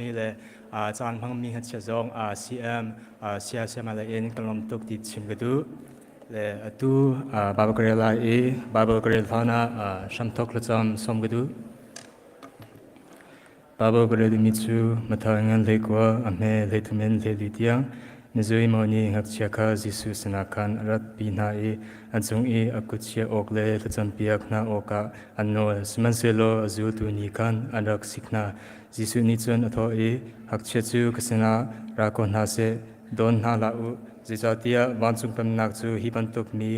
นี่เลยจานพังมีหัดเชจงCMเสียมาเลยเองกำลังตุกติดชิมกันดูเลยตูบาบกเรลายบาบกเรลฟานาชัมทอกละจำสมกันดูบาบกเรลมิจูมาทางเงินเล็กว่าอเมเลตุเมนเลลิเตียงนิจุยมอนีหักเชียคาจิสุสนาคันรัตปีนาอันจงอักุเชียออกเลยละจำเปียกนาโอกาอันโนสมันเซโลจูตุนีคันอันรักสิกนาจิสุนิจนอทอหักเชียจูกษณะรักนาเซโดนนาลาอุจิจาติยาวันจุงเป็นนักจูฮิบันตุกมี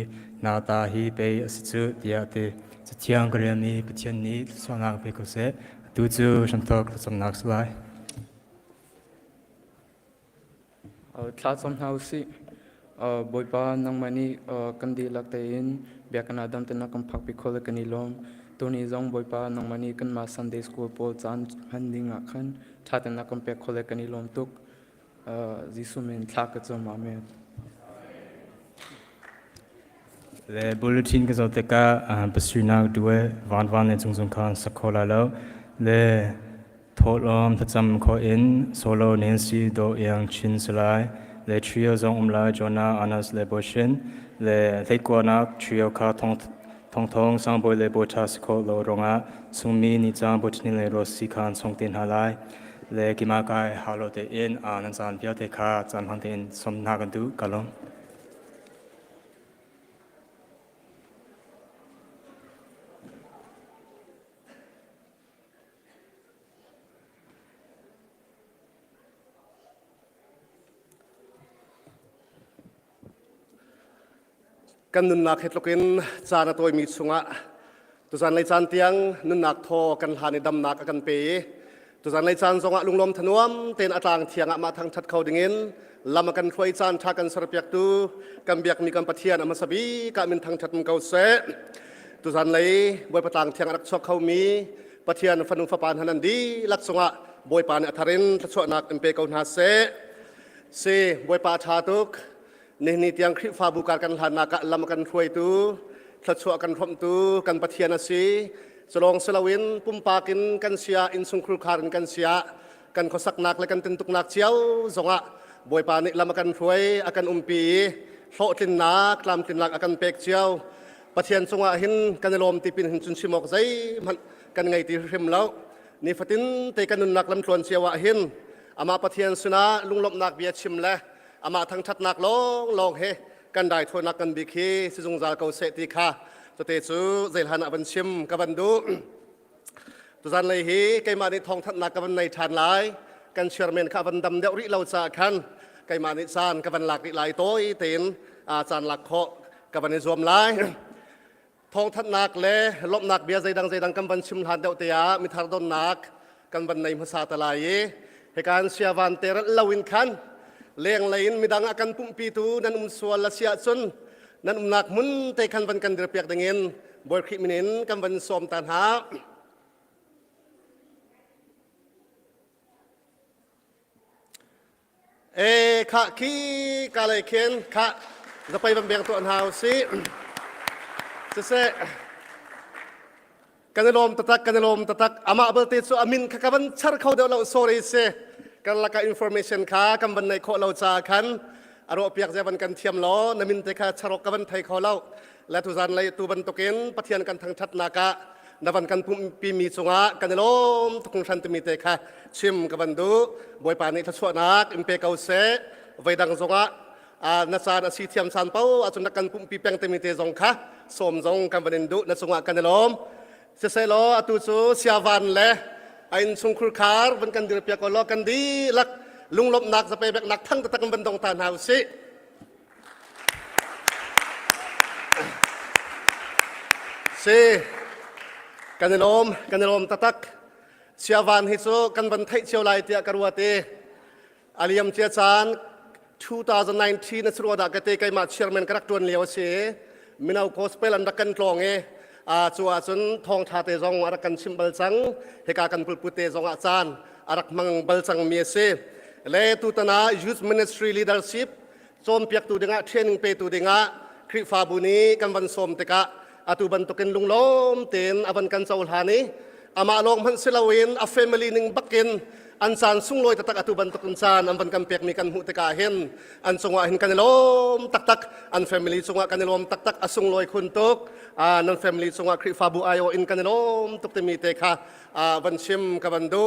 นาตาฮิเปย์สิจูติยาเตจะเที่ยงกเรียมีปเทียนนี้สวนักเปกุเซดูจูชัมทอกสำนักสลายทลาสมเฮาสิบอยปานังมันนี่กันดีลักเตอินเบียกันอาดัมเตนักกัมพักพิโคเลกันนิลมตัวนี้จงบอยปานังมันนี่กันมาซันเดย์สคูลโปรจานฮันดิงอ่ะขันชาตินักกัมเปกโคเลกันนิลมตุกจิสุเมนทลากจอมอาเมนle bulletin ke zote ka pasuna duwe van le chung khan sakhola lo le tholom thacham kho in solo nancy do yang chin salai le trio zong umla jona anas le boshin le thekwana trio kha thong sang boy le bocha skho lo ronga sungmi ni chang botni le rosi khan songtin halai le kima kai halo te in anan san pya te kha chan hang ten som na kan du kalongกันนุนนักเฮตลกินจานตัวมีสุงะตุจานในจานเตียงนุนนักทอกันหาในดำนักกันเปย์ตุจานในจานสงะลุงลมถนวมเต็นอัตางเทียงมาทางชัดเขาดิ่งินลำกันช่วยจานทากันสระเปียกตูกันเบียกมีกันปะเทียนมาสบีกามินทางชัดมันเกาเสตุจานเลยบอยปะตางเทียงรักชอบเขามีปะเทียนฟันุฟปานฮันดีลักสงะบอยปานทารินทศวนักเปย์เกาหนาเสบอยปาชาตุกนี่ที่ยังคลิปฟาบุการกันหานักลำกันช่วยตูทัดชัวกันพร้อมตูกันปะเทียนสีสลองสลาวินปุ่มปากินกันเสียอินสุงครูคาร์กันเสียกันขสักนักและกันตินตุกนักเชียวสงะบอยปานิลำกันช่วยอากันปีโลตินนักลำตินนักอากันเปกเชียวปะเทียนสงะหินกันลมตีปินหินจุนชิมอกใจมันกันไงตีริมแล้วนี่ฟัตินเตกันนุนนักลำชวนเชียวหินอามาปะเทียนสุนัขลุงลบนักเบียชิมและอามาทั้งชัดนักลองเฮกันได้ทวนนักกันบีคีสิจงจาเกาเสติค่ะตัวเตจูเจลหันบันชิมกับบันดูตัวจันเลยฮีไกมานิทองทัดนักกับบันในชานหลายกันเชื่อเมนกับบันดำเดริเราจะคันไกมานิจานกับบันหลักหลายโต้ยเต็นอาจารย์หลักเคาะกับบันในรวมหลายทองทัดนักเล่ลบนักเบียใจดังกับบันชิมหันเดาเตียมิทาร์ดอนนักกันบันในภาษาตะไลเหตุการณ์เชียวันเตระลาวินคันเลี้ยงเลนมีดังอาการปุ่มปีตูนันสวลเสียจนนันนักมุนเตคันบันกันเดือดเปียกดังเงินบริขิมินินกันบันสมตันหาข้าขี้กาเลเคนข้าจะไปบำเพ็ญตัวอันหาวสิเสกันลมตะตักอามาเบลติสุอามินข้ากันชัดเขาเดี๋ยวเราโซริเซกันลักอินโฟเมชันข้ากันบันในโคเราจาคันอารมณ์เปียกใจบันกันเทียมล้อนามินเตข้าชรกกันบันไทยเขาเล่าและทุจานเลยตูบันตกินปะเทียนกันทางชัดนากะนบันกันปีมีสุงะกันลมทุกคนชันตุมีเตข้าชิมกันบันดูบอยปานิทัศวนักอิมเปเกาเสไว้ดังสุงะนัสานอาศิเทียมสันเป้าอาจุนักกันปุ่มปีเปียงตุมีเตจงข้าสมจงกันบันดูนัสุงะกันลมเสล้ออาตุจูเสียวันเล่อินสุงครูคาร์บันกันเดือดเปียกก็ล้อกันดีลักลุงลบนักจะไปแบบนักทั้งตะกันบันดงตาหนาวสิกันลมตะตักเชียวันฮิโซกันบันไทยเชียวไลเตียกรัวเตอาลียมเจียจาน2019นัสรัวดากเตไกมาเชียร์แมนกรักตวนเลียวเสมินาวโคสเปลันดักกันกลองจัวจนทองชาเตจงอารักกันชิมบัลจังเฮกากันปุลปุเตจงอาจารย์อารักมังบัลจังเมียเซเลตุตนา Youth Ministry Leadership โจมเปียกตูดิงะเทรนนิ่งเปตูดิงะคริฟาบุนีกันบันสมเตกะอาตุบันตุกินลุงล้มเต็นอบันกันเจ้าหานีอามาลงพันศิลาวินอาเฟมิลีนิงบักกิน อันซานสุ่งลอยตักอตุบันตุกุนซานอันบันกำเปียกมีกันหูตะกาเห็นอันสงวะเห็นกันลมตักอันแฟมิลี่สงวะกันลมตักอสุ่งลอยคุณตุกนั่นแฟมิลี่สงวะคริฟาบูไอโออินกันลมตุกเตมีเตค่ะวันชิมกับวันดุ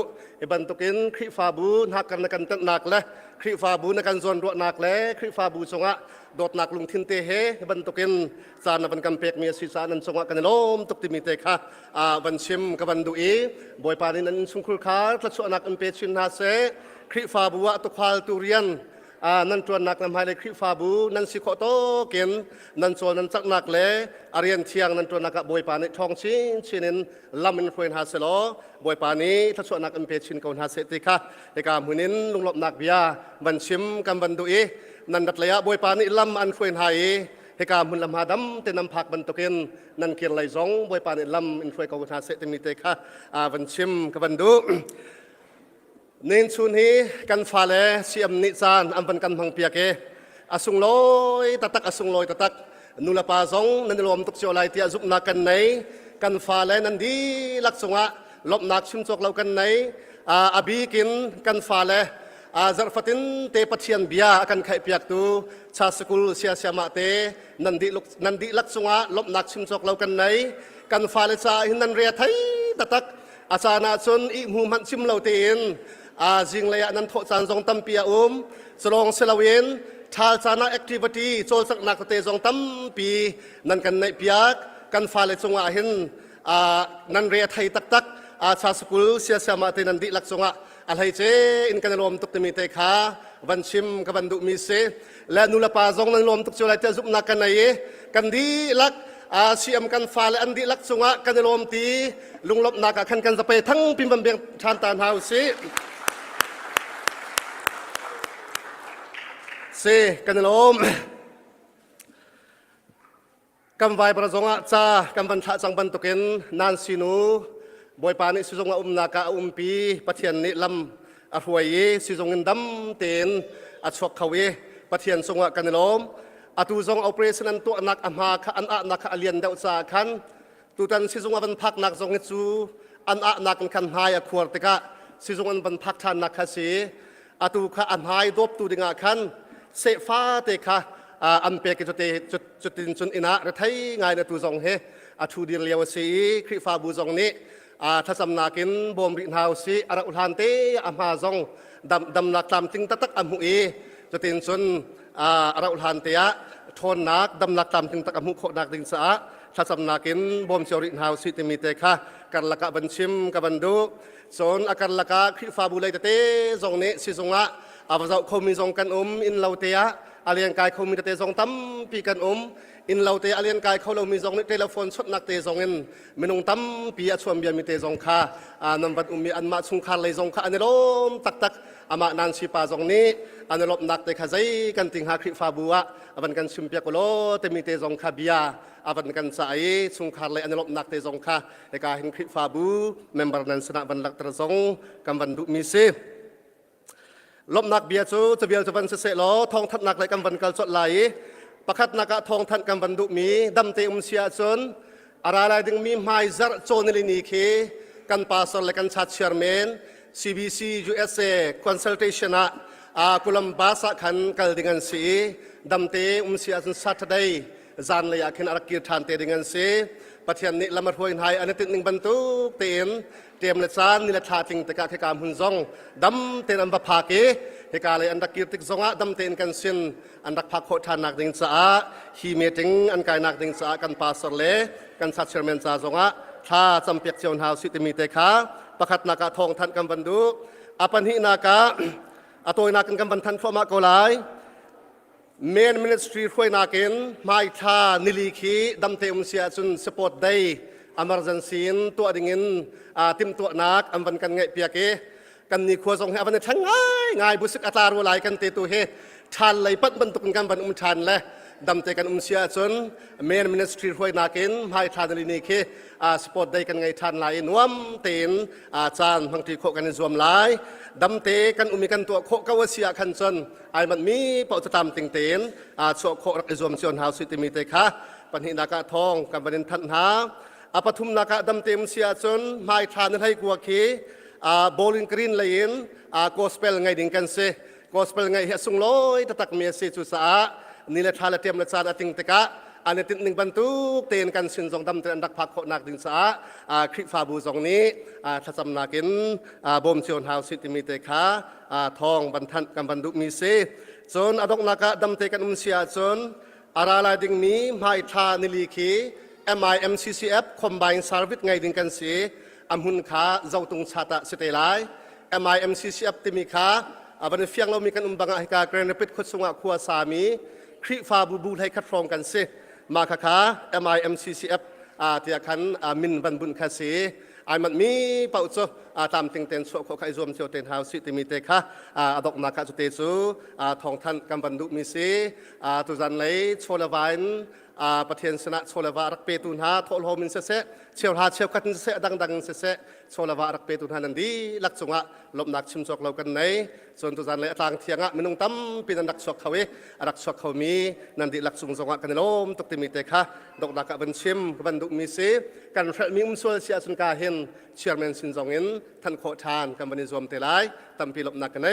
บันตุกินคริฟาบูนักกันนักนักและคริฟาบูนักกันซอนรัวนักและคริฟาบูสงะโดดนักลุงทินเตเฮบันตุกินซานบันกำเปียกมีศีรษะนั้นสงะกันลมตุกเตมีเตค่ะวันชิมกับวันดุบอยปานินันสุงคุลขาทศนักอันเปชินนาเซคริฟาบัวตุควาลตูเรียนนั่นตัวนักนำให้เลยคริฟาบูนั่นสิโคโตเกนนั่นส่วนนั่นจักนักเล่อารียนเทียงนั่นตัวนักบอยปานิทองชินินลำอินฟลูเอนฮาเซโลบอยปานิทศนักอันเปชินกอนฮาเซติค่ะในการหุนินลุงหลบนักเบียบันชิมกันบันดุนั่นดัดเลยบอยปานิลำอันฟลูเอนไฮเหตุการณ์มุนลำหาดำเต็นนำผักบรรทุกินนั่นเกี่ยวไรซองบอยปานลำอินฟลูเอนซ์กาเซตมีเตค่ะวันชิมกับวันดูเน้นชุนฮีกันฟาเลเสียมนิจานอันเป็นกันพังเปียกอสุงลอยตักอสุงลอยตักนุลปาซองนั่นรวมตุกเชียวไลที่อาจุกนักกันไหนกันฟาเลนั่นดีลักษณะลบนักชิมจกเรากันไหนอบีกินกันฟาเลZarfatin te Pathian bia akan khai piak tu cha school sia sia ma te nandi laksunga lopnak chimchawklo lau kan nai kan fale cha hin nan ria thai tatak achana chun I mu man chim lo tin jing leya nan tho chan jong tam pia chlong selawin thal chana activity chol sak nak te jong tam pi nan kan nai piak kan fale chunga hin nan ria thai tak cha school sia sia ma te nandi laksungaอะไรเจอินกันรวมตุกตมีเตขาวันชิมกับวันดุมีเสและนุลปาซองนั้นรวมตุกเจริญจะจุบนักกันไหนกันดีลักเสียมกันฟ้าและอันดีลักสงะกันรวมตีลุงลบนักขันกันจะไปทั้งพิมพ์บันเบียงชานตานเฮาเสกันรวมกำไว้ประสงค์จ้ากำบันทะจังบันตุกินนานสินูบอยปานิสิจงนักปีปัทยันนิลำอรวยสิจงเงินดำเต็นอัชวกเขาปัทยันทรงกันลมตูจงเอาเปรสนันตัวนักอมาขอันนักเลียนเดาจาขันตูตันสิจงบันพักนักจงจูอันนักขันหายขวดติกะสิจงบันพักทานนักขสีตูขอันหายดบตูดิงาขันเสฟ้าเตคะอันเปกจุดตินจุนอินะระไทยง่ายในตูจงเฮตูดีเลียวสีคริฟาบูจงนี้ถ้าสำนักินบ่มรินเฮาสิอาราอุทันเตอามาซองดำนักตามติงตักอัมหุจะตินส่วนอาราอุทันเตะทนนักดำนักตามติงตักอัมหุโคนักติงสะถ้าสำนักินบ่มเชอรินเฮาสิติมีเตค่ะกันละกะบัญชิมกับบันดุส่วนอาการละกะคริฟาบุเลยเตซองเนสิซงะอาภาษาคมีซองกันอินเลาเตะอาเลียนกายคมีเตซองตั้มปีกันอินเลาเตอาเลียนกายเขาเรามีซองเตลโฟนชดนักเตซองอินมินงตั้มปีอาชวมเบียมีเตซองค่ะนับวันมีอันมาชุงคาเลยซองค่ะอันนี้ล้มตักอามานันชิปาซองนี้อันนี้ลบนักเตขใจกันติงหาคริฟาบัวอันกันชิมเปียกโลเตมีเตซองค่ะเบียอันกันสายชุงคาเลยอันนี้ลบนักเตซองค่ะในการเห็นคริฟาบูเมมเบอร์นั้นสนับบันลักตระซองกันวันดุมีเซลบนักเบียจูจะเบียจะวันเสล้อทองทัดนักเลยกันวันกัลสดไหลประคัดนักทองทันกันวันดุมีดำเตเสียจนอะไรดึงมีไมซ์ร์โจนลินีเคกันปาสเลยกันชัดเชียร์แมน CBCGR consultation กุลัมบาสขันกัลดิ่งสีดำเตเสียจนสัตย์ได้จานเลยอยากเห็นอารักกีทานเตดิ่งสีปัทยันนิลามาทวยไทยอันนี้ติดหนึ่งบรรทุกเตียนเตรียมเลจานนิลธาติงตะกะเทกามหุ่นซองดำเตนอันบะพาเกเฮกาเลยอันดักกีติกซองะดำเตนกันสินอันดักพักโคทานนักดิ่งสาฮีเมติงอันกายนักดิ่งสากันปาสเลกันสัตเชอร์เมนซาซองะท่าจำเปียกเจียนหาวสิติมีเตขาประคัดนักทองทันกันบรรทุกอปันหินักอตัวนักกันบรรทันฟอมาโกไลเมนมินิสทรีช่วยนักเองไม่ท่านิลิขีดำเตเสียจนสปอร์ตได้emergency ตัวดิ่งติมตัวนักอันวันกันไงเปียกกันนี่ควรส่งให้อันนี้ทั้งง่ายบุษกอัตรารุไลกันเตตัวเฮชันเลยปัดบรรทุกกันบันชันเลยดำเตกันเสียจนเมนมินิสทรีช่วยนักเองไม่ท่านิลิขีสปอร์ตได้กันไงชันไหลนวมเต็นจานบางทีโคกันในรวมไหลดำเตกันมีกันตัวโคกวเสียขันจนไอ้มันมีปอจะตามติงเต็นชัวโครักรวมเชียนหาวสิติมีเตค่ะปัญหาการทองกับประเด็นทันหาอปทุมนักดำเต็มเสียจนไม่ทานให้กัวขี bowling green lain gospel ngai ding kan se gospel ngai he sung loi tatak me se chu sa ni la thala tem la chan ating teka ane tin ning bantu ten kan sin jong dam ten dak phak kho nak ding sa khri fa bu jong ni thacham nakin bom chion house city mi te kha thong ban than kan ban du mi se chon adok naka dam te kan sia chon arala ding mi mai tha ni li khi MIMCCF combined service ngai ding kan se amhun kha zautung chata site lai MIMCCF ti mi kha aban fiang lo mi kan banga ka grand rapid khut sunga khuwa sami khri fa bu bu hai khat rong kan seมาค่ะ MIMCCF ที่อาคารมินบันบุญคาสีมันมีเป้าจ้าตามติงเต็นสุขใครรวมเชียวเต็นหาวสิติมีเตค่ะดอกนาคาจุเตจูทองท่านกำบันดุมีสีตุจันเลยโชลวานประเทศชนะโชลวารักเปตุนหาทอลโฮมินเสเสเชียวหาเชียวกัดเสดังเสเสโชลวารักเปตุนหานันดีลักจงะลบนักชิมจอกเรากันไหนส่วนตุจันเลยต่างเทียงะมินุงตั้มปีนันดักชอกเขารักชอกเขามีนันดีลักจงะกันโลมตกติมีเตค่ะดอกนาคาบันชิมบันดุมีสีกันเฟรมิมส่วนเสียสุนกาเห็นเชียร์แมนสินจงเงินท่านโคทานกันบันรวมเตลัยตั้มปีลบนักกันไหน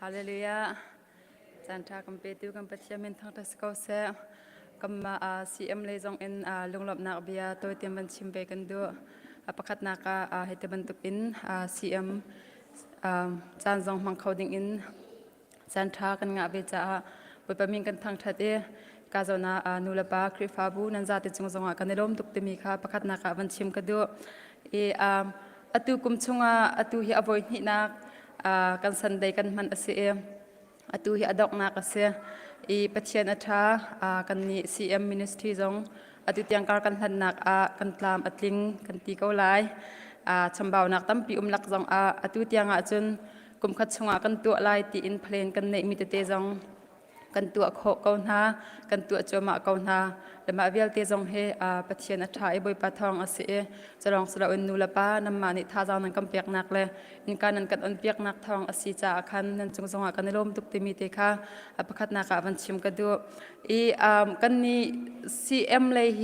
ฮาเลลูยาจันทรากัมเปตูกัมปะเทียมินทั้งทัศกเสกัมมาCMเลยจงอินลุงหลบนักเบียตัวเตรียมบัญชิมไปกันดูประคัดนักให้เตบันตุกอินCM จันจงมังเขาดิ่งอินจันทรากันงะเบจ่าไปประมิงกันทั้งทัดกาโซนานูลปาคริฟาบูนันจาติจงจงกันในลมตุกเตมีค่ะประคัดนักบัญชิมกันดูอตุกุมชงอตุฮิอภัยนินักกันสันเดกันมันเสียอตุฮิอดอกนักเสียปัจเจียนอัฐากันนี่ CM Ministry จงอตุเตียงการกันหันนักกันตามอัดลิงกันตีเกาไลชมบ่าวนักตั้มปีลักจงอตุเตียงจนกุมขัดชงกันตัวไลตีอินเพลนกันในมิตรเตจงกันตัวโคเกาหน้ากันตัวโจมาเกาหน้าและมาเวลเตจงเฮปัจเจียนอัฐาบอยปะทองเสียจะลองสละอุนนูลปานำมาในท่าจางนั้นกำเปียกนักเลยอินการนั้นกันอันเปียกนักทองอสีจ่าคันนั้นจงกันในลมตุกติมีเตค่ะประคัดนักวันชิมกันดูกันนี่ CM เลยเฮ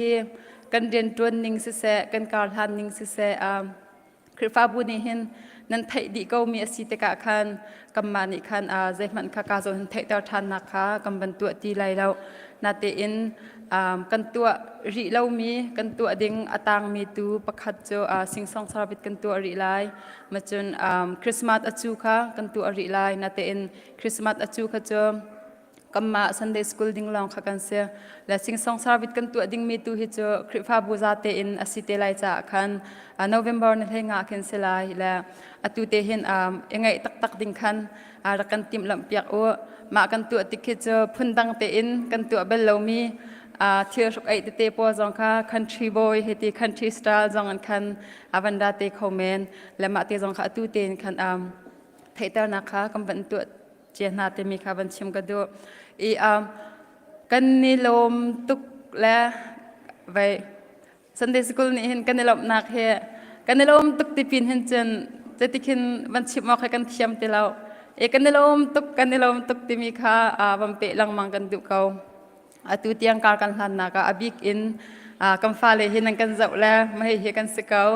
กันเรียนตัวนิ่งเสะกันการทานนิ่งเสะคริฟ้าบุญหินนั้นไทยดีก็มีอสิตกะคันกำมานิคันใจมันข้ากาโซนไทยเตาทันนะคะกำบันตัวตีไลเรานาเตอินกันตัวริเรามีกันตัวดิ่งอตังมีตูประคัดโจสิงสองสารบิดกันตัวริไลมาจนคริสต์มาสอจูค่ะกันตัวริไลนาเตอินคริสต์มาสอจูค่ะโจกัมมา Sunday School ดิ่งลองขักันเสียและสิ่งสองสารวิทกันตัวดิ่งมีตัวฮิจคริฟ้าบูซาเตอินอสิเตไลจากคันNovember นั่นให้งาเคนเซลายและอตุเตหินยังไงตักดิ่งคันรักกันติมลำเปียกโอมากันตัวติคิจพุ่นดังเตอินกันตัวเบลโลมีเชื่อสุกไอเตปอจงค่ะ Country Boy เฮติ Country Style จงอันคันวันดาเตคอมเมนและมาเตจงค่ะอตุเตนคันไทยเตอร์นะคะกำบันตัวเจนาเตมีค่ะบันชิมกันดูกันนิลมตุกและไป Sunday School นี่เห็นกันนิลมนักเฮกันนิลมตุกติปินเห็นจนจะติคินบันชิมมาให้กันเทียมเตลากันนิลมตุกติมีค่ะบัมเปลังมังกันดูเขาอตุเตียงการกันหันนักบิกอินกัมฟาเลเห็นกันเจ้าแล้วไม่ให้กันสกาว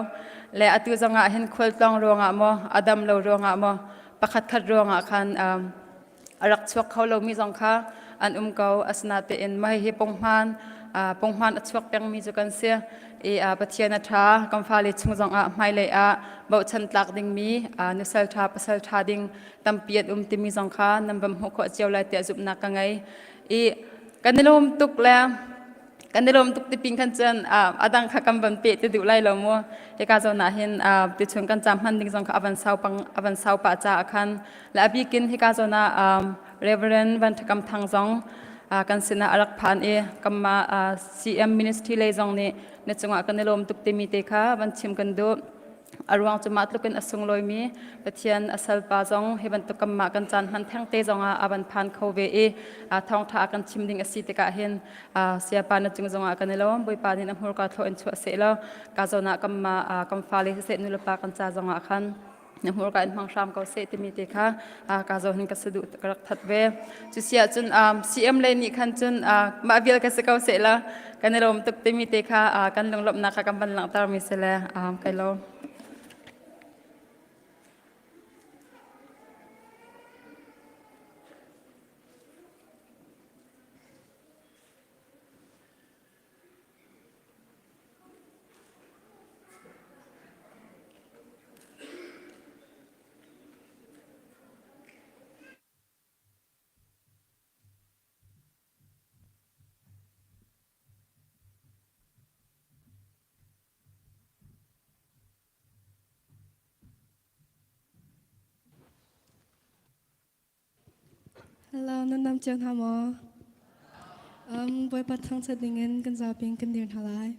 และอตุจังเห็นควลตองรวงมออดัมเรารวงมอประคัดรวงคันรักชวกเขาเรามีสองค่ะอันเขาอัสนาเตอินไม่ให้ปงฮานชวกเปียงมีจุกันเสียปัจเจียนทากำฟาลิชงจงไม่เลยบ่าวชันตักดิ่งมีนุสัลทาปัสสัลทาดิ่งตั้มเปียดติมีสองค่ะนำบำหุกเจียวลายเตะจุบนักกังไงกันนิลมตุกแล้วกันนิลมตุกติปิงขันจันดังขกำบันเปติดุไลเรามัวเอกาโซนาเห็นติชงกันจำหันดิ่งสองค่ะอวันเสาร์ปะจ่าคันและอภิกินเอกาโซนาReverend วันทกำทางจงกันสินะอรักผ่านกัมมา CM Ministry เลยจงนี่ในจังหวะกันนิลมตุกติมีเตค่ะวันชิมกันดู Aruang cuma tlukin asung loi mi Pathian asal pa zong heban tu kam ma kan Caan Hmannak te zonga aban phan khove e thangthat kan chimding asitika hin sia pa na chung zonga kan lo Bawipa nin amhur ka thlo en chu se lo ka zona kam ma kam fale se nu pa kan cha zonga khan namhur ka en sham ko se timi te kha ka zo hin ka sadu karak that ve chu sia chun cm le ni khan chun ma vial ka se ka se la kan rom tuk timi te kha kan lunglawmhnak ka kam ban lang tar mi se le kai lo Hello, nan nam chang hamo. Bawipa thangthat dingen kan zaping kan dir halai.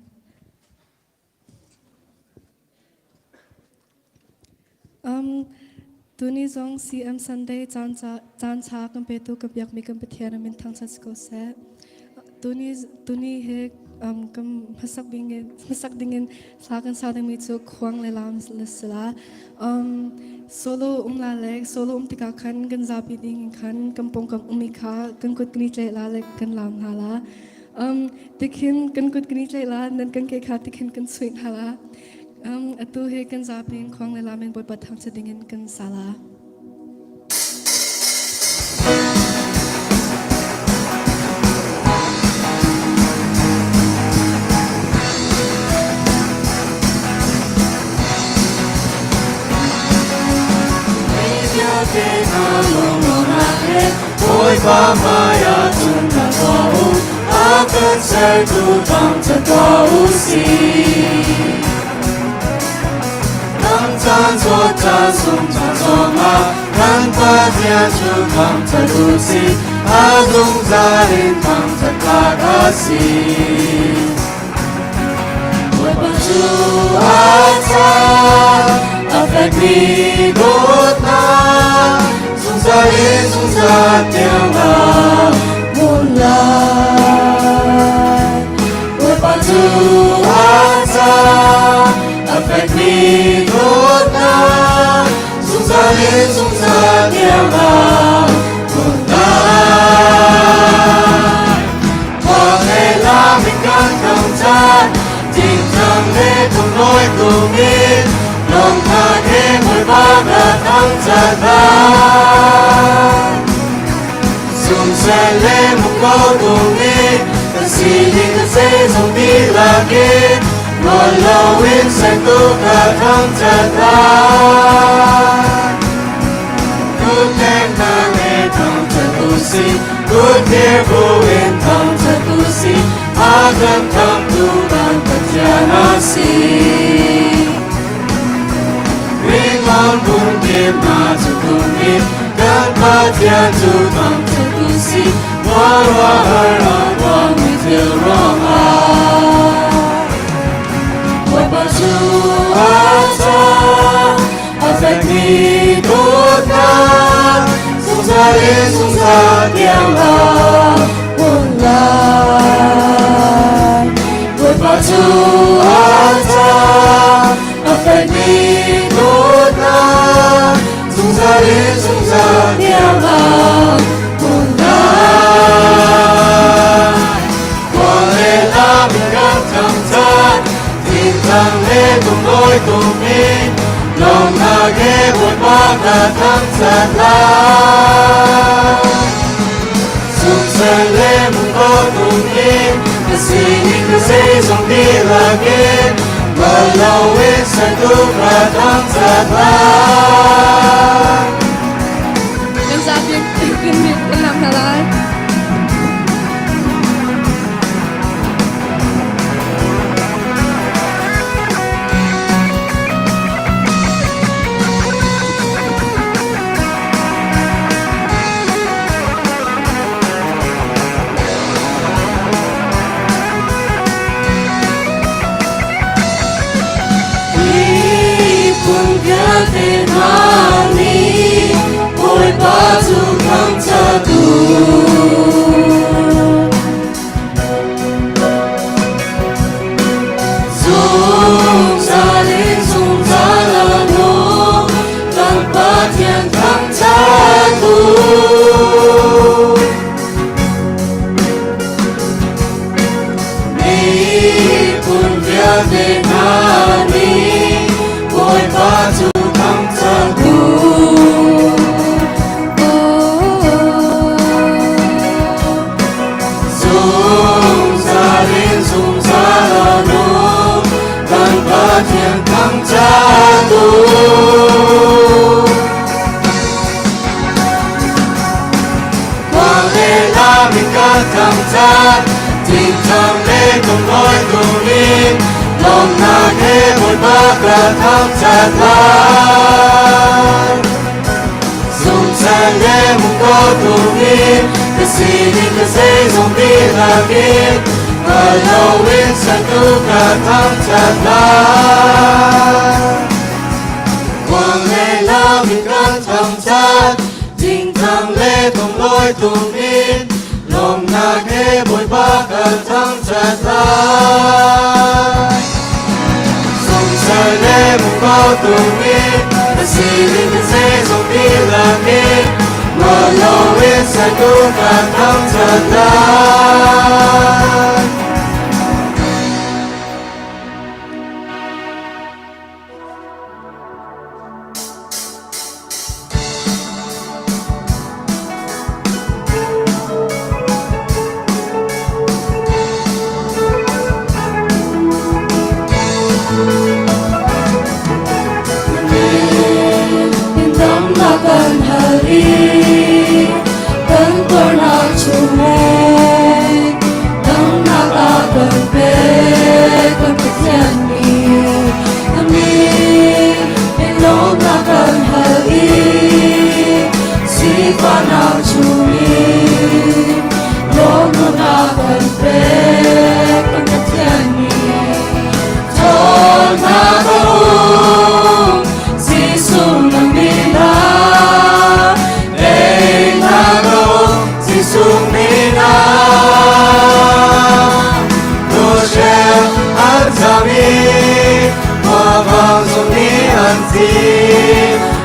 Tuni zong CM Sunday Caan kan petu kan biak mi kan Pathian min thangthat sko se. Tuni he kan masak dingin sakan sadang mi chu khuang le lam lesla. Solo lalek solo tika kan zapi ding kan kampong kam umika kan kut kini cai lalek kan lamhla tikin kan kut kini cai la nan kan ke kha tikin kan sweet hala atu he kan zapi khong le lamen Bawipa thangthat dingin kan sala Bawipa maya cungah bau akan sertu thangthat bau si thangthat chuak sum chungah kan Pathian chu thangthat si adung tharin thangthat kasi Bawipa chuak affect me good night Tharin thangthat lamhla Bawipa chuak affect me good night Tharin thangthat lamhla Khoang le lam mình can cầm chan tình thang lê cùng nói cùng đi lòng tha thế Bawipa đã thangthat sẽ lên một câu cùng đi ta xì đi ta sẽ dùng dihlak ngồi lâu in sẽ tu cả thangthat good name na nghe thangthat si good careful in thangthat si akan tham tu ban Pathian si ring on cùng kiếm mà chu cùng đi kan Pathian chu thangthat si wa mi thluachuah Bawipa chuak affect me good night tharin thangthat lamhla Bawipa chuak affect me good night tharin thangthat cùng nói cùng đi lòng ta ghé Bawipa đã thangthat sung sen lên một câu cùng đi ta xì đi ta sẽ dùng dihlak và lâu in sẽ tu cả thangthat kan zaping kan mit kan lamhla thangthat lai dùng chân lê mùng có tù nghi cái gì đi cái dây dùng đi là biết và lâu in sang tu cả thangthat lai quang lê la mình cân thangthat ding thang lê tông lối tùng in Lunglawmhnak ngei Bawipa Caan thangthat lai dùng trời lê mùng có tùng in cái gì đi cái dây dùng đi là biết và lâu in sang tu cả thangthat lai Kan hari, kan pernah cumeng, kan nak akan pe, kan Pathian ni, kami belum akan hari, si panah cumeng, belum akan pe, kan Pathian ni, Thon akan si sunang bila. Sumina Roshel Azami Wabang Sumi Anzi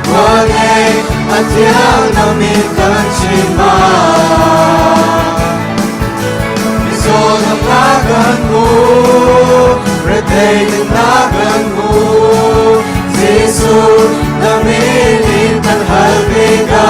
Wangei Pathian Namin Kanchima Misodang Naganmu Retaining Naganmu Zisu Namin Intan Halbiga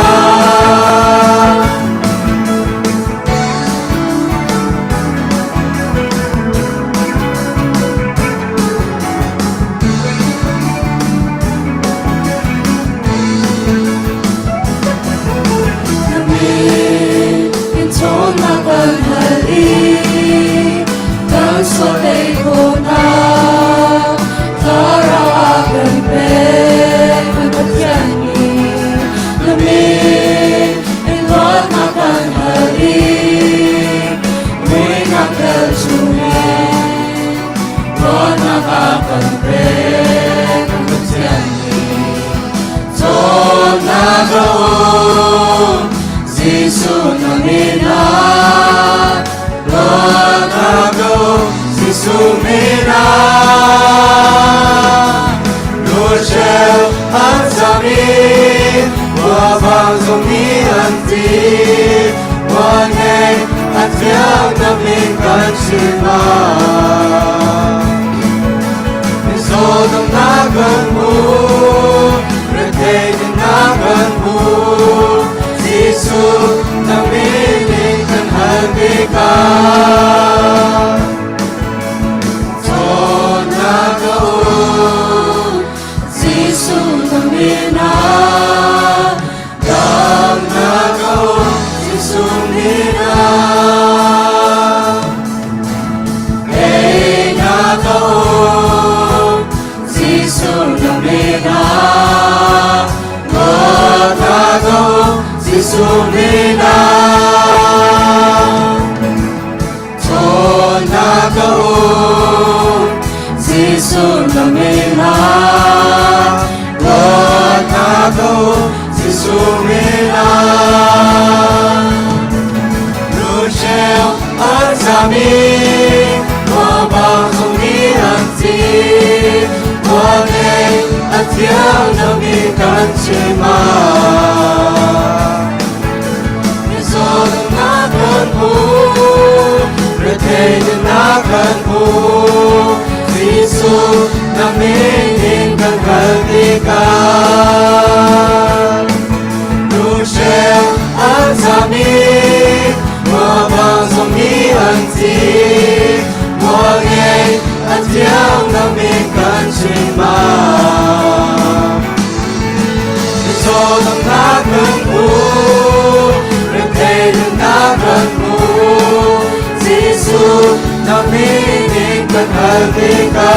Sumina Roshel Azami Wabang Sumi Anzi Wangei Pathian Namin Kanchima Misodang Naganmu Retaining Naganmu Zisu Namin Intan Halbiga Sumina, dam nagaw si Sumina, ay nagaw si Sumina, nagaw si Sumina, to nagaw si Sumina. Si Sumina Roshel Azami Wabang Sumi Anzi Wangei Pathian Namin Kanchima Misodang Naganmu Retaining Naganmu Zisu Namin Intan Halbiga Roshel Azami Wabang Sumi Anzi Wangei Pathian Namin Kanchima Misodang Naganmu Retaining Naganmu Zisu Namin Intan Halbiga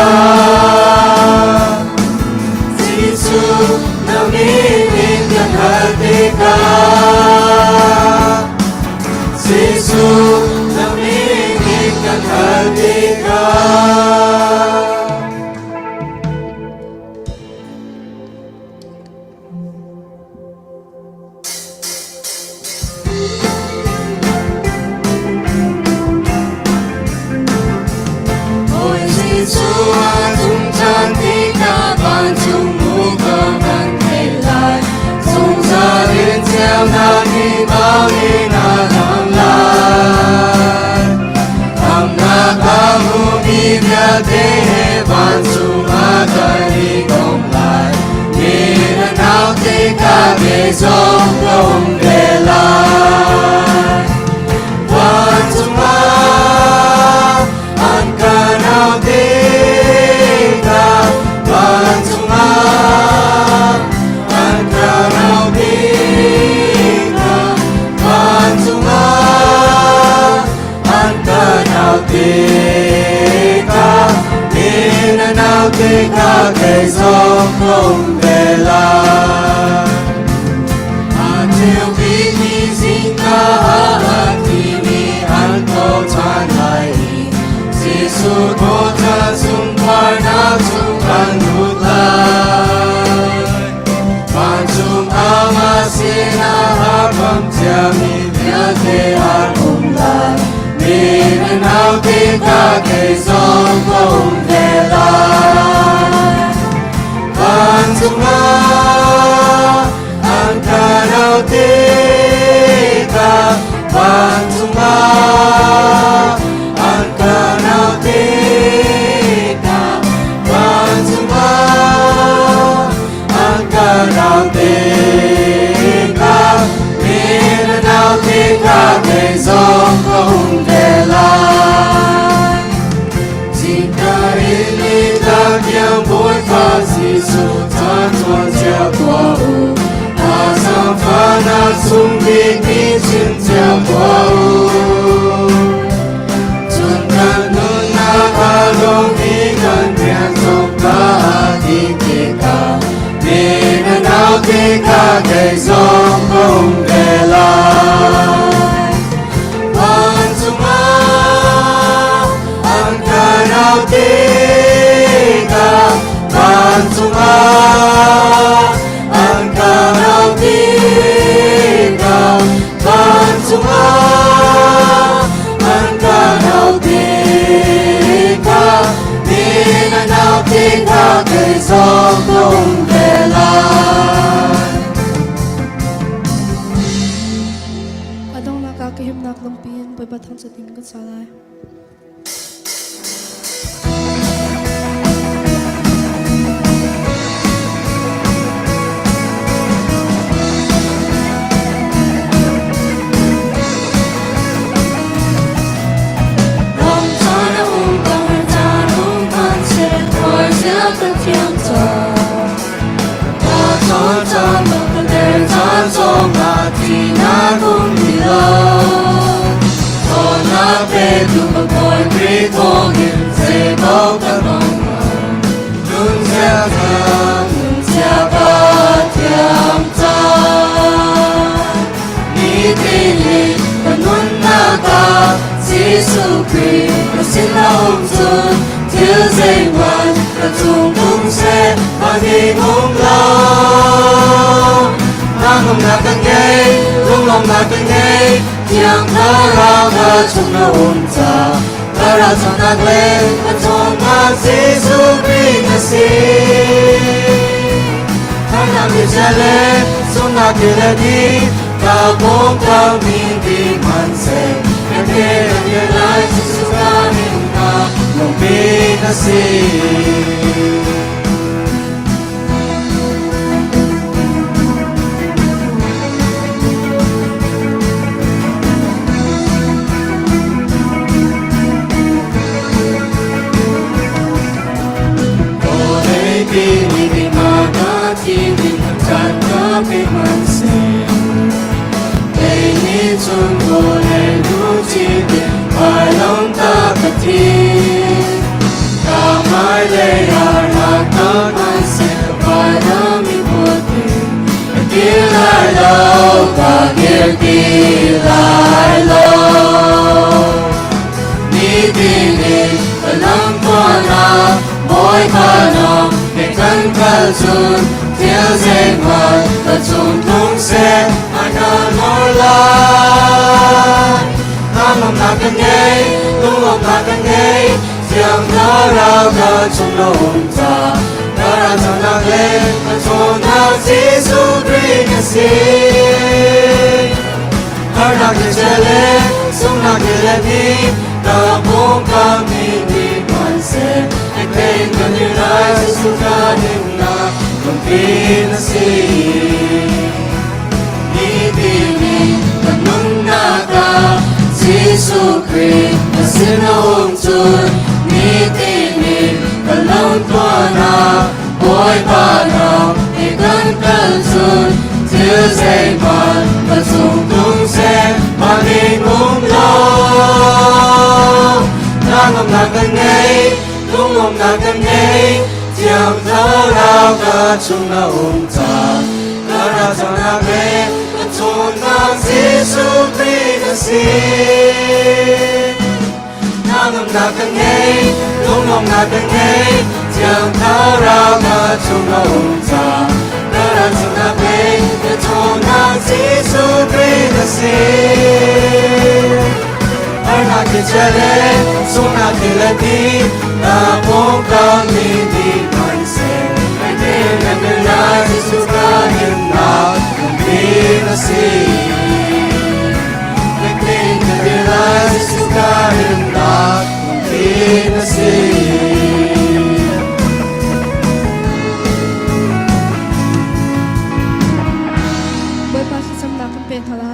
Nihin kan hatika Sisu Nihin kan hatika Ôi Giêsu chúng chan tika ban chúng mu cơ ban thầy lại chúng gia đến theo na đi bao đi na làm lại tham na ca mu đi bia thế ban chúng ma cai đi cộng lại đi đến nào tika về dòng không về lại ban chúng ma an ca nào tika ban chúng ma an ca nào tika ban chúng ma an ca nào tika in nào tika cây gió không về lại an chiều vì mi xin ca an thì mi an câu chan lại Giêsu có cha chúng phải na chúng ăn nút lại ban chúng ama xin Tha Kam Thang mi bia thế an cùng lại mi nên áo tika cây gió không về lại ban chúng an ca nào tika ban chúng an ca nào tika ban chúng an ca nào tika min nào tika cây gió không về lại tika ini tak yang buat Giêsu tan tuan siapa asam fana sung di chimcawklo Tunkan nuna kalong ikan tiang sokla tika Nina nao tika cây gió không về lại Ban chúng an ca nào tika Ban chúng an ca nào tika Ban chúng an ca nào tika Nina nào tika cây gió không về lại Adong nakakahimnak ng piyan, babatang sa tingin ko sa alay. Giêsu Christ xin lòng thương thiếu dây ngoan và chung tung sẽ hoàn đi không lâu Tha Kam Thang cần ngei Lunglawmhnak cần ngei thiang thơ rao thơ chung nó ôn ta thơ rao trong nạc lên và trong nạc Giêsu Christ là xin Thang nạc đi cha lên xuống nạc đi lên đi ta bóng thang mình đi man sẽ Kaya ang lại Giêsu kanin na Nung pinasin Olay pinili magatingin Ang chan kapit man sin Kay ni chung olay Ai lòng ta Pathian ta mai lệ ar hạt ta nan sẽ vai đam mi buồn dihlak lo bagir dihlak lo Nihin lamhla Bawipa để cân cân chun thiếu dây mật và chun tung xe ai cần ngồi lại Caan Hmannak cần ngei Lunglawmhnak cần ngei tiếng thở rao cờ chung lo ta cờ ra trong nạc lên cờ chôn nạc Jesus Christ cờ nạc để chơi lên sung nạc để lên đi cờ bông cờ mi đi quan sẽ anh bên gần như lai Jesus cờ đêm nạc không tin là gì Nihin lamhnak Jesus Christ là xin ông chun Nihin lamhnak Bawipa để cân cân chun thiếu dây mật và dùng tung xe mà đi ngung lo Caan Hmannak cần ngei Lunglawmhnak cần ngei tiếng thở rao cờ chung là ta cờ ra trong nạc lên cờ chôn nạc Jesus Christ Caan Hmannak cần ngei Lunglawmhnak cần ngei tiếng thở rao cờ chung là ta cờ ra trong nạc lên cờ chôn nạc Jesus Christ Ở nạc để chơi lên sung nạc để lên đi ta bông cờ mi đi quan sẽ anh bên gần như lai Jesus cờ đêm nạc không tin là gì anh bên gần như lai Jesus cờ đêm nạc không tin là gì Bawipa samnak kan pe thala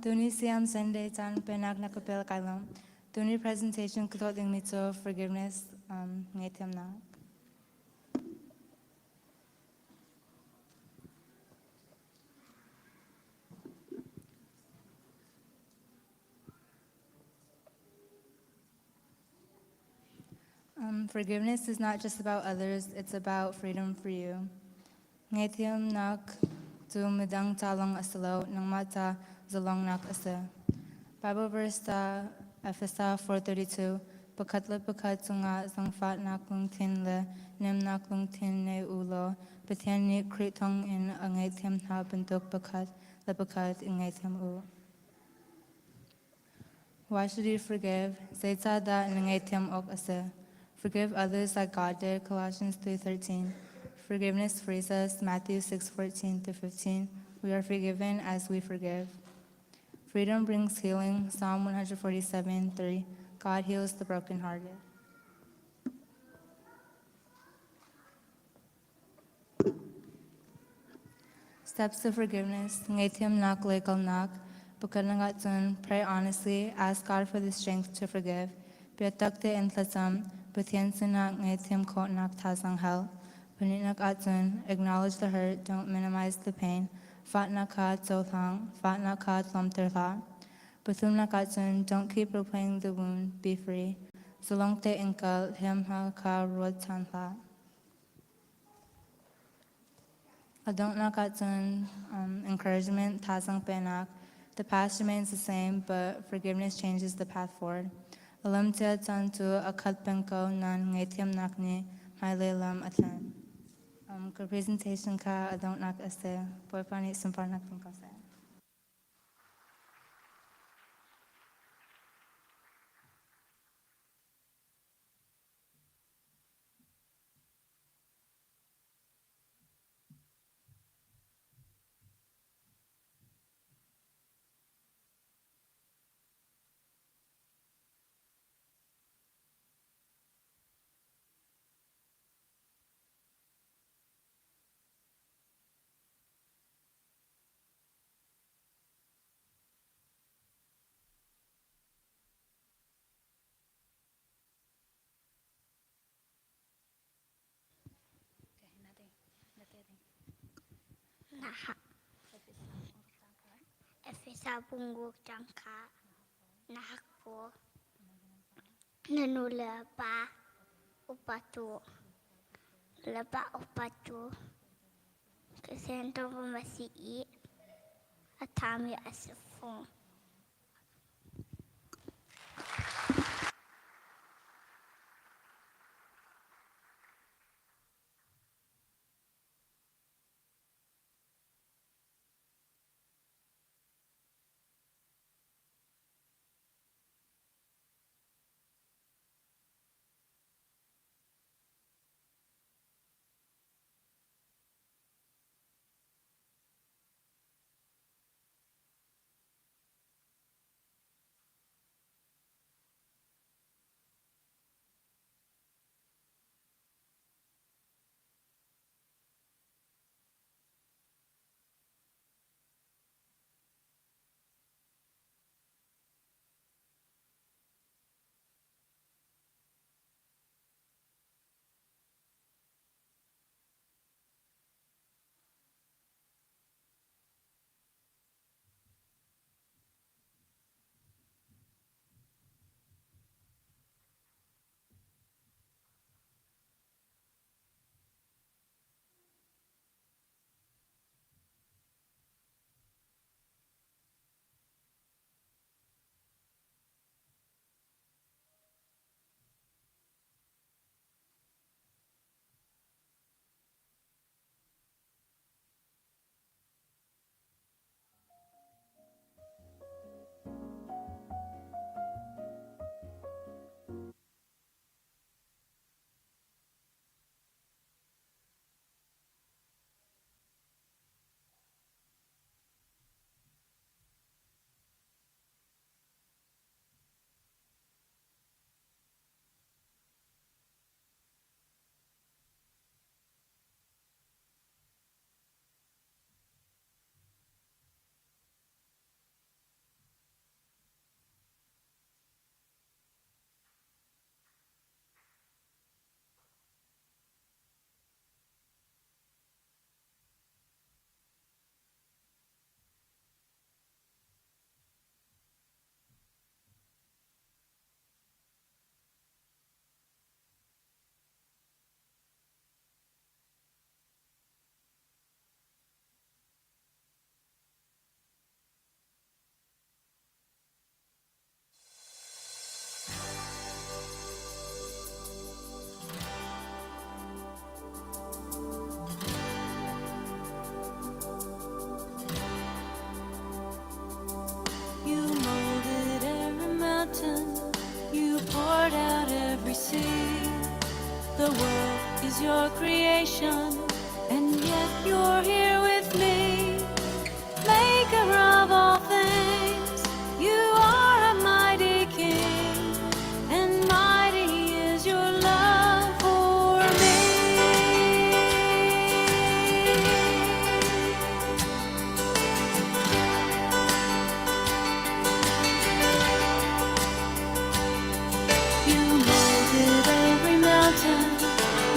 Tuni siam Sunday Caan Hmannak nakapel kailam. Tuni presentation kutot yung mito forgiveness ngei Hmannak. Forgiveness is not just about others, it's about freedom for you. Ngei Hmannak tu medang talong asalo ng mata zalong nak asa. Bible verse ta Ephesa 4:32. Pakatla pakat chungah zangfat nak lung tin le nem nak lung tin ne ulo. Pathian ni kritong in ngei Hmannak bentuk pakat le pakat in ngei u. Why should you forgive? Zaita da in ngei ok asa. Forgive others like God did, Colossians 3:13. Forgiveness frees us, Matthew 6:14-15. We are forgiven as we forgive. Freedom brings healing, Psalm 147:3. God heals the brokenhearted. Steps to forgiveness. Ngei Hmannak lekal nak. Bukanangatun, pray honestly, ask God for the strength to forgive. Biatakte in tlatam, Pathian sunak ngei chimcawklo tasang hell. Pumhnak atun, acknowledge the hurt, don't minimize the pain. Phatnak thang, phatnak lamhla. Bathumnak atun, don't keep replaying the wound, be free. Zolongte inkal, lamhla thluachuah. Adonnak atun, encouragement, tasang penak. The past remains the same, but forgiveness changes the path forward. Alamtia tantu akatpenko nan ngei nakni lam atlan. Ka presentation ka adonnak ase boypani sumparnak pangkase. Naha. Efisa pungguk jangka. Nahakpo. Nanula pa. Upatu. Laba upatu. Kesento pemasi atami asifung. The world is your creation, and yet you're here with me. Maker of all things, you are a mighty king, and mighty is your love for me. mountain,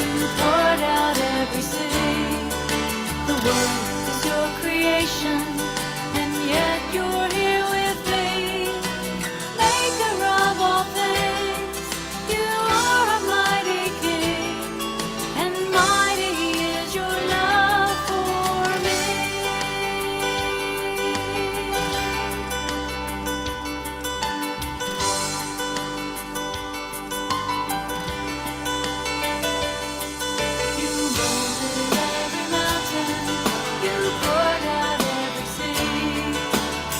you poured out every sea. The world is your creation, and yet you're here with me. Maker of all things, you are a mighty King, and mighty is your love for me. You molded every mountain, you poured out every sea.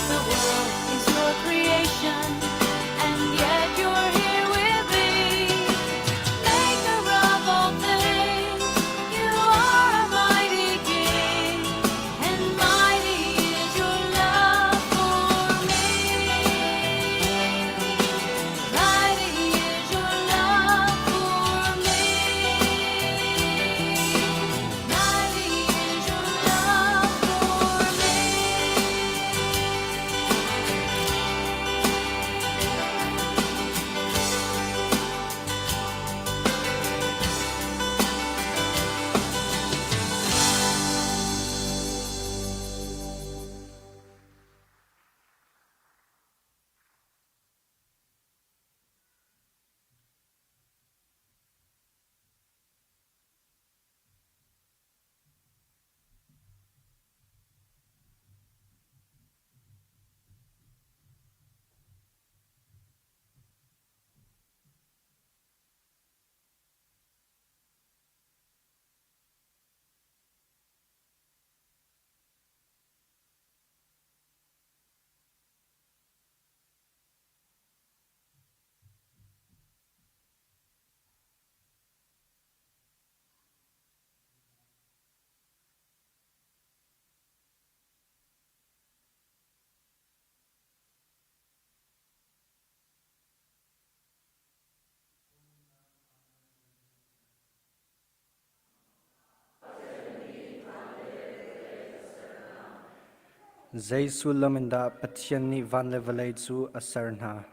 The world is your creation, and yet you're here with me. Maker of all things, you are a mighty King, and mighty is your love for me. Mighty is your love for me. Mighty is your love for me. Jaisu laminda Pathian ni van levelai chu asarna.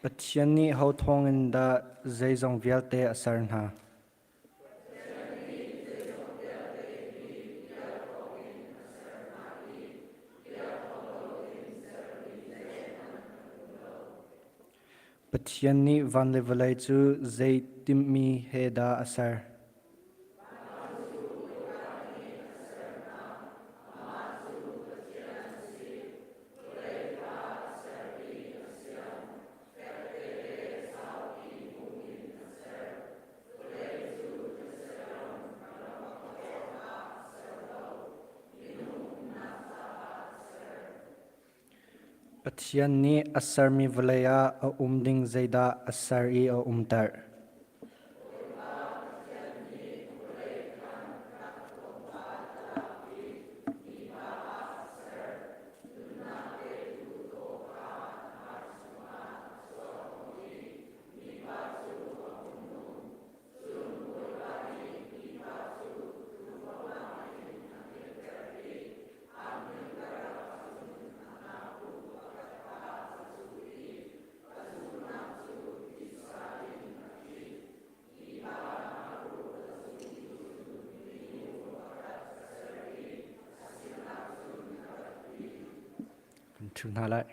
Pathian ni ho thong in da zaizong vialte asarna. Pathian ni van levelai chu zai timmi he da asar. Pathian ni asar mi velaya a umding zaida asar I a umtar. Tunalai.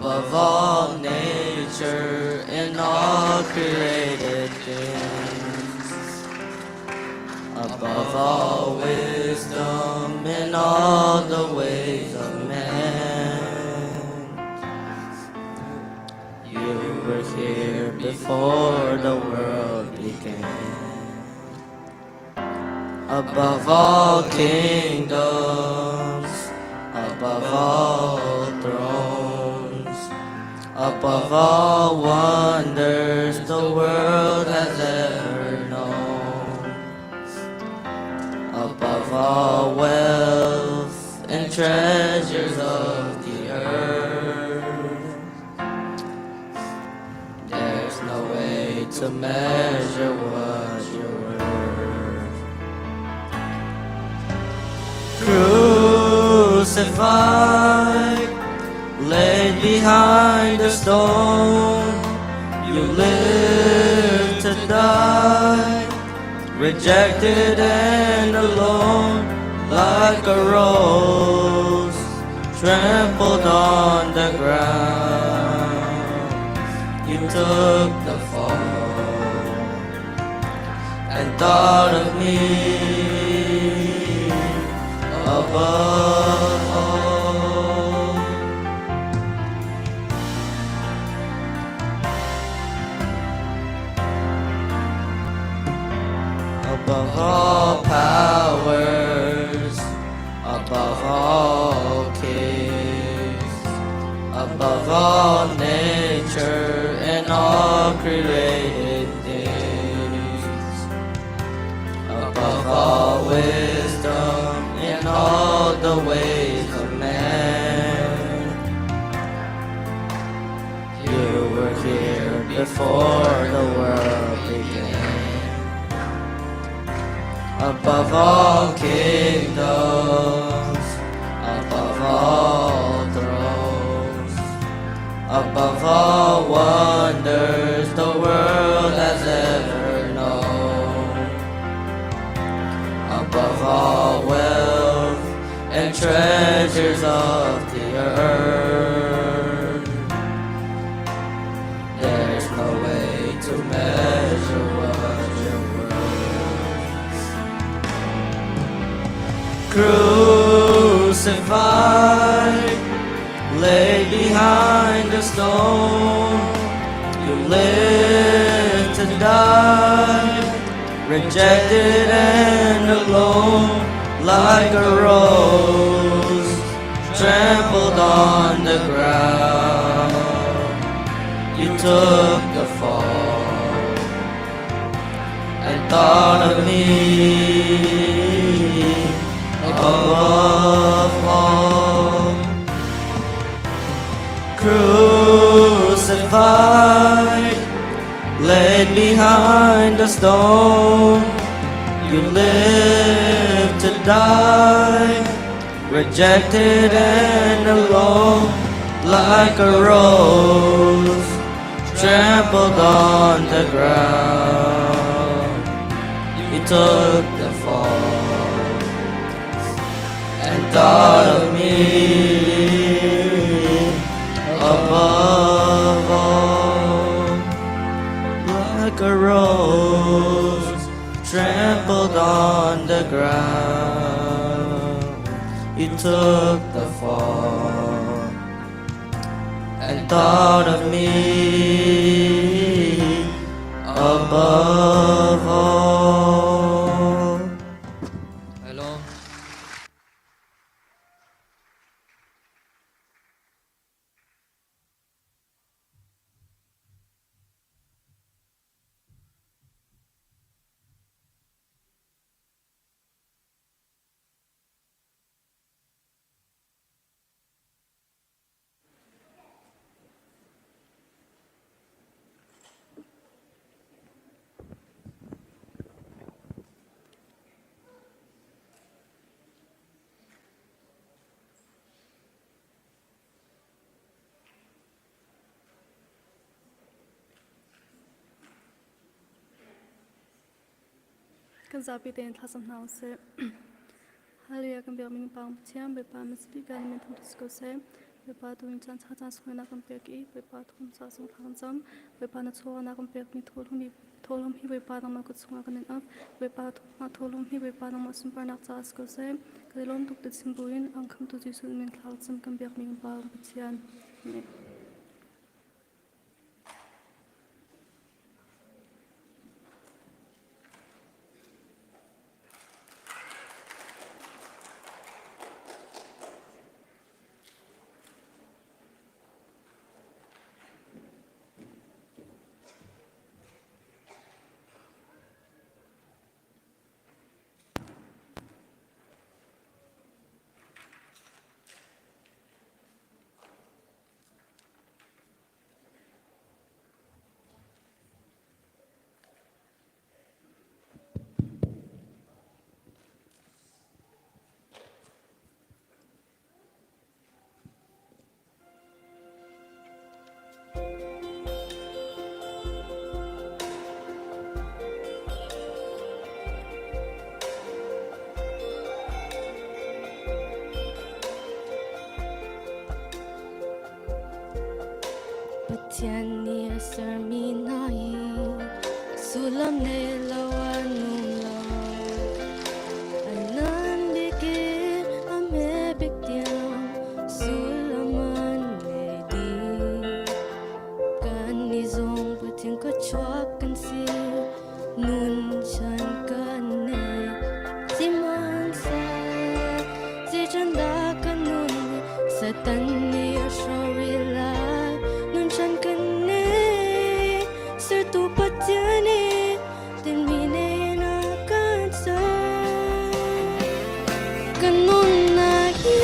above all nature and all created things, above all wisdom and all the ways of man. You were here before the world began. Above all kingdoms, above all thrones, above all wonders the world has ever known, above all wealth and treasures of the earth, there's no way to measure what you're worth. Crucified, laid behind a stone, you lived to die, rejected and alone, like a rose trampled on the ground. You took the fall and thought of me above all. Above all powers, above all kings, above all nature and all created things, above all wisdom and all the ways of man. You were here before the world began. Above all kingdoms, above all thrones, above all wonders the world has ever known, above all wealth and treasures of the earth, there's no way to measure what you're worth. Crucified, laid behind a stone, you lived to die, rejected and alone, like a rose trampled on the ground. You took the fall and thought of me above all. Crucified, laid behind a stone, you lived to die, rejected and alone, like a rose trampled on the ground. You took the fall and thought of me above all, like a rose trampled on the ground. You took the fall and thought of me above all. Hello. Kan zapi ten Tha Kam Thang se Hallelujah kan biak ming pang Pathian Bawipa Masbi kan min thong disko se Bawipa tuin chan cha chan sung na kam pek I Bawipa thum sa sung thang jam Bawipa na chuak na kam pek mi tholum hi Bawipa nang ma kut sunga kanin up Bawipa ma tholum hi Bawipa nang ma sumpar nak cha sko se kalilom tuk tit simbuin ang kham tu jisu min thal cham kam pek mi pa Pathian ngei. Pathian ni asar mi nai sulam ne lawanula anan dikir ame biktiam sulaman ne di kan ni zong putin ko chuak kan si nun chan kan ne siman sa si chanda kan nun sa tan ni ashori la chan kan ne sir tu Pathian ne tin mi ne na kan sa kanon na hi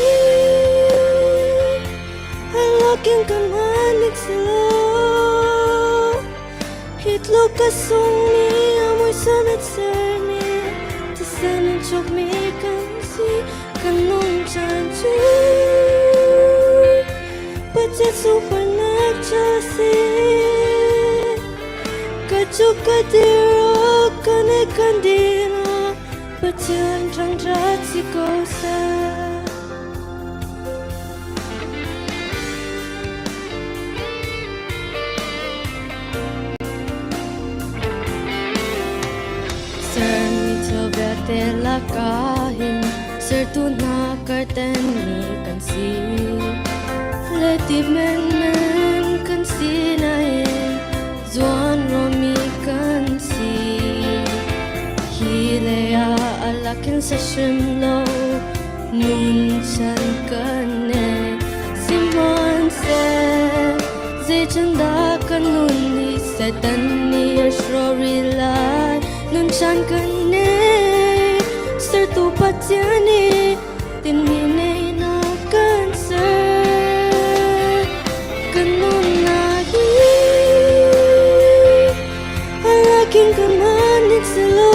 halakin Caan Hmannak silo hitlo ka song mi amoy samet ser mi tisanin chok mi kan si kanon chan chu Pathian super Chasi kachuka diro kane kandina Pathian thangthat si kosa Sir mi chobe tela kahin Sir tu na karten mi kan si Leti men kan si na zuan romi kan si hilea alakin sa shimlo nun chan kan ne simon se zai chanda kan nun ni sa tan ni ashori lai nun chan kan ne sir tu Pathian ne tin mi ne na kan sir Caan Hmannak silo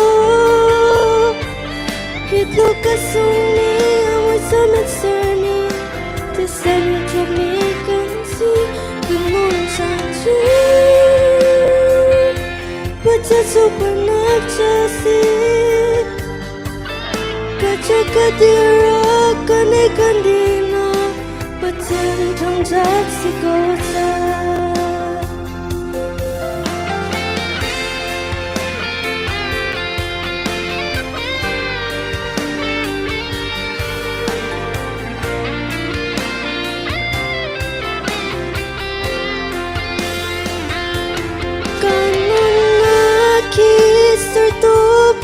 hitlo ka song ni amoy samet ser ni tisanin chok mi kan si kanon chan chu Pathian super nak chasi kachuka diro kane kandina Pathian thangthat si kosa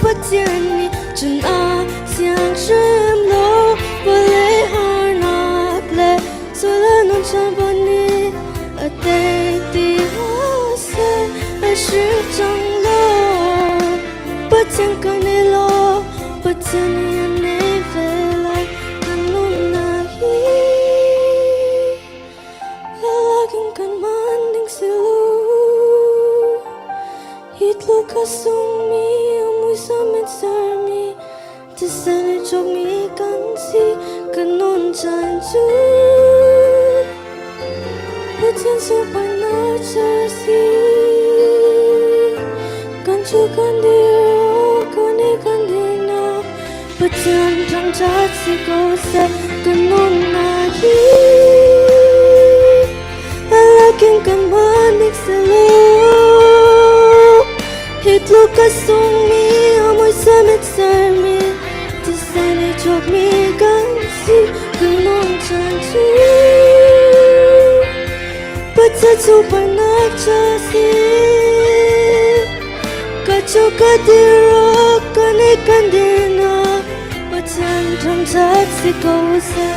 Pathian ni chun a siang shem lo fale har nak le sola non chan bani a te ti se a shi chang lo Pathian kan ne lo Pathian ni ne ve lai kanon na hi lalaking Caan Hmannak silo hitlo ka song mi samet ser mi tisanin chok mi kan si kanon chan chu Pathian super nak chasi kan chu kan diro kane kandina Pathian thangthat si kosa kanon na hi sung mi amoy samit sarmi to sani chok mi gan si gulong chan chu but sa super nak cha si kacho kadiro kane kandina Pathian thangthat si ko sa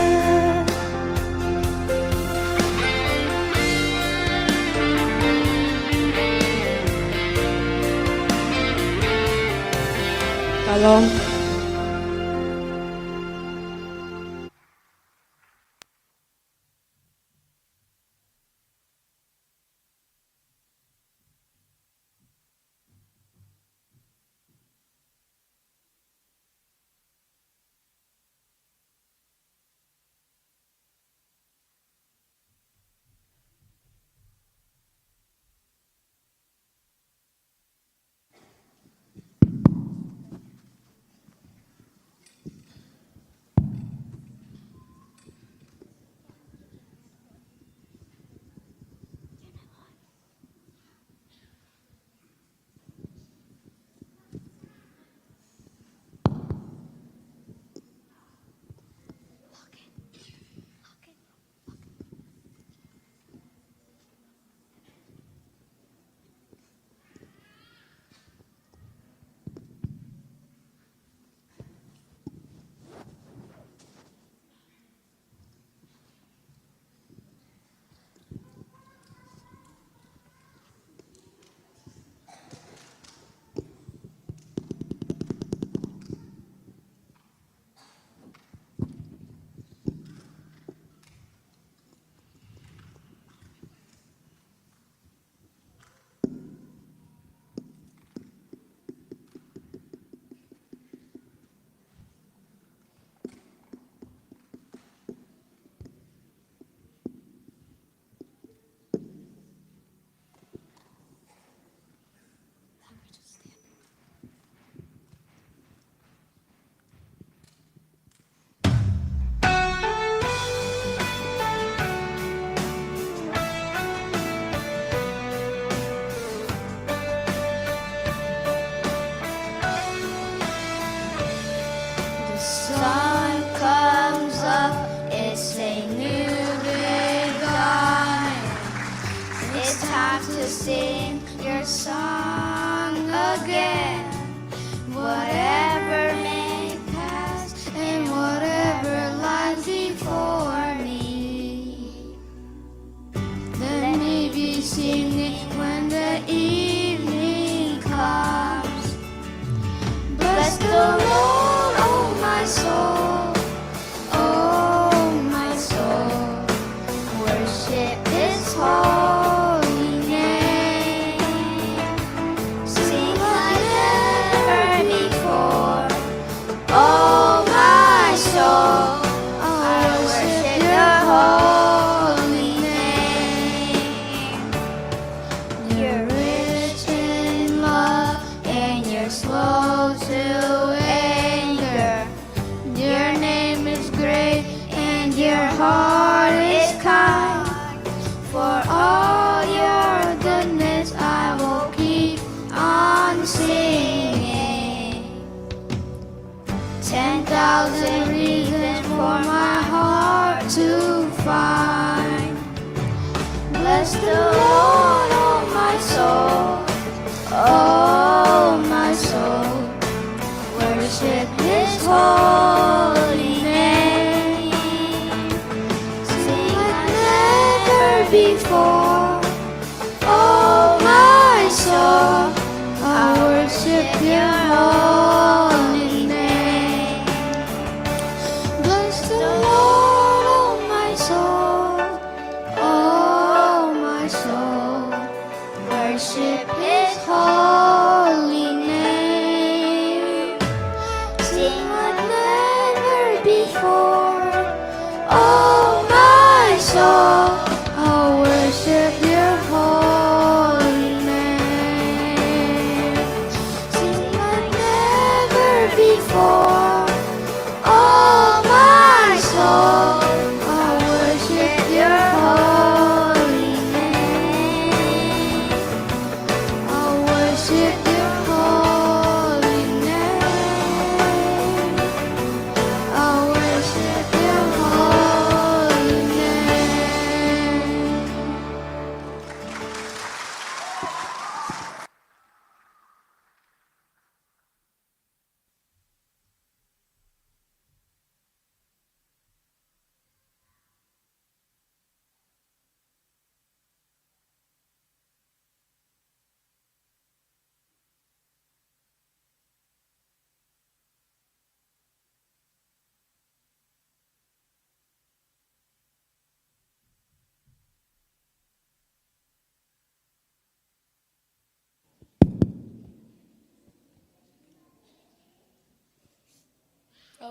Kalong sing your song again. Whatever may pass and whatever lies before me. Let me be singing when the evening comes. Bless the Lord, oh my soul, oh my soul. Worship His holy name. Sing like never before, oh my soul. I worship Your holy name. You're rich in love and You're slow to anger. Your name is great and Your heart is kind. For all Your goodness I will keep on singing. 10,000 reasons for my heart to find. Bless the Lord, oh my soul, oh my soul. Worship His holy name. Sing like never before, oh my soul. I worship Your holy name. Bless the Lord, oh my soul, oh my soul. Worship His holy name. Sing like never before, oh my soul. I'll worship Your holy name. Sing like never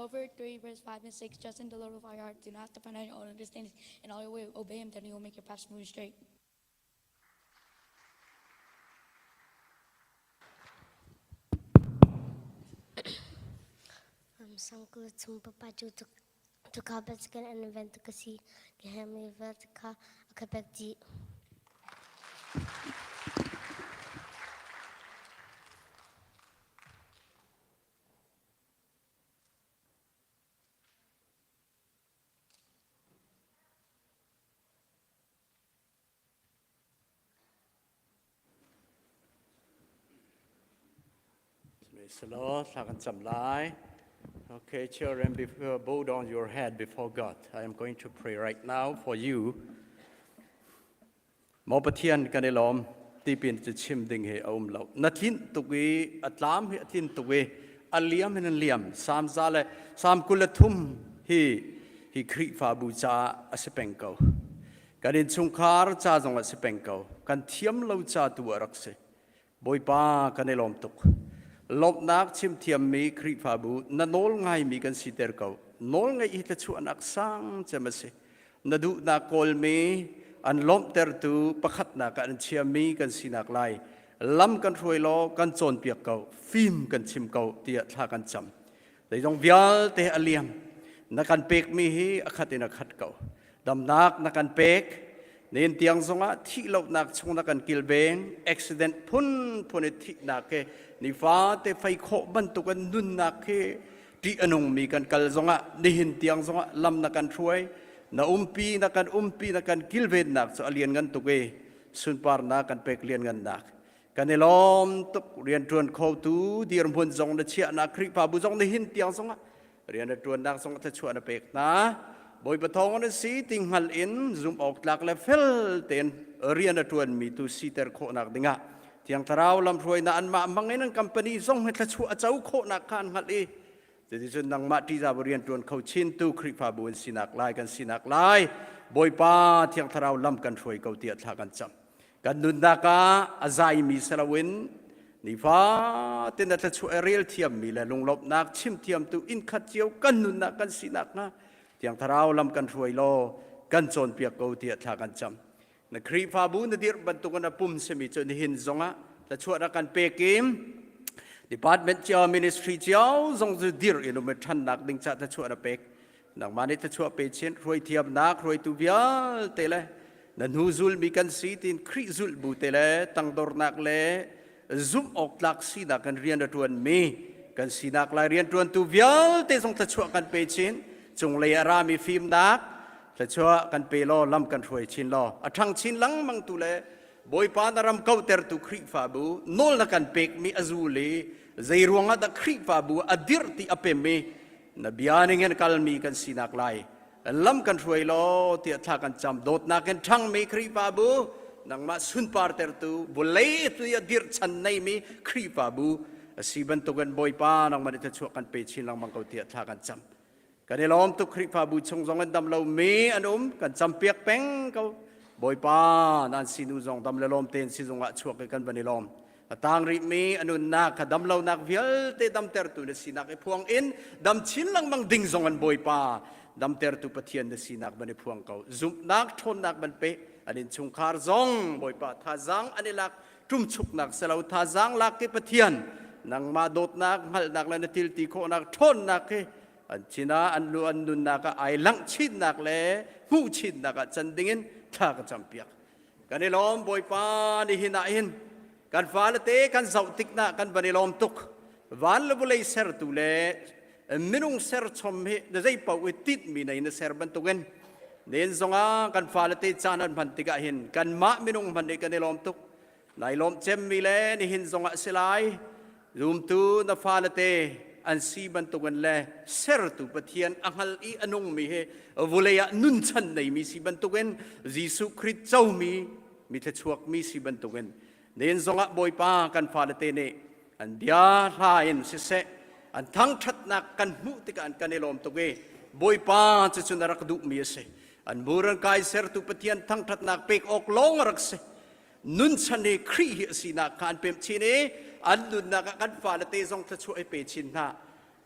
over 3 verse 5 and 6. Trust in the Lord with all your heart. Do not depend on your own understanding. In all your way, obey Him, then He will make your path smooth and straight. Sangkul sumpa paju to kabaskan and event to kasi gehemi vertika akapekji. Praise the Lord. Tha Kam Thang. Okay, children, before bow down your head before God. I am going to pray right now for you. Pathian kanilom tipin to chim dingah omlo. Natin tugi atlam atin tugi aliam and liam. Sam zale sam kulatum he creep fabucha asepenko. Kanin chungah chazong asepenko. Kan tiam lo cha tu arakse. Bawipa kanilom tuk. Lamhnak chim tiam mi creep fabu na nol ngei mi kan siter ko. Nol ngei thluachuah nak sang chamase. Nadu na kol mi an lom ter tu pakhat na kan chiam mi kan sinak lai. Lam kan thluachuah kan chon piak ko. Film kan chimcawklo tia Tha Kam Thang. Dei jong vial te aliam. Na kan pek mi hi akhatin akhat ko. Lamhnak na kan pek. Nihin tiang zonga thi Lamhnak chung na kan kilbeng. Accident pun thi na ke. Ni fa te fai kho ban tu kan nun na ke. Ti anong mi kan kal zonga. Nihin tiang zonga lam na kan thruai. Na umpi na kan kilben nak so alien ngan tu ke. Sunpar na kan pek lien ngan nak. Kanilom tuk rian tuan kho tu dir mun zong na chia na kri pa bu zong nihin tiang zonga. Rian na tuan nak zong thluachuah na pek na. Bawipa thong na si tinghal in zoom out lak le fel ten rian na tuan mi tu si ter kho nak dingah. Tiang tarau lam roi na anma mangin ang company zong thluachuah chau kho nak kan hal e. Jadi jun nang mati za rian tuan kho chin tu kri pa bu sinak lai kan sinak lai. Bawipa tiang tarau lam kan roi kau tia Tha Kam Thang. Kan nun na ka azai mi salawin. Ni fa ten thluachuah real tiam mi le Lunglawmhnak chim tiam tu in khat chiao kan nun na kan sinak na. Tiang tarau lam kan roi lo kan chon piak kau tia Tha Kam Thang. Na kri fa bu na dir bantukan na pum semi cho Nihin zonga thluachuah na kan pekim. Department chiao ministry chiao zong zu dir inu me than nak ding cha thluachuah na pek. Nang mani thluachuah pe chen roi tiam nak roi tu vial tele. Na nuzul mi kan si tin kri zul bu tele tang dor nak le zoom ok lak si na kan rian na tuan mi kan sinak lai rian tuan tu vial te zong thluachuah kan pe chen. Chung le ara mi film nak thluachuah kan pe lo lam kan roi chin lo athang chin lang mang tu le Bawipa na ram kau ter tu kri fa bu nol na kan pek mi azuli zai ruanga da kri fa bu adir ti apem mi na bianing en kalmi kan sinak lai lam kan roi lo ti Tha Kam Thang dot na kan thang mi kri fa bu nang ma sun par ter tu bolei tu ya dir chan nei mi kri fa bu siban tu kan Bawipa nang ma thluachuah kan pe chin lang mang kau ti Tha Kam Thang. Kanilom tu kri fa bu chung zong an dam lo mi anum kan champiak peng kau Bawipa nan sinu zong dam lelom ten si zong chuak kan banilom atang ri mi anun nak kadam lo nak vial te dam ter tu na sinak e phuang in dam chin lang mang ding zong an Bawipa dam ter tu Pathian na sinak bani phuang kau zum nak thon nak ban pe anin chungkhar zong Bawipa tha zang anilak tum chuk nak selo tha zang lak ke Pathian nang ma dot nak hal nak la na til ti kho nak thon nak ke an china an lu an nun nak ai lang chin nak le hu chin nak chan dingin Tha Kam Thang piak. Kanilom Bawipa ni hinain kan fale te kan zautik na kan banilom tuk van le bulei ser tu le minung ser chom he de zai pau tit mi nei na ser ban tugen nen zonga kan fale te chanan ban tiga hin kan ma minung ban de kanilom tuk nai lom chem mi le ni hin zonga silai zum tu na fale te an si ban tugen le ser tu Pathian anghal i anung mi he vuleya nun chan nei mi si ban tugen Jisu Christ chau mi thluachuak mi si ban tugen nen zonga Bawipa kan fale te ne an dia lain se se an thangthat nak kan mu tika an kanilom tuge Bawipa chu chunarak du mi se an muran kai ser tu Pathian thangthat nak pek ok long rak se nun chane kri hi si na kan pem chine an nun nak kan fale te zong thluachuah pe chin na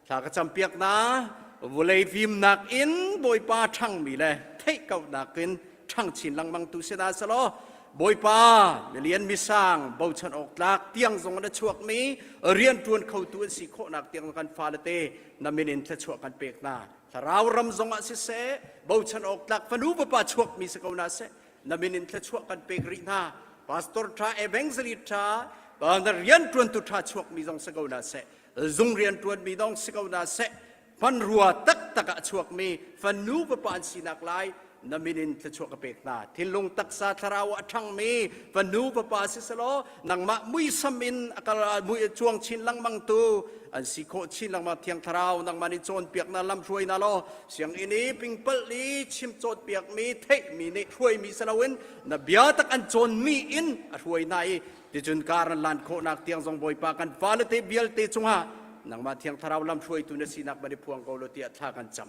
Tha Kam Thang piak na วุเลยฟิมนักอินบอยป้าช่างมีเลยเทเก่านักอินช่างชินลังมังตุเสนาสโลบอยป้าเรียนมิสร้างบ่าวฉันออกลักเตียงทรงนัชวกมีเรียนจวนเข้าตัวสิโคนักเตียงกันฟาเลเตนำมินินนัชวกกันเปกนาถ้าเรารำทรงอาศิเสบ่าวฉันออกลักฟันุบป้าชวกมีสกาวนาเสนำมินินนัชวกกันเปกรินาพาสตอร์ท่าเอเวงสลิท่าบางเรียนจวนตุท่าชวกมีทรงสกาวนาเสจงเรียนจวนมีทรงสกาวนาเสพันรัวตักตะกะชวกมีฟันนูปปานสีนักลายนมินินตะชวกเปกนาทิลงตักษาทราวะทังมีฟันนูปปาสิสโลนังมะมุยสมินอักลามุยจวงชินลังมังตูอันสิโคชินลังมาเทียงทราวนังมานิโจนเปียกนาลำช่วยนาโลเสียงอินี้ปิงเปลีชิมโจดเปียกมีเทมีเนช่วยมีสลาวินนเบียตักอันโจนมีอินช่วยนายที่จุนการันลานโคนักเตียงทรงบอยปากันฟาเลเตเบียลเตจงฮานังมาเทียงทราวลำช่วยตุนสีนักบริพวงกอลเตียท่ากันจำ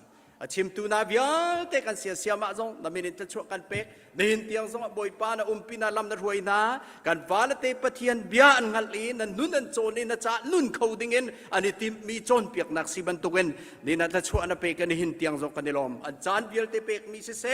ชิมตูนาเบียเตกันเสียเสียมาจงนมินินจะช่วยกันเป็กนิหินเตียงทรงบอยปานะปีนาลำนัรวยนากันฟาเลเตปะเทียนเบียอันงัดลีนันนุนันโจนี่นะจ๊ะนุนเขาดิ่งเงินอันนี้ทีมีโจนเปียกนักสิบันตุเงินนี่นันจะช่วยอันเป็กกันนิหินเตียงทรงกันนิลมอันจานเบียเตเป็กมีเส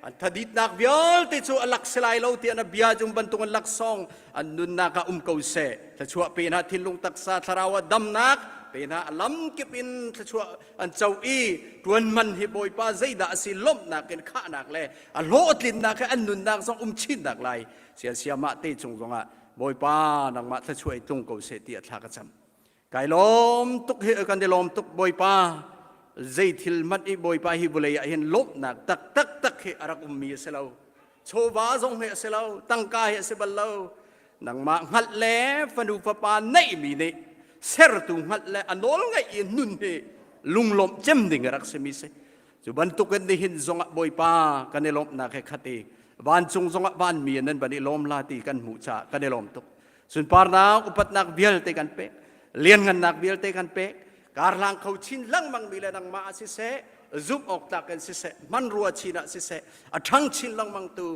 อันทดิตนักเบียเตจูอลักสลายเราเตียนเบียจุงบันตุกันลักซองอันนุนนักเขาเสจะช่วยเป็นหาทิลงตักษาทราวดำนักเป็นหาลำกิปินจะช่วยอันเจ้าอีทวนมันฮิบอยป้าใจด่าสิล้มนักกันข้านักเลยอันโลดลินนักอันนุนนักซองชินนักไรเสียมาเตจงจงอ่ะบอยป้านักมาจะช่วยตรงเขาเสตียทากระจำไก่ล้มตุกเฮกันเดล้มตุกบอยป้าใจทิลมัดอีบอยป้าฮิบุเลยเห็นล้มนักตักเฮอารักมีเสลาโชว์บ้าจงเฮเสลาตั้งกายเฮเสบัลลานักมาหัดแหล่ฟันูฟ้าปานในมีเนเสรตุงหัดแหล่อันโนลไงอินนุนเฮลุงลมเจมดิ่งรักเสมิเสจุบันตุกันได้เห็นจงบอยป้ากันในลมนักขัดเอบ้านจงบ้านมีนั้นบันนี้ลมลาตีกันหูชากันในลมตุกส่วนปาร์นาอุปัตนักเบียลเตกันเป๊กเลี้ยงกันนักเบียลเตกันเป๊กการลังเขาชินลังมังมีเลนังมาสิเสซุปออกตากันสิเสมันรัวชินะสิเสอัทั้งชินลังมังตู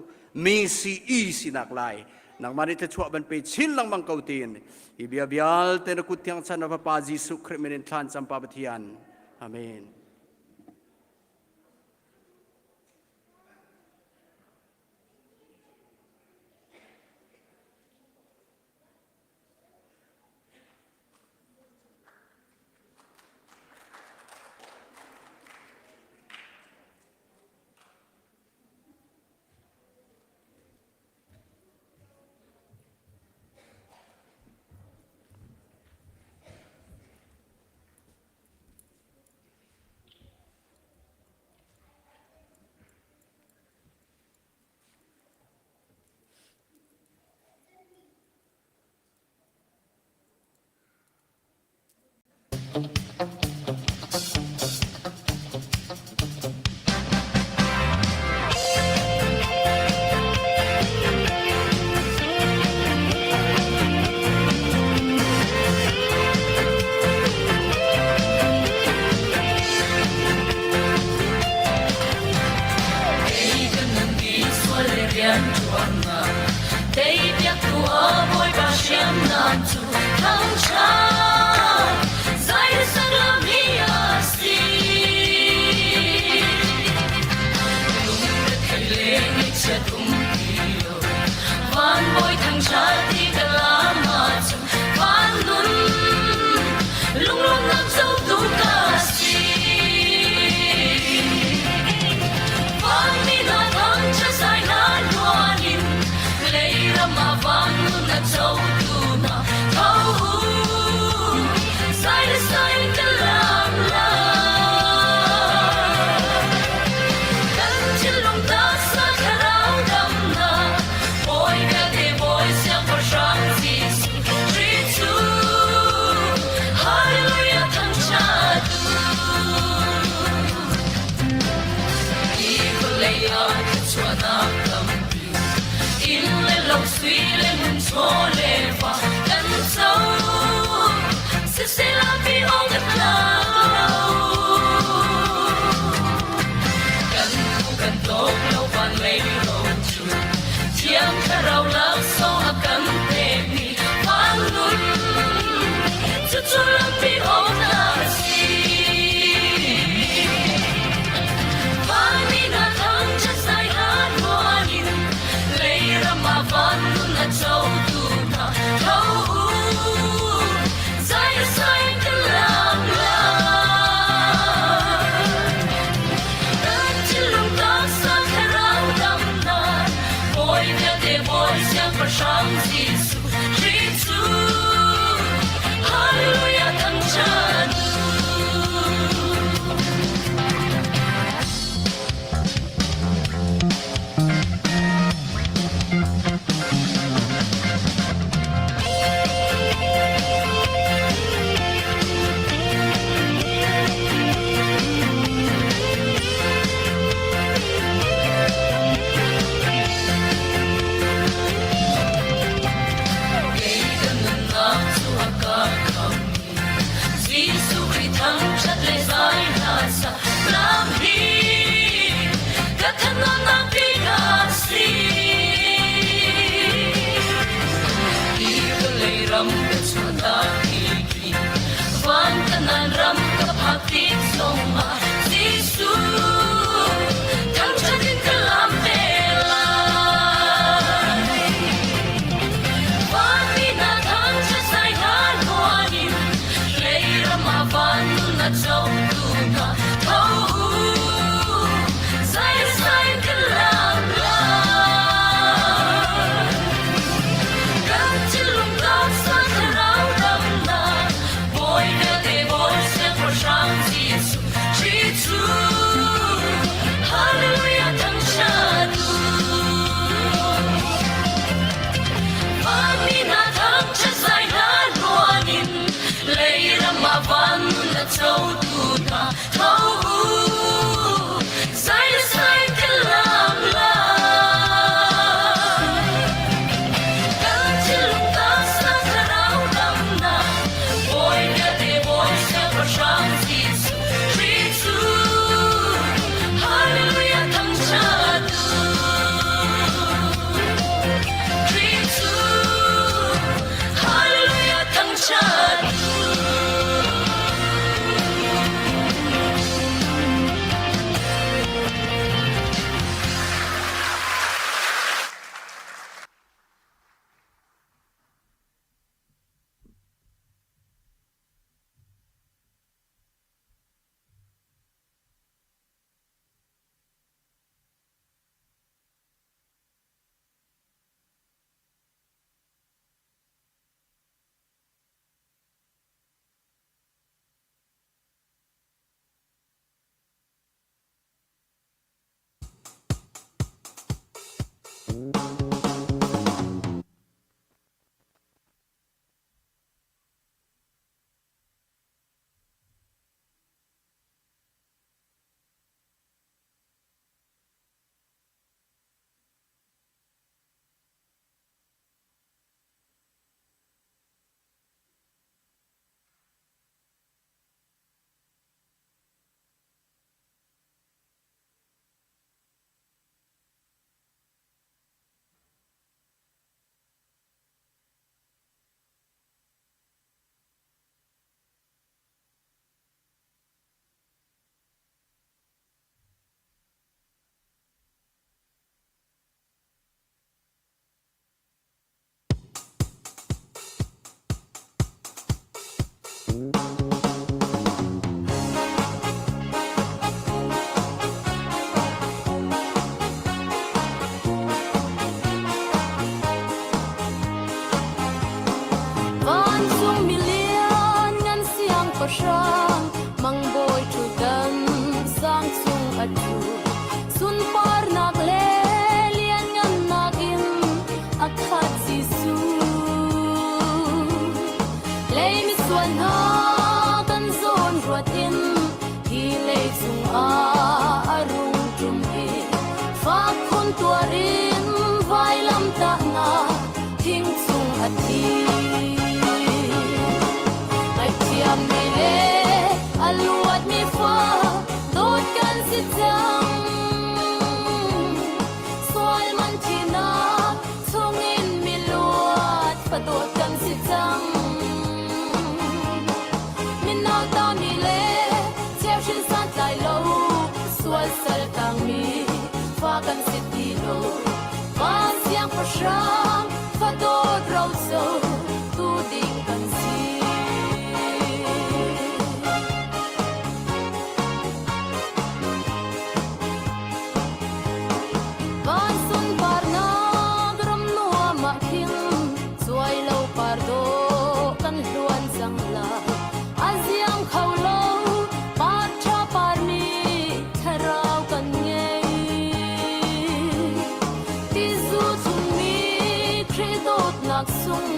มีซีอีสินักลายนังมานิตชั่วบันไปชินลังมังเกาตีนอิบยาบิยัลเตนกุฏยังสันพระปาจิสุคริมินทานสัมปาปทิยันอาเมนเ for shang jisu jisu hallelujah thang chan Van sun parna gram nuwa makhi nak sung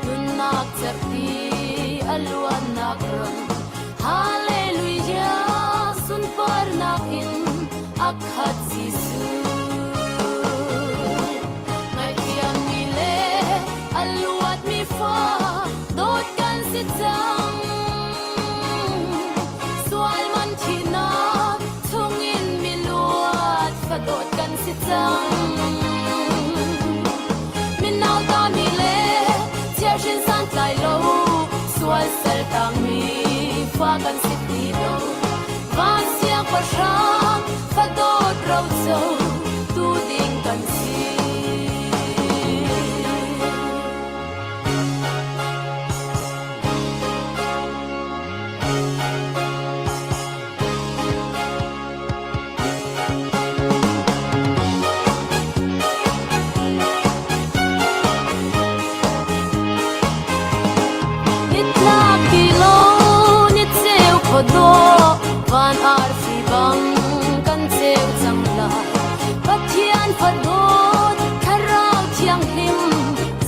nun nak certi aluan nak ram hallelujah sun par nak in akhat sisu ngai tiang mi le aluat mi fa dot kan sitang sual man thina thungin mi luat fa dot kan sitang min nau ta mi le chia shin san tlai lo sual sel tang mi fa kan sit ti lo van siang pa shang fa dot rau zo tu ding kan si do van ar fi bang kan cheu chang la Pathian phadot tharau thiang him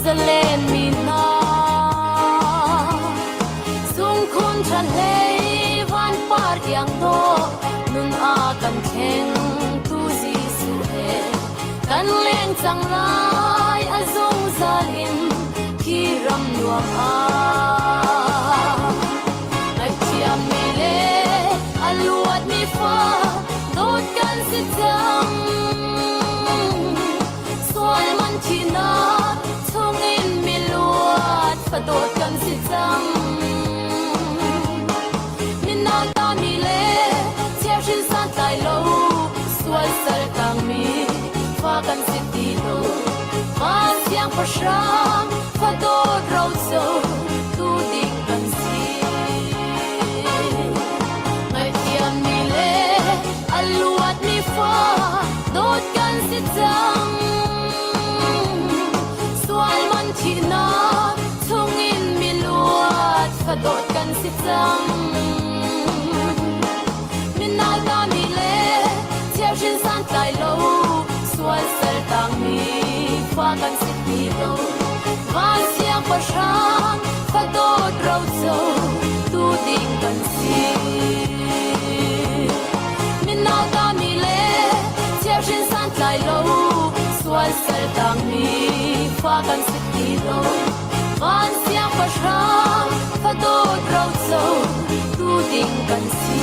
zalen mi na sung khun than lei van par yang do nun a kan theng tu ji su he kan leng chang lai azung zalim ki ram nuam a aluat mi fa dot kan sitang soal man thina thungin mi luat fa dot kan sitang min na ta mi le chia shin san tai lo soal sal tang mi fa kan siti lo ma siang pa shang fa dot rau zo tu ding kan si aluat mi fa dot kan sitang sual man thina thungin mi luat fa dot kan sitang min na ta mi le chia shin san tai lo sual sal tang mi fa kan siti lo van siang pa shang fa dot rau zo tu ding kan si now ta mi le chia shin san tlai lo sual sel tang mi fa kan sit ti lo van siang pa shang fa do rau zo tu ding kan si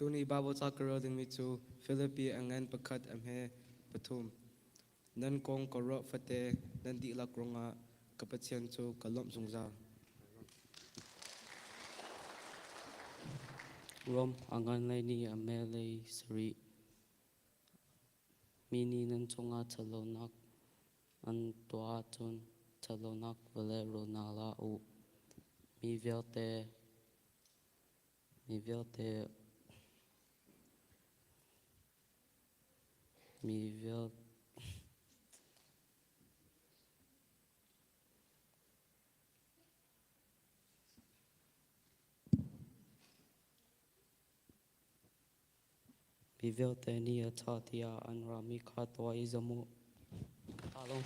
Tuni babo sakaro ding mitu Philippi angan pakat amhe pathum nan kong koro fate nan dihlak ronga kapathian chu kalom sungza Rom angan lai ni ame lai sri mini nan chungah thalonak an tua chun thalonak vale ronala u mi velte mi vel mi velte ni athatia an rami khatwa izamu talong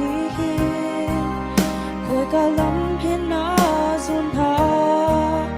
Nihin, khôi ca lắm hiên na dùn ha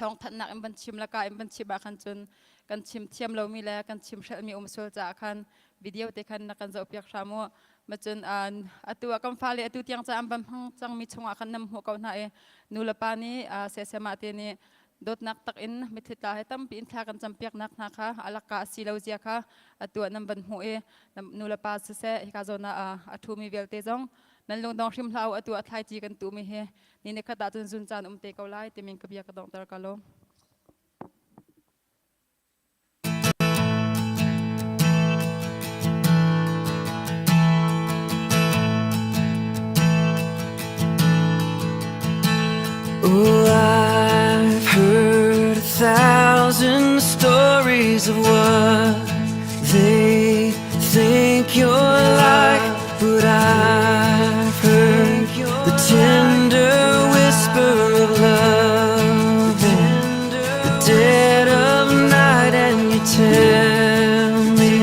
thangthat nak ban chim la ka ban chiba khan chun kan chim thiam lo mi la kan chim shal mi sol cha khan video te khan na kan zo piak shamo ma chun atu kam fale atu tiang cha am bam chang mi chunga khan nam ho ka na e nula pa ni se se ma te ni dot nak tak in mithita he tam pin thla kan champiak nak na kha alaka silo zia kha atu nam ban hu e nula pa se ka zo na athu mi velte jong nan long dong shim hlau atu athai chi kan tu mi he ni ne khata chun sun chan te ko lai te min ka bia ka dong tar ka lo Oh, I've heard 1,000 stories of what they think you're like, but I've heard the tender whisper of love in the dead of night, and you tell me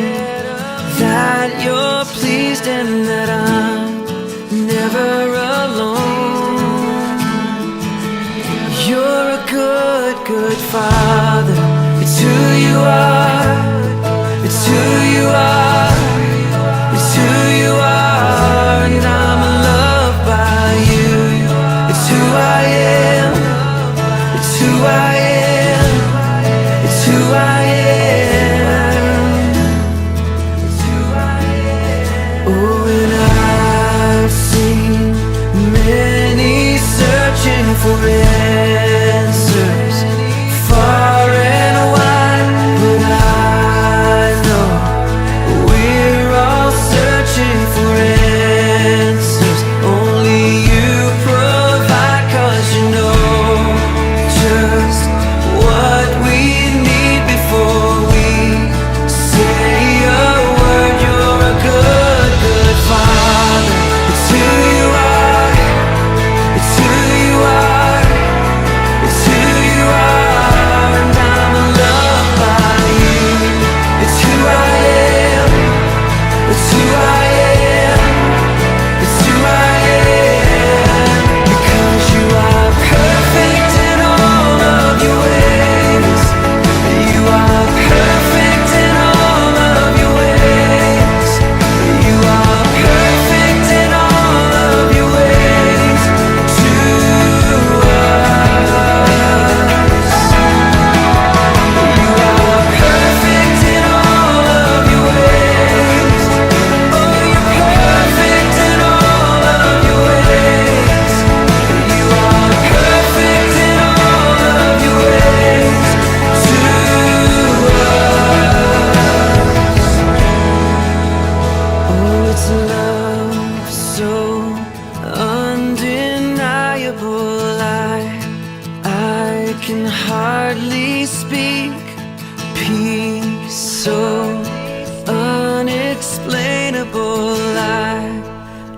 that you're pleased and that I'm never alone. You're a good, good father. It's who you are. It's who you are. It's who you are. And I'm loved by you. It's who I am. It's who I am. It's who I am. It's who I am. Oh, and I've seen many searching for answers far and wide, but I know we're all searching for answers. Only you provide, 'cause you know just what we need before we say a word. You're a good, good father. It's who you are. It's who you are. It's who you are, and I'm loved by you. It's who I am. It's who I am. It's who I am. Because you are perfect in all of your ways. You are perfect in all of your ways. You are perfect in all of your ways to us. You are perfect in all of your ways. Oh, you're perfect in all of your ways. You are perfect in all of your ways to us. Oh, it's love so undeniable. I can hardly speak. Peace so unexplainable.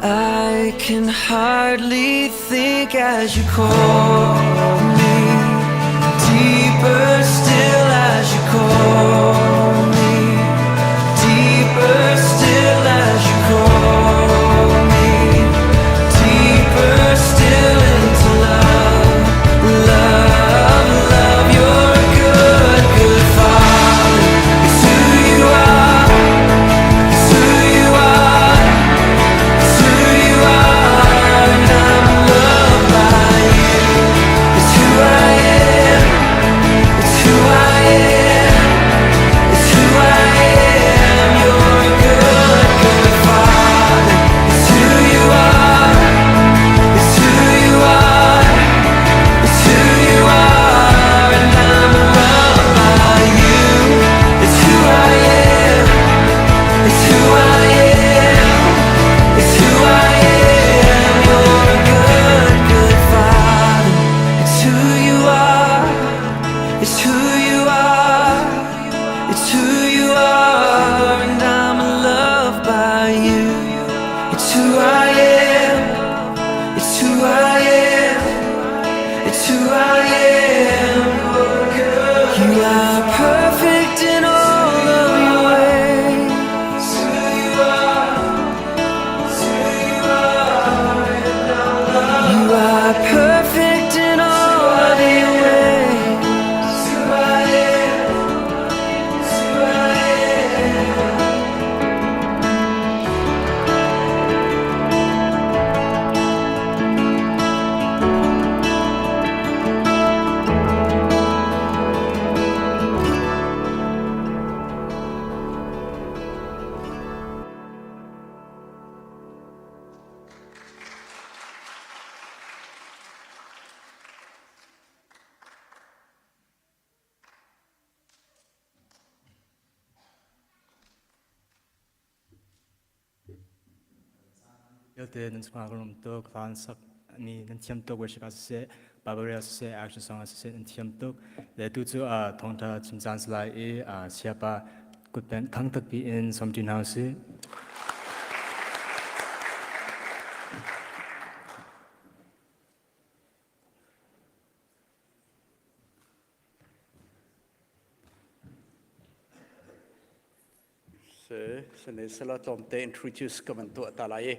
I can hardly think as you call me. Deeper still as you call me. Deeper still as you call me. Deeper still into love. Love, love, you're a good, good father. It's who you are. It's who you are. It's who you are, and I'm loved by you. It's who I am. It's who I am. It's who I am. You're a good, good father. It's who you are. It's who you are. It's who you are, and I'm loved by you. It's who I am. It's who I am. It's who I am. You're a good, good father. It's who you are. It's who you are. It's who you are, and I'm loved by you. It's who I am. It's who I am. It's who I am. You are perfect in all of your ways. Who you are. Who you are. You are perfect in all of your ways. Te nan smarum tok lan sak ni nan thiam tok worship as Bawipa se action song as nan thiam tok le tu chu thongthat chimcawklo siapa kutpen thangthat pi in somtin house se ne sala tom te introduce kaman to talai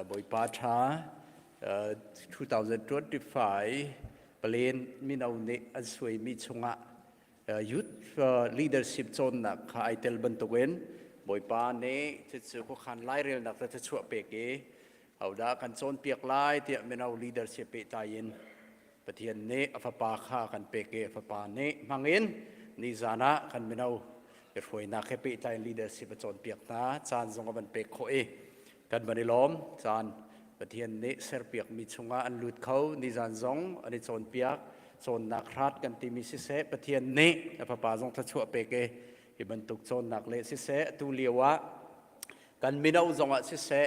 Bawipa tha 2025 palen minau ne asoi mi chunga youth leadership zon na kha aitel ban to wen Bawipa ne chu ko khan lai rel nak ta chu pe ke auda kan zon piak lai tia minau leadership pe tayin Pathian ne afapa kha kan pe ke afapa ne mangin ni zana kan minau foi na ke pe tai leadership zon piak na chan zong ban pe kho e kan bani lom chan Pathian ne ser piak mi chunga an lut khau ni zan zong ani zon piak zon nak rat kan ti mi si se Pathian ne apapa zong tha chu pe ke hi ban tuk zon nak le si se tu liwa kan minau zong a si se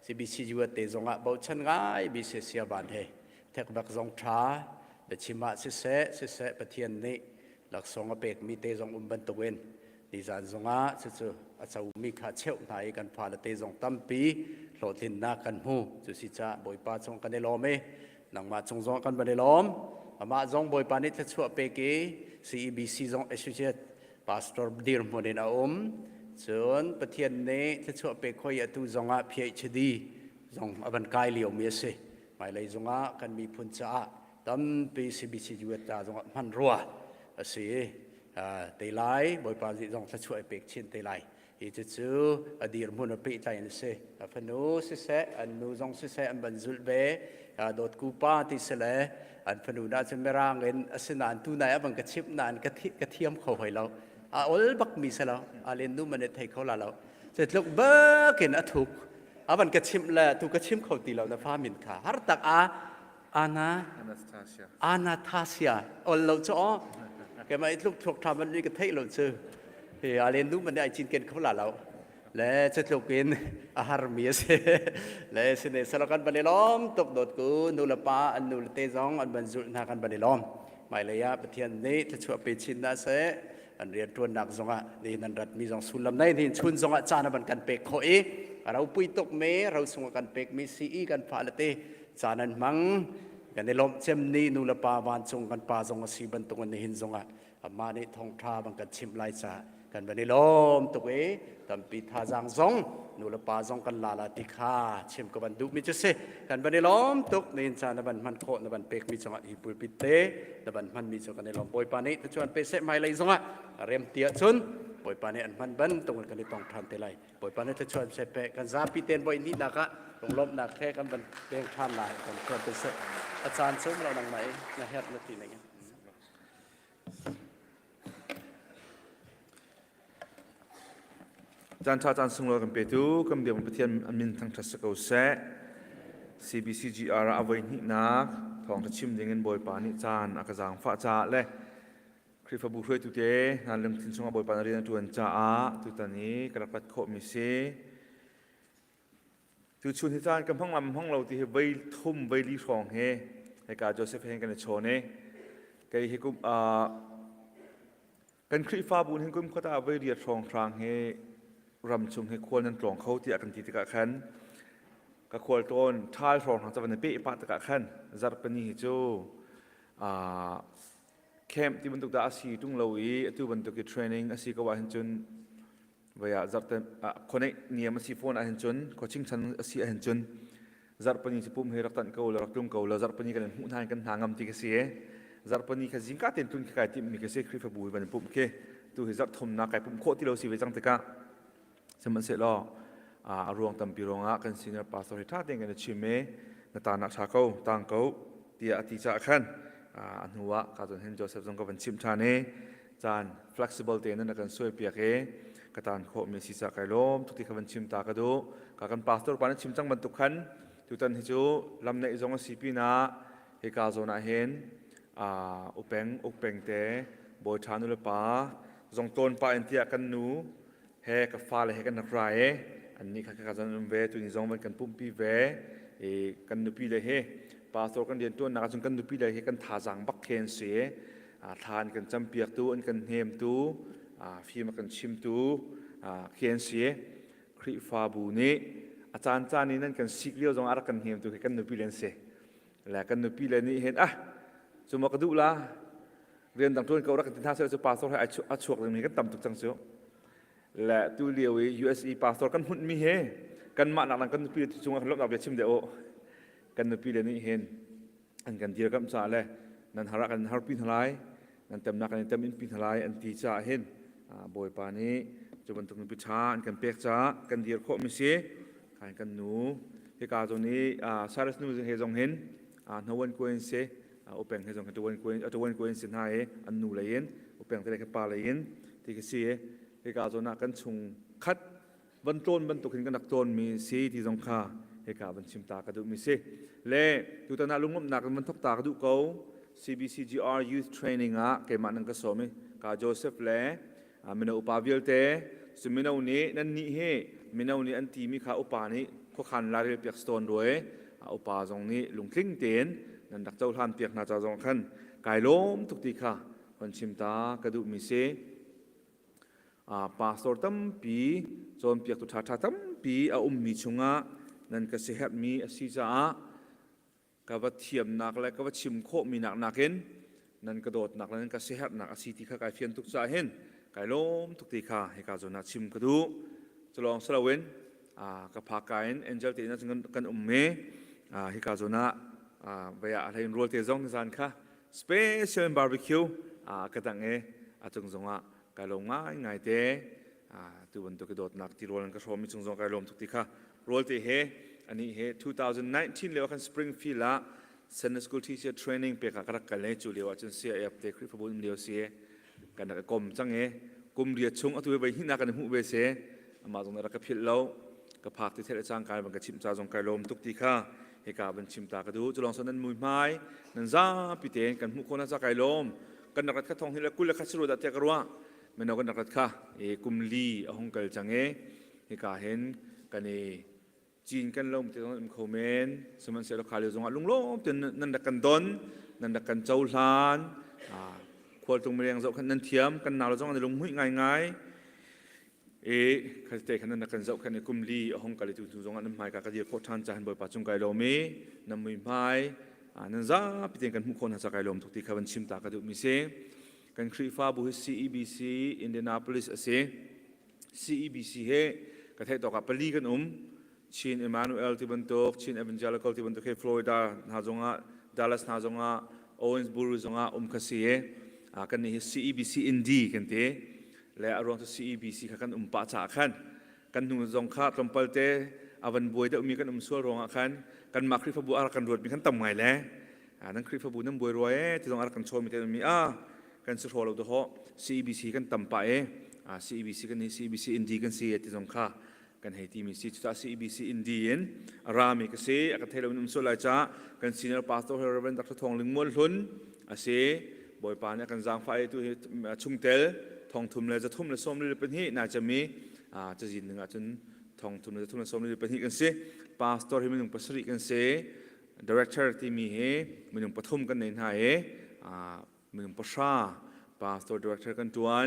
CBCGR te zong a bau chan ngai bi se sia ban he thek bak zong tha be chima si se Pathian ne lak song a pek mi te zong ban to wen ni zan zonga chu achau mi kha cheu nai kan pha la te zong tampi hlotin na kan hu chu si cha Bawipa chong kan elom e nangma chung zong kan ban elom ama zong Bawipa ni chu pe ke CBC zong associate pastor dir monin a chon Pathian ne chu pe khoi atu zonga PhD zong aban kai liu mi se mai lai zonga kan mi phun cha tampi CBC ju ta zong man ruwa ase te lai Bawipa zi zong tha chuai pek chin te lai hi chu adir mun pe tai ne se phanu se se an nu zong se se an ban zul be dot ku pa ti se le an phanu na chen merang en asinan tu nai abang ka chip nan ka thiam kho hoi lo ol bak mi se lo alen nu man thai kho la lo se tlok ba ken athuk aban ka chim la tu ka chim kho ti lo na fa min kha har tak Anastasia ol lo cho cái mà lúc thuộc tham vấn cái thấy lộn sư thì lên lúc mình đại chín kiến không là lâu lẽ chất lượng kiến harmia se lẽ xin để sao kan bani lom tục đột cứ nô là pa anh nô là tê gióng anh bận rụn ha kan bani lom mày lấy ya Pathian này thật sự bị chín đã sẽ anh riêng tuần nạc gióng à thì anh đặt mi gióng sul làm này thì chun gióng à cha nó bận kan pek khoi rau pui tục mé rau sung kan pek mi si kan pha là tê cha anh mangกันในลมเช่นนี้นูละปาวานจงกันปาจงสีบันตุกันในหินจงอ่ะมาในทองทาบังกันชิมไล่จ่ากันไปในลมตุกตัมปีทาจางจงนูละปาจงกันลาลาติคาชิมกับบันดุมิจุเสกันไปในลมตุกในอินทานบันมันโคนบันเป็กมิจงอ่ะฮิปุยปิเตบันมันมิจงกันในลมBawipaนี้ถ้าชวนไปเสไม่ไล่จงอ่ะเรียมเตียชุนBawipaนี้อันมันบันตรงกันในตองทานเตไลBawipaนี้ถ้าชวนเสไปกันซาปิเตนบ่อยนิดนักะลงลมนักแค่กันบันเป็นทานลายกันชวนไปเสอาจารย์ซึ่งเราดังไหนนะเฮ็ดนาทีไหนกันอาจารย์ซึ่งเรากันไปดูคำเดียวมันPathianอันมินทั้งทัศกเส CBCGR เอาไว้นี่นักทองทัชิมเงินBawipaนี่จานอากาศางฟ้าจ่าเลยคริฟบุรุษตุเตงานเรื่องทิ้งส่งBawipaเรียนตัวจ่าตุตานี้กระปัดโคมิเซตุชุนที่จานกำพังลำห้องเราที่ใบทุ่มใบลีฟองเฮให้การโจเซฟเฮงกันโชว์เนี่ยก็ให้กุมกันคริฟ้าบุญให้กุมเขาตาใบเรียดฟองทางให้รำชงให้ควรนั้นตรองเขาที่อากันติดกับขันก็ควรต้นท้ายฟองทางจะเป็นเป๊ะปะตะกับขันจัดเป็นนี่จูเข้มที่บรรทุกดาสีตุ้งเราตู้บรรทุกเทรนนิ่งอาศัยก็ว่าเห็นจนว่าจัดคนนี้เนี่ยมันสีโฟนอาเห็นจนก็ชิงชันอาศัยเห็นจนจัดปนิสิปุ่มให้รักตันเกาลรักตุ้มเกาลจัดปนิกันหุ่นทานกันหางำติกเสียจัดปนิกันจิงกัดเต็มตุนกายที่มีกเสียคริฟบุยบันปุ่มเคตู้ให้จัดทมนักไก่ปุ่มโคที่เราสีไว้จังตะกะสมันเสร็จแล้วรวงตั้มปีรวงกันซีเนียร์พาสตอริท่าเต็งกันชิมเมนตานักชาเกาต่างเกาเตียอธิจักขันอันหัวการจนเห็นโจเซฟจงกับวันชิมชาเนจาน flexible เต็นนั่นกันช่วยเปียกกระตานโคมีศีรษะไก่ล้มทุกที่ขันชิมตากระดูการพาสตอร์ปานชิมจังบรรทุกขันทุกท่านที่จูลำในจงสีปีนาเฮกาโซนาเห็นอุเปงเตบอยชานุลปาจงต้นปาอินเตียกันนูเฮกับฟาเลเฮกันนักไร อันนี้ข้าการจันเวตัวนี้จงมันกันปุ่มปีเวกันนุปีเลยเฮปาสโตกันเดียนตัวนักจงกันนุปีเลยเฮกันท่าจังบักเคนเสียทานกันจำเปียกตัวอันกันเฮมตัวฟีมากันชิมตัวเคนเสียคริฟาบูนี้อาจารย์จานี่นั่นกันสิกเลี้ยวจงอารักกันเฮมตัวกันนุปีเลนเสียและกันนุปีเลยนี่เห็นสมมติกระดูละเรียนต่างทุนเขารักกันท่าเสือจะปาสโตให้อัดชวกตรงนี้กันต่ำตุกจังเสียและตัวเลี้ยว USE ปาสโตกันหุ่นมีเฮกันมาหนักกันนุปีจงอาลบดับเบียชิมเดโอกันนุปีเลยนี่เห็นอันกันเดียวกับจ่าเลยนั่นหารักกันหาปีนทลายนั่นเต็มนักกันเต็มอินปีนทลายอันตีจ่าเห็นบอยปานี้จะบรรทุกนุปีช้าอันกันเปียกจ่ากันเดียวโคมิเสียกันหนูที่การตรงนี้ซาร์สนูเฮจงเห็นนวันกุยนเสียอุปแปงเฮจงตัววันกุยนตัววันกุยนสินหายอันนูเลยเห็นอุปแปงทะเลกับปลาเลยเห็นที่ก็เสียที่การตรงนั้นกันชงคัดบรรทุนบรรทุกเห็นกันนักต้นมีสีที่สงขาที่การบรรชิมตากระดูมีเสียเล่ตัวตนาลุงงบหนักบรรทุกตากระดูเขา CBCGR Youth Training เกี่ยมันนั่งกระสอบมีกาโจเซฟเล่มินาอุปาวิลเตสมินาอุนี้นั่นนี่เฮมินาอุนี้อันที่มีข้าอุปานี้ก็ขันลาเรียเปียกสโตนด้วยอุปาตรงนี้ลุงคลิ้งเตียนนั่นดักเจ้าท่านเปียกนาจาจงขันกายล้มทุกทีค่ะคนชิมตากระดูมีเสปาสโตตั้มปีจนเปียกตุชาตั้มปีมีชงะนั่นก็เสียมีอาศิจ้ากับว่าเทียมหนักและกับว่าชิมโคมีหนักหนักเห็นนั่นกระโดดหนักแล้วนั่นก็เสียหนักอาศิที่ข้ากายเพียนทุกใจเห็นกายล้มทุกทีค่ะให้การจนนักชิมกระดูจะลองสละเว้นกับพากายเอ็นเจลตีน่าจะกันเมให้การจนะไปอะไรรัวเตจงในจานค่ะสเปเชียลบาร์บีคิวกระตังจงจงกายลงง่ายเตะตัวบนตัวกระโดดหนักที่รัวนั้นก็ชมมีจงจงกายลมทุกทีค่ะรัวเตะอันนี้2019เรียกว่าสปริงฟิลล์Senior School Teacher Training เป็นการกันเลยจุดเดียวจนเสียเอฟเตคริฟบุญเดียวเสียกันนักกรมจังกรมเรียนชงตัวไปหินนักกันหูเวเสมาตรงนั้นก็พิจเราก็พักที่เทศจ้างการบังคับชิมตาจงกายลมทุกทีค่ะให้การบัญชิมตากระดูจะลองสนันมวยไม้นั่นจ้าพิเตนกันหุคนน่าจะกายลมกันนักขัดทองที่ละกุลละขัดสรุดัตเตกรัวไม่นอกกันนักขัดค่ะกุมลีห้องกันจังให้การเห็นกันจีนกันลมที่ตรงนั้นเขาเมนสมัยเสร็จแล้วขายเรือจงลุงล้มจนนั่นดักกันดนนั่นดักกันเจ้าลานควรตรงเรียงเจ้าขันนั่นเทียมกันหนาวเราจงในลงหุ่ยง่ายขัดเตะขันนั่นดักกันเจ้าขันในกุมลีห้องกันเลยจู่ๆจงอันนั้นหมายกับกระเดียโคทันจะหันบ่อยปัจจุบันไกลลมน้ำมือไม้นั่นจ้าพิเศษกันหุคนหาจากไกลลมทุกที่ขับชิมตากระดูกมิเซกันครีฟ้าบุษ CEBC Indianapolis เส CEBC เฮกระเทยต่อกับปลีกันชินเอมานูเอลที่บรรทุกชินเอเวนเจลิคอลที่บรรทุกให้ฟลอริดานาจงะดัลลัสนาจงะโอเวนส์บูรุจงะคาซีกันนี่ CEBC อินดีกันเตะและอารมณ์ที่ CEBC กันปะจากกันกันนุ่งจงข้าตรมเปลเตอวันบวยเดมีกันส่วนรองกันกันมาคริฟบูอาร์กันรวดมีกันต่ำไงแล้วนั่นคริฟบูนั่นบวยรวยที่ต้องอาร์กันโชว์มีแต่มีกันสุดโหดเราตัว CEBC กันต่ำไปCEBC กันนี่ CEBC อินดีกันเสียที่จงข้ากันให้ทีมีสิทธิ์CEBC อินเดียนรามีกษีอาการเทเลวินสุไลจ้ากันซีเนียร์พาสโตร์เฮเรเวนตักทองลิงมวลทุนเสียบ่อยปานกันจางไฟตัวชุงเตลทองทุ่มเลยจะทุ่มเลยส้มเลยเป็นที่น่าจะมีจะยินหนึ่งจนทองทุ่มเลยจะทุ่มเลยส้มเลยเป็นที่กันเสียพาสโตร์ที่มีหนึ่งปัสริกันเสียดีเรคเตอร์ที่มีมีหนึ่งปฐมกันในไทยมีหนึ่งปัสราพาสโตร์ดีเรคเตอร์กันตัวน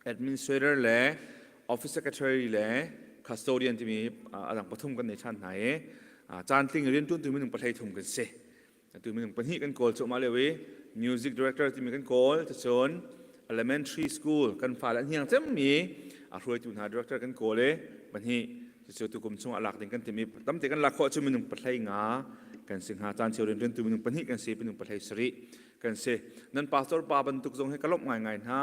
แอดมินสเตรเตอร์และออฟฟิศเซคเรทารีและคัสโตเดียนที่มีอะไรปฐมกันในชั้นไหนจานติงเรียนต้นตัวมีหนึ่งประเทศทุ่มกันเสียตัวมีหนึ่งปัญหากันโกลจบมาเลยวิมิวสิกดีเรคเตอร์ที่มีกันโกลจะชน elementary school กันฝ่ายละเฮียงจะมีรวยตุนหาดีเรคเตอร์กันโกลเลยปัญหาจะชนตัวกลุ่มชงหลักเด่นกันที่มีตั้มเด็กกันหลักข้อจะมีหนึ่งประเทศงากันสิงหาจานเชียวเรียนตัวมีหนึ่งปัญหากันเสียเป็นหนึ่งประเทศสริกันเสียนั่นพาสตอร์ปาบรรทุกทรงให้กระลบง่ายๆนะ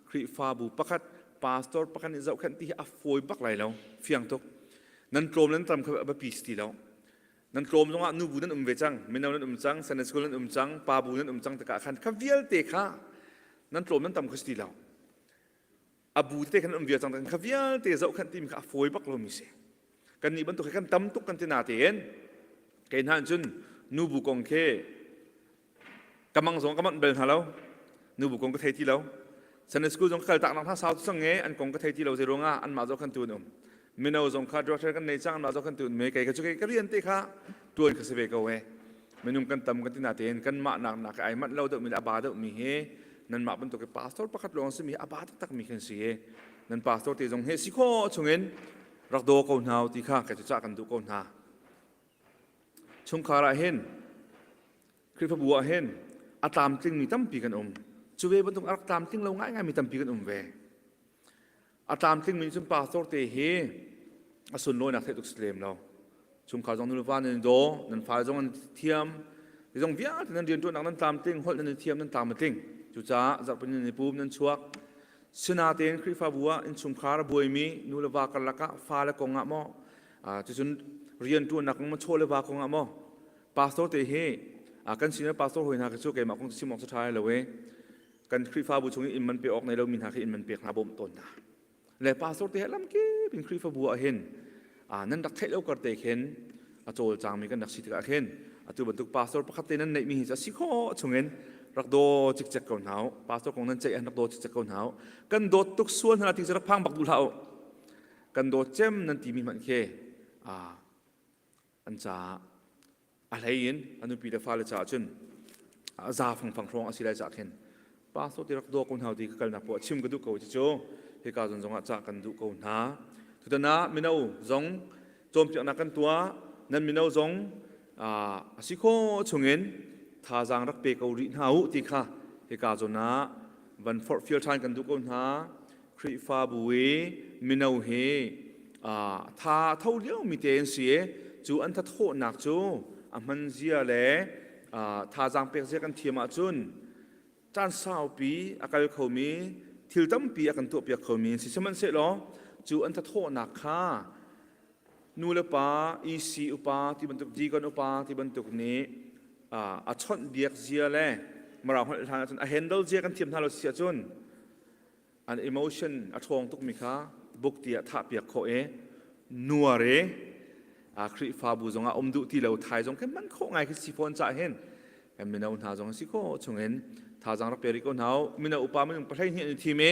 คริฟาบุปขัดพาสตอร์ประกันอิจฉาขันที่อัฟโฟยบักไหลแล้วเฟียงตุกนั่นโกรมนั่นทำเขาแบบปีสตีแล้วนั่นโกรมตรงนั้นนูบูนั่นเวจังมินานั่นจังเซนสกุลนั่นจังปาบูนั่นจังตะกะขันข้าเวียลเตะข้านั่นโกรมนั่นทำเขาสตีแล้วอาบูเตะขันเวียจังตะข้าเวียลเตะเจ้าขันที่มีข้าโฟยบักลมิเสกันนี่บรรทุกขันตั้มตุกกันที่นาเตียนเกณฑ์หันจุนนูบูกงเคกำมังสงกำมันเบลฮาแล้วนูบูกงก็เทที่แล้วเซนสกุลจงเกิดต่างทางสาวสังเงอันกงก็เทที่เราจะรู้ง่าอันมาเจ้าขันตัวนุ่ม มินาจงขาดรักกันในจ้างมาจงกันตุนเมย์ไก่ก็จะกันเรียนตีค่ะตัวก็เสพกันเว้มินุ่มกันตำกันที่นาเตียนกันมาหนักไอ้มัดเราเดิมมีอาบาเดิมมีเฮนั่นมาเป็นตัวกับพาสตอร์ประคัดลงสมีอาบาตักมีกันสินั่นพาสตอร์ที่จงเฮสิโคชงเงินรักโดกนหาวที่ข้าแกจะจ้ากันดูกนหาชงคาราเห็นคริสบัวเห็นอาตามจึงมีตั้มปีกันจูเวบนตรงอาตามจึงเราง่ายมีตั้มปีกันเวอาตามจึงมีจุนพาสตอร์ที่เฮอสุนโลนักเทตุสเลมเราชงขาจงนุลวานันโดนันฟ้าจงเทียมจงวิญญาณนันเรียนตัวนันตามจึงหดนันเทียมนันตามมาจึงจุจ้าจับเป็นในปูมนันชัวสนาเตียนคริฟาบัวอินชุมคาร์บวยมีนูเลวากันละกะฟาเลกงะมอจุนเรียนตัวนักมันโชเลวากงะมอพาสโตเตเฮกันสินะพาสโตหอยนากระชุกเกมาคงสิมองสุดท้ายเลยเว้กันคริฟาบุชงอินมันเปียออกในเรามินหาอินมันเปียกนาบมต้นนะและพาสโตเตลำเก็บเป็นคริฟาบัวเห็นนั่นดักเทเลวกระเตเห็นโจลจางมีกันดักสิทธิ์กะเห็นตัวบรรทุกพาสโตประคัตเตนั้นในมีจะสิโคชงเงินรักโดจิกจักเก่าหนาวพาสโตของนั้นใจรักโดจิกจักเก่าหนาวกันโดตุกส่วนขณะที่จะรักพังบักดูเหล่ากันโดเจมนั่นที่มีมันเคอันจะอะไรยินอันนู้นปีเดฟ้าเลยจ่าจุนจ่าฟังรองอาศัยได้จากเห็นพาสโตที่รักโดคนเหาที่กันนับปวดชิมกันดูเก่าจิโจที่การจงจากกันดูเก่าหนาทุกท่านนะมินาจงโจมตีนักกันตัวนั้นมินาจงสิโคชงเงินท่าจางรักเปกเอาริหาวที่ข้าเหตุการณ์จนะวันฟอร์ฟิลทานกันทุกคนฮะคริฟาบุยมินาเฮท่าเท่าเดียวมีเตียนเสียจูอันทัดโหนักจูมันเสียเลยท่าจางเปกเสียกันเทียมจุนจานสาวปีอาการเขามีทิลตั้มปีอาการตัวเปียกเขามีสิสมันเสร็จแล้วจูอันทัดโหนักข้านูเลปาอีซีอุปาที่บรรทุกดีกันอุปาที่บรรทุกนี้ชนเบียกเสียเลยมาเราทางจนเฮนเดิลเสียกันเทียมทางเราเสียจนอันอิโมชันทองตุกมิค่ะบุกเตียท่าเปียกเขานัวเรคริฟาบูจงดุที่เราไทยจงแค่มันโคง่ายคือสิฟอนจ่าเห็นแต่มินาอุนหาจงสิโคชงเห็นท่าจังรักเปริโกนหาวมินาอุปามันประเทศนี้ทีเม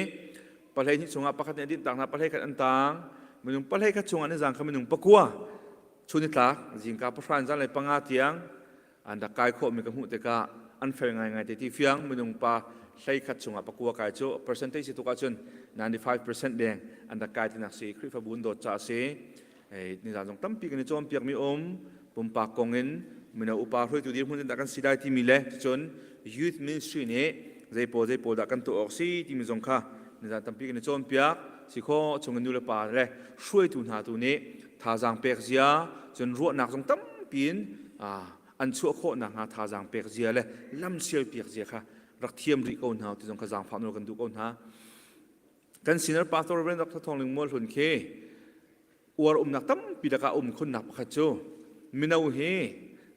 ประเทศนี้ชงประคัตเนี่ยดินต่างประเทศกันอันต่างมันประเทศกันชงอันนี้จังเขามันปะกัวชุนิตลักจิงกับพระฟรานจังเลยปังอาเตียงอันดักไก่โคมีกหูแต่ก็อันเฟรง่ายแต่ที่เฟียงมันปะใช้ขัดชงปะกัวไก่โจเปอร์เซนต์ที่ตุกจน95%แดงอันดักไก่ที่นักสีคริฟบุนโดดจ่าเสนี่จงตั้มปีกันในโจมเปียกมีปุ่มปากกงเงินมันอุปาช่วยตัวเดียวมันดักกันสีได้ที่มีเล่จน youth ministry เนี่ยใจโปดักกันตัวออกสีที่มีจงค่ะนี่จงตั้มปีกันในโจมเปียกสิโคชงเงินดูแลป่าเลยช่วยตุนหาตัวนี้ท่าจางเปียกเสียจนรัวหนักจงตั้มปีนอันชั่วโคหนักหาท่าจางเปียกเสียเลยล้ำเชียร์เปียกเสียค่ะรักเทียมริโกนหาที่จงขจางฝันโนกันดูโกนหากันสินร์ปาสโตร์เรนดักทองลิงมัวหลุนเคอวรนักตั้มปีดกาคนนับขัดโจมินาเฮ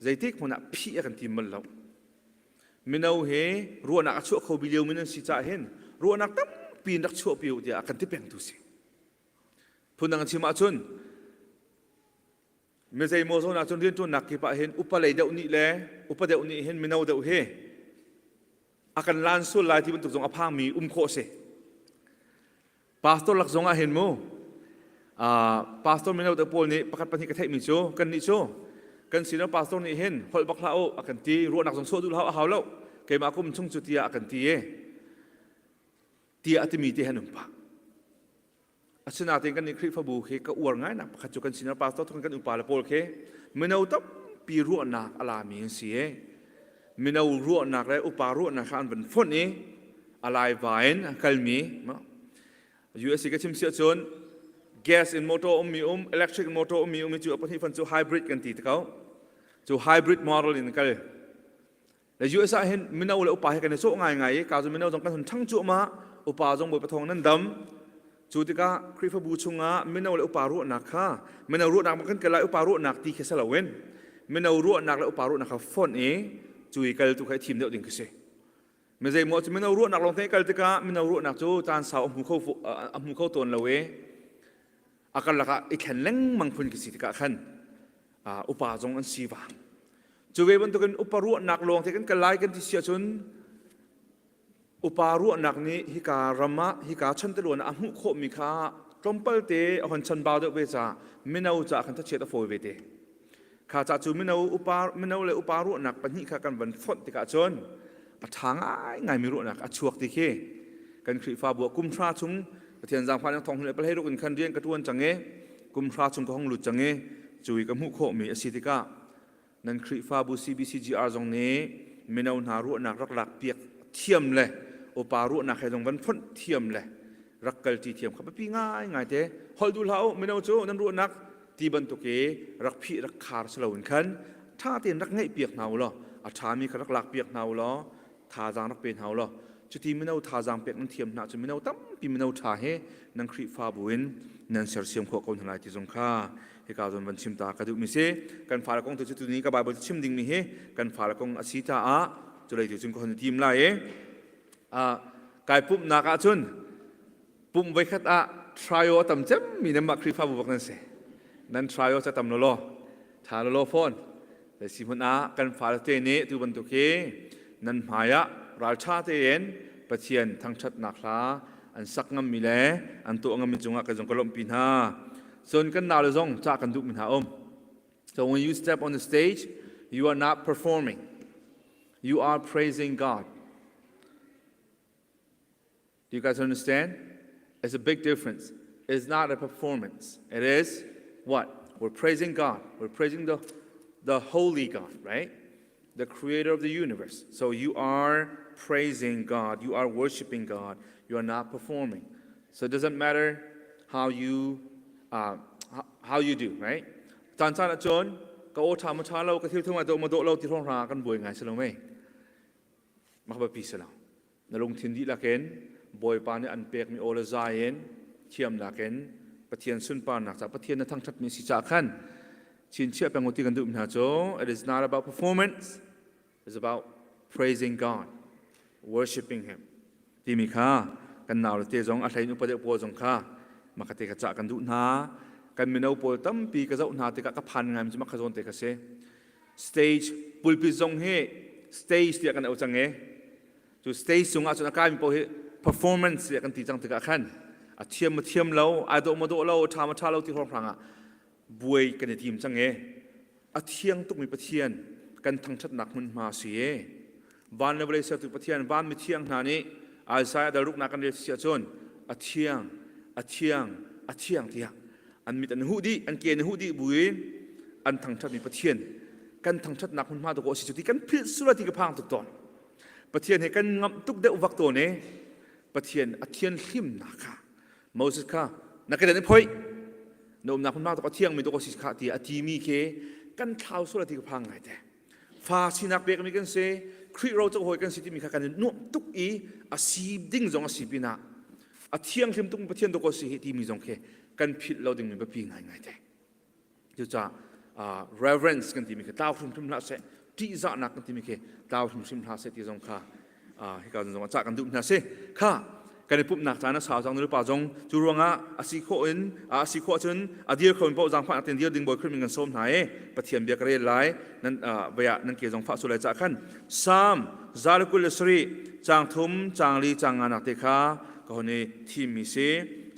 ใจที่คนนับพี่กันทีมันแล้วมินาเฮรัวนักชั่วเขาบิเลียวมินันสิจ่าเห็นรัวนักตั้มปีนักชั่วปิวเดียกันที่เป็นตุสิพูดนังชิมาจุนเมื่อใจโมโซนักจนเรียนตัวนักกี่ปะเห็นอุปเลยเดวนี่แหละอุปเดวนี่เห็นมินาเดวเฮอาการล้านสุดลายที่มันถูกส่งอภามีโคเสพาสตอร์หลักส่งอาเห็นโมพาสตอร์มินาเดวโปนี่ประคัตปนิกเทมิโชกันนิโชกันสินะพาสตอร์นี่เห็นหอยบักลาโออากันตีรัวนักส่งโซดูลาเอาแล้วเกมาคุมชงจุติอากันตีอัติมีที่เห็นหนุ่มปะอาชนาเต็งกันในคลิปฟาบูเคก็อวดง่ายนะขัดจุกันสินะพาสตอร์ทุกกันอุปาละโปลเคมินาตับปีรัวนักอาลามีเสียมินารัวนักและอุปารัวนักอันเป็นฝนนี้อะไรวายน์กัลมีUS ก็ชิมเสียจน gas in motor electric motor มีจู่ปฏิฟันจู่ hybrid กันตีเขาจู่ hybrid model นี่กันและ US เห็นมินาอุลอุปาให้กันในโซ่ง่ายๆการจะมินาจงกันทั้งจู่มาอุปาจงบทปฐงนั้นดำจู่ที่ก็คริฟบูชุงะมินาอุลอุปารัวนักค่ะมินารัวนักมันกันกันเลยอุปารัวนักตีแค่สละเว้นมินารัวนักและอุปารัวนักฝนจู่อีกกันตุกให้ทีมเดียวดิ่งขึ้นเสียไม่ใช่หมดมินารัวนักลงเตะกันที่ก็มินารัวนักจู่จานสาวมุเข้าตัวเราเว้อาการละก็อีกแค่เล่งมังคุนกิสิทธิ์ก็ขันอุปาจงอันสีวางจู่เวบันตุกันอุปารัวนักลงเตะกันกันไล่กันที่เสียจนอุปารัวนักนี้ฮิการามะฮิกาชันตะลวนมุโคมิคา ตรมเปิลเตอหันชันบาวเดเวจ่าไม่เอาจ่าขันทัชเชตโฟเวเตข้าจ่าจูไม่เอาเลยอุปารุหนักปัญหิข้ากันวันฝนติกาจนทางง่ายมีรุหนักชวกติเคกันคริฟ้าบัวกุมทราชุงเทียนจางพันยังทองเลยไปให้ลูกอินคันเรียนกระทวนจังเงกุมทราชุงก็ห้องหลุดจังเงจุยกับมุโคมีอสิติกานั่นคริฟ้าบัว CBCGR ตรงนี้ไม่เอาหนารุหนักรักหลักเปียกเทียมเลยอุปารุหนักให้ตรงวันฝนเทียมเลยรักกัลตีเทียมขับไปปีง่ายเต้ฮอลดูเล่าไม่เอาโจนั่นรุหนักตีบันตุเกรักพี่รักขาดสลาวนคันถ้าเตียนรักง่ายเปียกหนาวหรออาชามีรักหลักเปียกหนาวหรอทาจางรักเป็นหนาวหรอจุดที่ไม่เอาทาจางเปียกนั่นเทียมหนาจุดไม่เอาตั้มปีไม่เอาทาเฮนังคริฟ้าบุญนันเสียเสียมขวคนหลายที่สงข้าให้กาวจนวันชิมตากระดูกมิเสกันฟ้าละกงตัวจุดนี้กับบายบทชิมดิ่งมีเฮกันฟ้าละกงอสิตาอะจุดเลยจุดคนทีมไล่กายปุ่มนักอาจุนปุ่มไว้ขัดtrial ต่ำเจ็บมีน้ำมักคริฟ้าบุญนั่นเสนั้น trial จะต่ำโลโลทาโลโลฟอนแต่สิพุนากันฟ้าเตเนตุบันตุเกนั้นหมายะราชาเตเนปะเทียนทั้งชัดนักลาอันสักงำมีแลอันตัวงำมีจงะกันจงกลมปีนาส่วนกันนาลจงจากกันดุมินหาso when you step on the stage you are not performing you are praising God do you guys understand it's a big difference it's not a performance it is what we're praising God we're praising the holy God right the creator of the universe so you are praising God you are worshiping God you are not performing so it doesn't matter how you do right ตอนอาจารย์ก็โอทามาช้าเราก็ที่ทุ่งมาโดเราที่ท้องรากันบ่อยไงใช่ไหมมาแบบปีเสลานลงทินดีละเกนบ่อยปานในอันเปียกมีโอลาไซเอนเทียมละเกนปะเทียนสุนปานหนักจากปะเทียนในทั้งชัดมีสิจากขันชินเชื่อเป็นงติกันดูมินาโจ it is not about performance it's about praising God worshiping Him ที่มีค่ากันหนาวเตจงอาศัยนุปเดปวจงค่ามากเตกจักกันดูนากันมีนเอาปวตั้มปีกระเจ้านาเตกกพันไงมันจะมาขจรเตกเส stage ปุลปิจงเฮ stage เดียกันเอาจังเงจู stage สูงอาจจะนักการมีปว performance เดียกันตีจังเตกขันเทียมมาเทียมเราไอโดมาโดเราทามาชาเราที่ท้องพลังบวยกันในทีมจังเงเทียงตุกมีปะเทียนกันทั้งชัดหนักมันมาเสียบ้านในบริษัทตุกปะเทียนบ้านมีเทียงนานี้อาศัยดารุกนักกันเรียนเสียจนเทียงเทียงอันมีอันหูดีอันเกณฑ์หูดีบุยอันทั้งชัดมีปะเทียนกันทั้งชัดหนักมันมาตัวสิจุดที่กันพิสุรที่กระพังตุกตอนปะเทียนให้กันงับตุกเดอุวักตัวนี้ปะเทียนขิมนักค่ะมอสค่ะนักเรียนพอยนมนักมันมาตัวเทียงมีตัวสิขาตีอธิมีเคกันเท้าสุรที่กระพังไงแต่ฟาสินักเบกมีกันเสครีโรจะหอยกันสิที่มีกันนุ่มตุกอีอาศีบดิ้งจงอาศีบินะเทียงขิมตุกปะเทียนตัวสิที่มีจงเคกันผิดเราดึงมีแบบปีง่ายแต่จะ reverence กันที่มีแค่ดาวทุ่มละเสที่จะนักกันที่มีแค่ดาวทุ่มละเสที่จงค่ะให้การจงจากกันดุนะเสค่ะกันในปุ่มหนักจานะสาวจังหรือป่าจงจูรวงอาศิโคอินอาศิโคจนเดียร์คนเป้าจังพันเตียนเดียร์ดึงบ่อยขึ้นมีเงินส้มหายปะเทียนเบียกเรียนไล่นั้นเบียนั่นเกี่ยวกับฟ้าสุริยะขันสามจารุกุลสรีจางทุ่มจางลีจางงานนักเตะก็คนนี้ทีมมีเส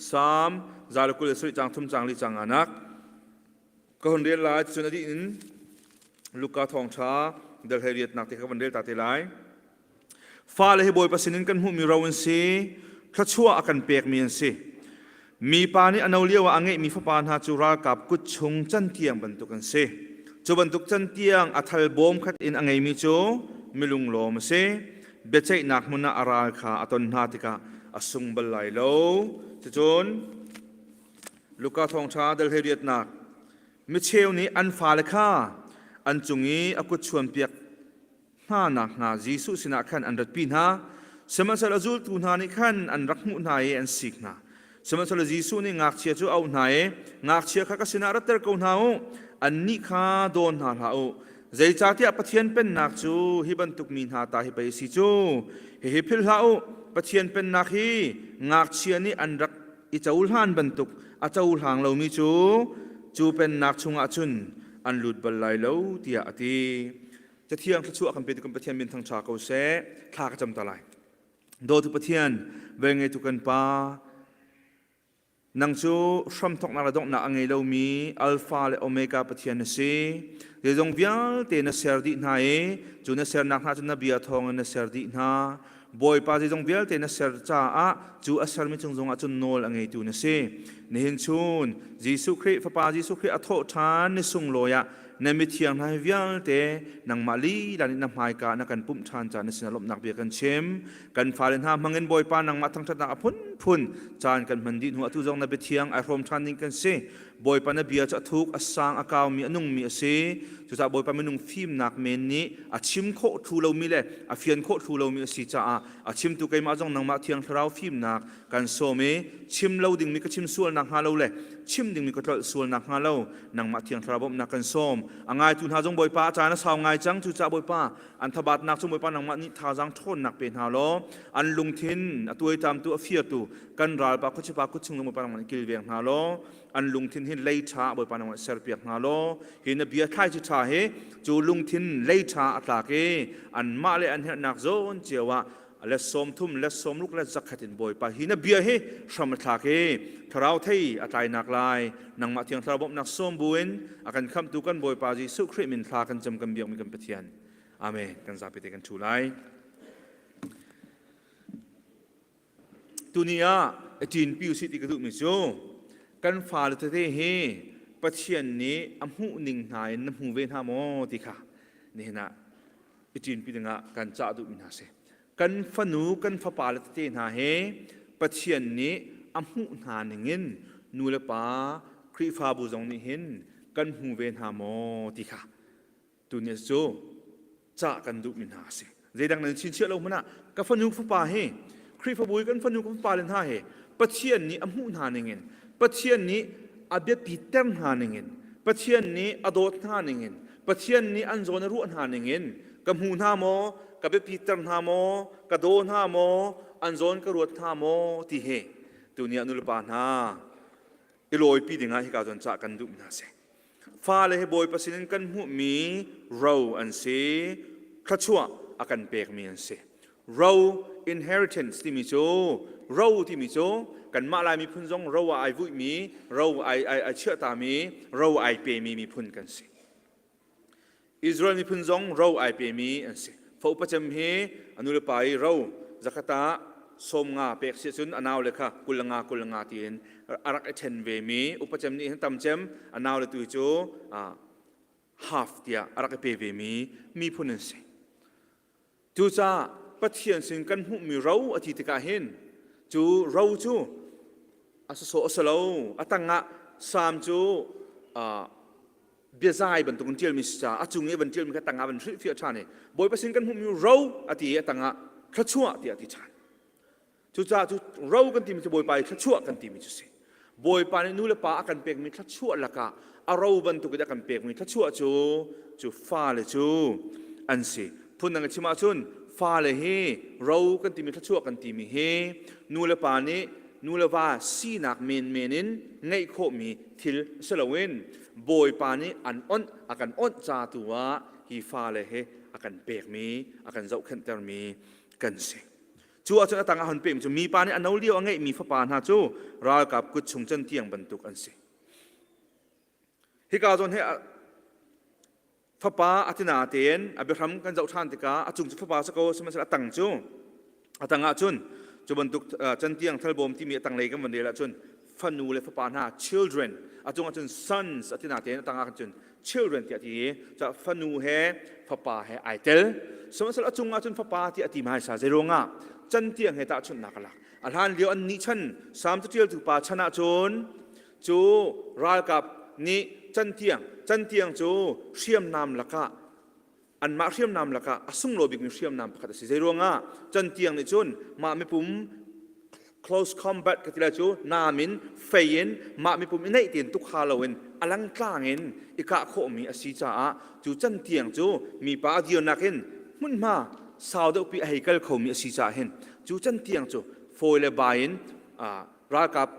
สามจารุกุลสรีจางทุ่มจางลีจางงานักก็คนเรียนไล่จนอดีตลูกกาทองช้าเดลเฮเรียตนักเตะวันเรียนตัดไล่ฟ้าเลยให้บ่อยประสิทธิ์กันหูมีเราวันซีtlhuachuah akan pek mian si mi pani anau liawa ange mi fa pan ha chura kap kut chung chan tiang bantuk an se chu bantuk chan tiang athal bom khat in ange mi chu milunglawm se bechei nak muna aral kha aton na tika asung balai lo chun luka thong cha dal heriat nak mi cheu ni an fa le kha an chungi akut chuan piak na nak na jisu sina khan an rat pin ha Semasal azul tu nani kan an rakmu nai an sikna. Semasal Jisu ni ngak chia chu au nai ngak chia kha ka sinarat ter ko nau an ni kha don na lau. Zai chati a Pathian pen nak chu hi ban tuk min ha ta hi pai si chu hi phil lau Pathian pen nak hi ngak chia ni an rak I chaul han ban tuk a chaul hang lo mi chu pen nak chunga chun an lut bal lai lo tia ati. Cha thiang thluachuah kan pe tu kan Pathian min thang cha ko se thla ka cham ta lai.โดยทุกประเทศเวงไงทุกันป้า นังจูช่ำทอกนาระดกนาอังเงลมีอัลฟาและโอเมก้าปะเทียนสีเดี๋ยวจงเบียลเตนเสร์ดินาจูนเสร์นักนาจูนเบียทองนเสร์ดินาบอยป้าจงเบียลเตนเสร์จ้าจูอัสเสร์มิจงจงจุนโนลอังเงตูนสีนิหินชูนยิสุคริฟป้ายิสุคริอัทโธทานนิสุงโลยะในมิเทียงนายเบียลเตนังมาลีดานินำไฮกานักันปุ่มชานจานในสินลมนักเบียกันเชมกันฟาเลนฮามังเงินบอยป้านังมาทั้งทัดนาพุนจานกันมันดินหัวตุจงในมิเทียงไอรอมชานนิงกันเซบอยป้าในเบียจะทุกอสางอากาวมีอนุงมีเซจุดบอยป้ามีนุงฟิมนักเมนนี้อาชิมโคทูเรามีเลยอาเฟียนโคทูเรามีสิจ้าอาชิมตุกไกมาจงนังมาเทียงเราฟิมนักกันโซเมชิมเราดิ่งมีก็ชิมส่วนนักฮาเราเลยชิมดิ่งมีก็ส่วนนักฮาเรานังมาเทียงเราบ่มนักกันโซมอ่างไงตุนหาจงบอยป้าจานะสาวไงจังจุดบอยป้าอันทบาทนักจงบอยป้านังมานี่ทาจังทนนักเป็นฮาโลอันลุงทินตัวตามตัวเฟียตุกันรัลปาคุชปาคุชงลงบอยป้านังมันกิลเวียงฮาโลอันลุงทินหินเลชาบอยป้านังมันเซอร์เปียกฮาโลหินเบียท้ายจุดชาเฮจูลุงทินเลชาอัตลาเกอันมาเลอันเฮนักโซนเจียวะเลสสมทุ่มเลสสมลูกเลจักขัดินบอยป้าหินเบียเฮชามตลาเกทาราวเทยอัตายนักลายนังมาเทียงทาราวบนักสมบุญอาการคำตุกันบอยป้าจีสุคริมินทากันจำกันเบียงมีกันปะเทียนอาเมนกันซาปิเตกันชูไลตุนียาจีนปิวสิติกระดูมิโซกันฟาลเตเฮปะเทียนนี้อัมหูนิงนายน้ำหูเวนฮามอติค่ะนี่นะจีนปิดึงะกันจ่าดุมินาเซกันฟันูกันฟาปาลเตนาเฮปะเทียนนี้อัมหูนาหนึ่งนูเลปาครีฟาบุจงนิหินกันหูเวนฮามอติค่ะตุนียโซจ่ากันดุมินาเซเรื่องนั้นชินเชื่อเรามันนะกันฟันูฟาปาเฮครีฟาบุยกันฟันูกันฟาปาเลนฮาเฮปะเทียนนี้อัมหูนาหนึ่งปะเทียนนี้อาเบียปีเตอร์หาหนึ่งปะเทียนนี้อโดดหาหนึ่งปะเทียนนี้อันโซนรุ่นหาหนึ่งกับหูหาโมกับเบียปีเตอร์หาโมกับโดนหาโมอันโซนกับรุ่นหาโมที่เฮตัวนี้นุลปานาอีลอยปีดึงให้การจนจากกันดุมนาเซฟ้าเลยให้บอยประสิทธิ์กันหูมีเราอันเซขชัวอากันเปกมีอันเซเรา inheritance ที่มีโจเราที่มีโจกันมาลายมีพุ่นจงเราไอวุ้ยมีเราไอเชื่อตามีเราไอเปมีพุ่นกันสิอิสราเอลมีพุ่นจงเราไอเปมีอันสิฝุประจำเฮอนุลปายเราจักตาสมงาเปกเสียสุนอนาวเลยค่ะกุลงาตีนอารักเชนเวมีอุปจำนี้ตำเจมอนาวเลยตัวโจhalf เดียอารักเปเวมีพุ่นอันสิจูจ้าปะเทียนสิงกันหุมีเราอธิตกาเห็นจูเราจูอาสโซอสโลอตังงะสามจูเบียใจบรรทุกเจียมิสจาอาจุงเอบรรเจียมิกตังงะบรรทุกเฟียชานี่บอยประสิงกันหุมีเราอธิตังงะขชัวอธิชานจูจ้าจูเรากันทีมิจะบอยไปขชัวกันทีมิจุสิบอยไปนู่นละป้ากันเปกมีขชัวละกะอาเราบรรทุกกันเปกมีขชัวจูฟ้าเลยจูอันสิพูดนังชิมาชุนฟ้าเลยเฮเรากันทีมีขชัวกันทีมีเฮนู่นละป้านี้นูเลว่าสีนักเมนินไงโคมีทิลสลาวินบอยปานี้อันอ้นอากันอ้นจาตัวฮีฟ้าเลยเฮอากันเปกมีอากันเจ้าขันเตอร์มีกันสิจูอาจจะต่างอาหันเปมจูมีปานี้อันเอาเลี้ยวไงมีฟ้าปานหาจูราวกับกุดชงจันเตียงบรรทุกอันสิฮิกาจนเฮฟ้าปาอธินาเตียนอภิธรรมกันเจ้าชานติกาอาจุงฟ้าปาสกอสมัยสละตั้งจูอาตังอาจุนจบรรทุกจันเตียงทลบมที่มีตั้งเลยกันวันเดียวละจนฟันนูเลยฟ้าปานหา children อาจงอาจน sons อธินาเตียนตั้งอาจน children ที่อธิจะฟันนูเฮฟ้าปาเฮไอเตลสมัยสละจงอาจนฟ้าปาที่อธิมาให้สาเจรงะจันเตียงเฮตาชนนักละอันหันเดียวอันนี้ฉันสามตัวเดียวถูกป่าชนะจนจูรายกับนี้จันเตียงจูเชื่อมนำละกะอันมาเชื่อมนำละกะอสุงโลบิกมีเชื่อมนำขัดสิเจรงะจันเตียงในจนมาไม่ปุ่มclose combat กันทีละจูนามินเฟยินมามีปุ่มในตีนตุกฮาโลวินอลังกลางเงินอีกะโคมีอาศิจาจูจันเตียงจูมีปาเดียวนักเห็นมุนมาสาวเด็กปีไฮเกิลโคมีอาศิจาเห็นจูจันเตียงจูโฟเลบายินรากับ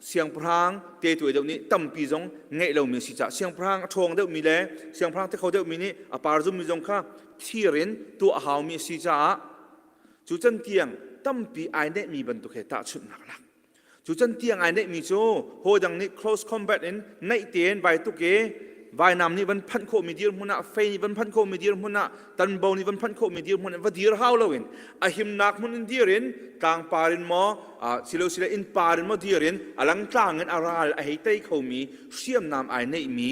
เสียงพรางเตยตัวเดียวนี้ตั้มปีจงเงยเรามีอาศิจาเสียงพรางทองเดียวมีเล่เสียงพรางที่เขาเดียวมีนี่ปาร์จุมีจงค่ะที่เรนตัวหาวมีอาศิจาจูจันเตียงตั้มปีไอเนมีบรรทุกเหตุชุดนักลัก จูจันเตียงไอเนมีจูโหดังนี้ close combat in ในเตียนใบตุเกวายนำนี่วันพันโคมีเดียร์มุนะเฟนี่วันพันโคมีเดียร์มุนะตันโบนี่วันพันโคมีเดียร์มุนะวันเดียร์ฮาวลวินอาหิมนักมุนเดียรินกลางปารินมอสิโลสิเลอินปารินมอเดียรินอลังกลางเงินอาราลไอเฮตัยเขามีเสียมนำไอเนมี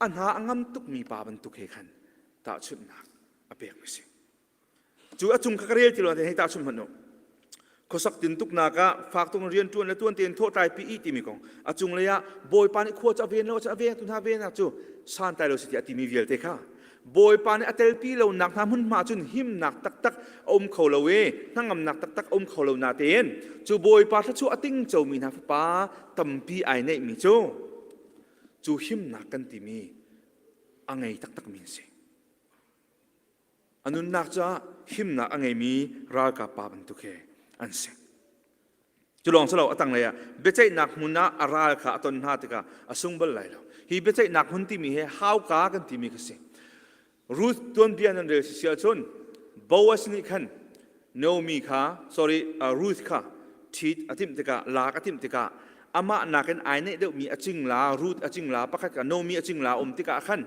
อันหาอังมตุกมีปาบันตุกเฮขันตาชุดนักอเปียกไม่สิจูอาจุงขกเรียที่เราให้ตาชุดมันโนข้อสักตินตุกนากะฝากตรงเรียนจวนและตัวเตียนโทษใจปีอีติมิกงอาจุงเลยะบอยปานิขั้วจะเวียนเราจะเวียนตุนหาเวียนนะจูสานใจเราสิที่อติมีเวียลเตค่ะบอยปานิอัตเตลปีเราหนักทำหุ่นมาจุนหิมหนักตักตักอมเขาเราเวนั่งอมหนักตักตักอมเขาเรานาเตียนจูบอยปาถ้าจูอติงเจ้ามีนาฟป้าตัมปีไอเนมีจูหิมหนักกันติมีอังไงตักตักมีสิอันนู้นนักจะหิมหนักอังไงมีรากาปาบันตุเคอันเสงจุลองสลาวตั้งเลยอะเบใจนักมุนะอาราลขาตนหาติกาอสุงบัลไลแล้วฮีเบใจนักมุนที่มีเหฮาวกากันที่มีกสิรูทตัวเบียนันเรสิเสียชนบาวสนิขันโนมีขา sorry รูทขาทีดอธิมติกาลากอธิมติกาอามานักกันไอเนเดมีอจิงลารูทอจิงลาปักกันโนมีอจิงลาติกาขัน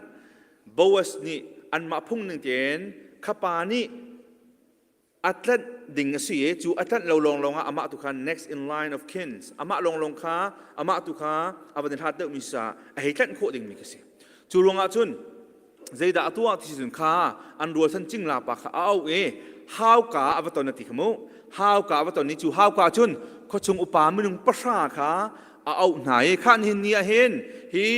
บาวสนิอันมาพุ่งหนึ่งเจนขปานีอัตลันดิ่งสิจูอัตลันเราลงอามาตุขา next in line of kins อามาลงขาอามาตุขาอาบันทัดเดมิสาไอ้กันโคดิ่งมีกสิจูลงอาจุนใจด่าตัวที่สุดขาอันรัวสันจิงลาปะขาเอาฮาวกาอาบัตตอนติขโมฮาวกาอาบัตตอนนี้จูฮาวกาจุนเขาชงอุปามินุงปะราขาเอาไหนขันหินเนียเห็นฮี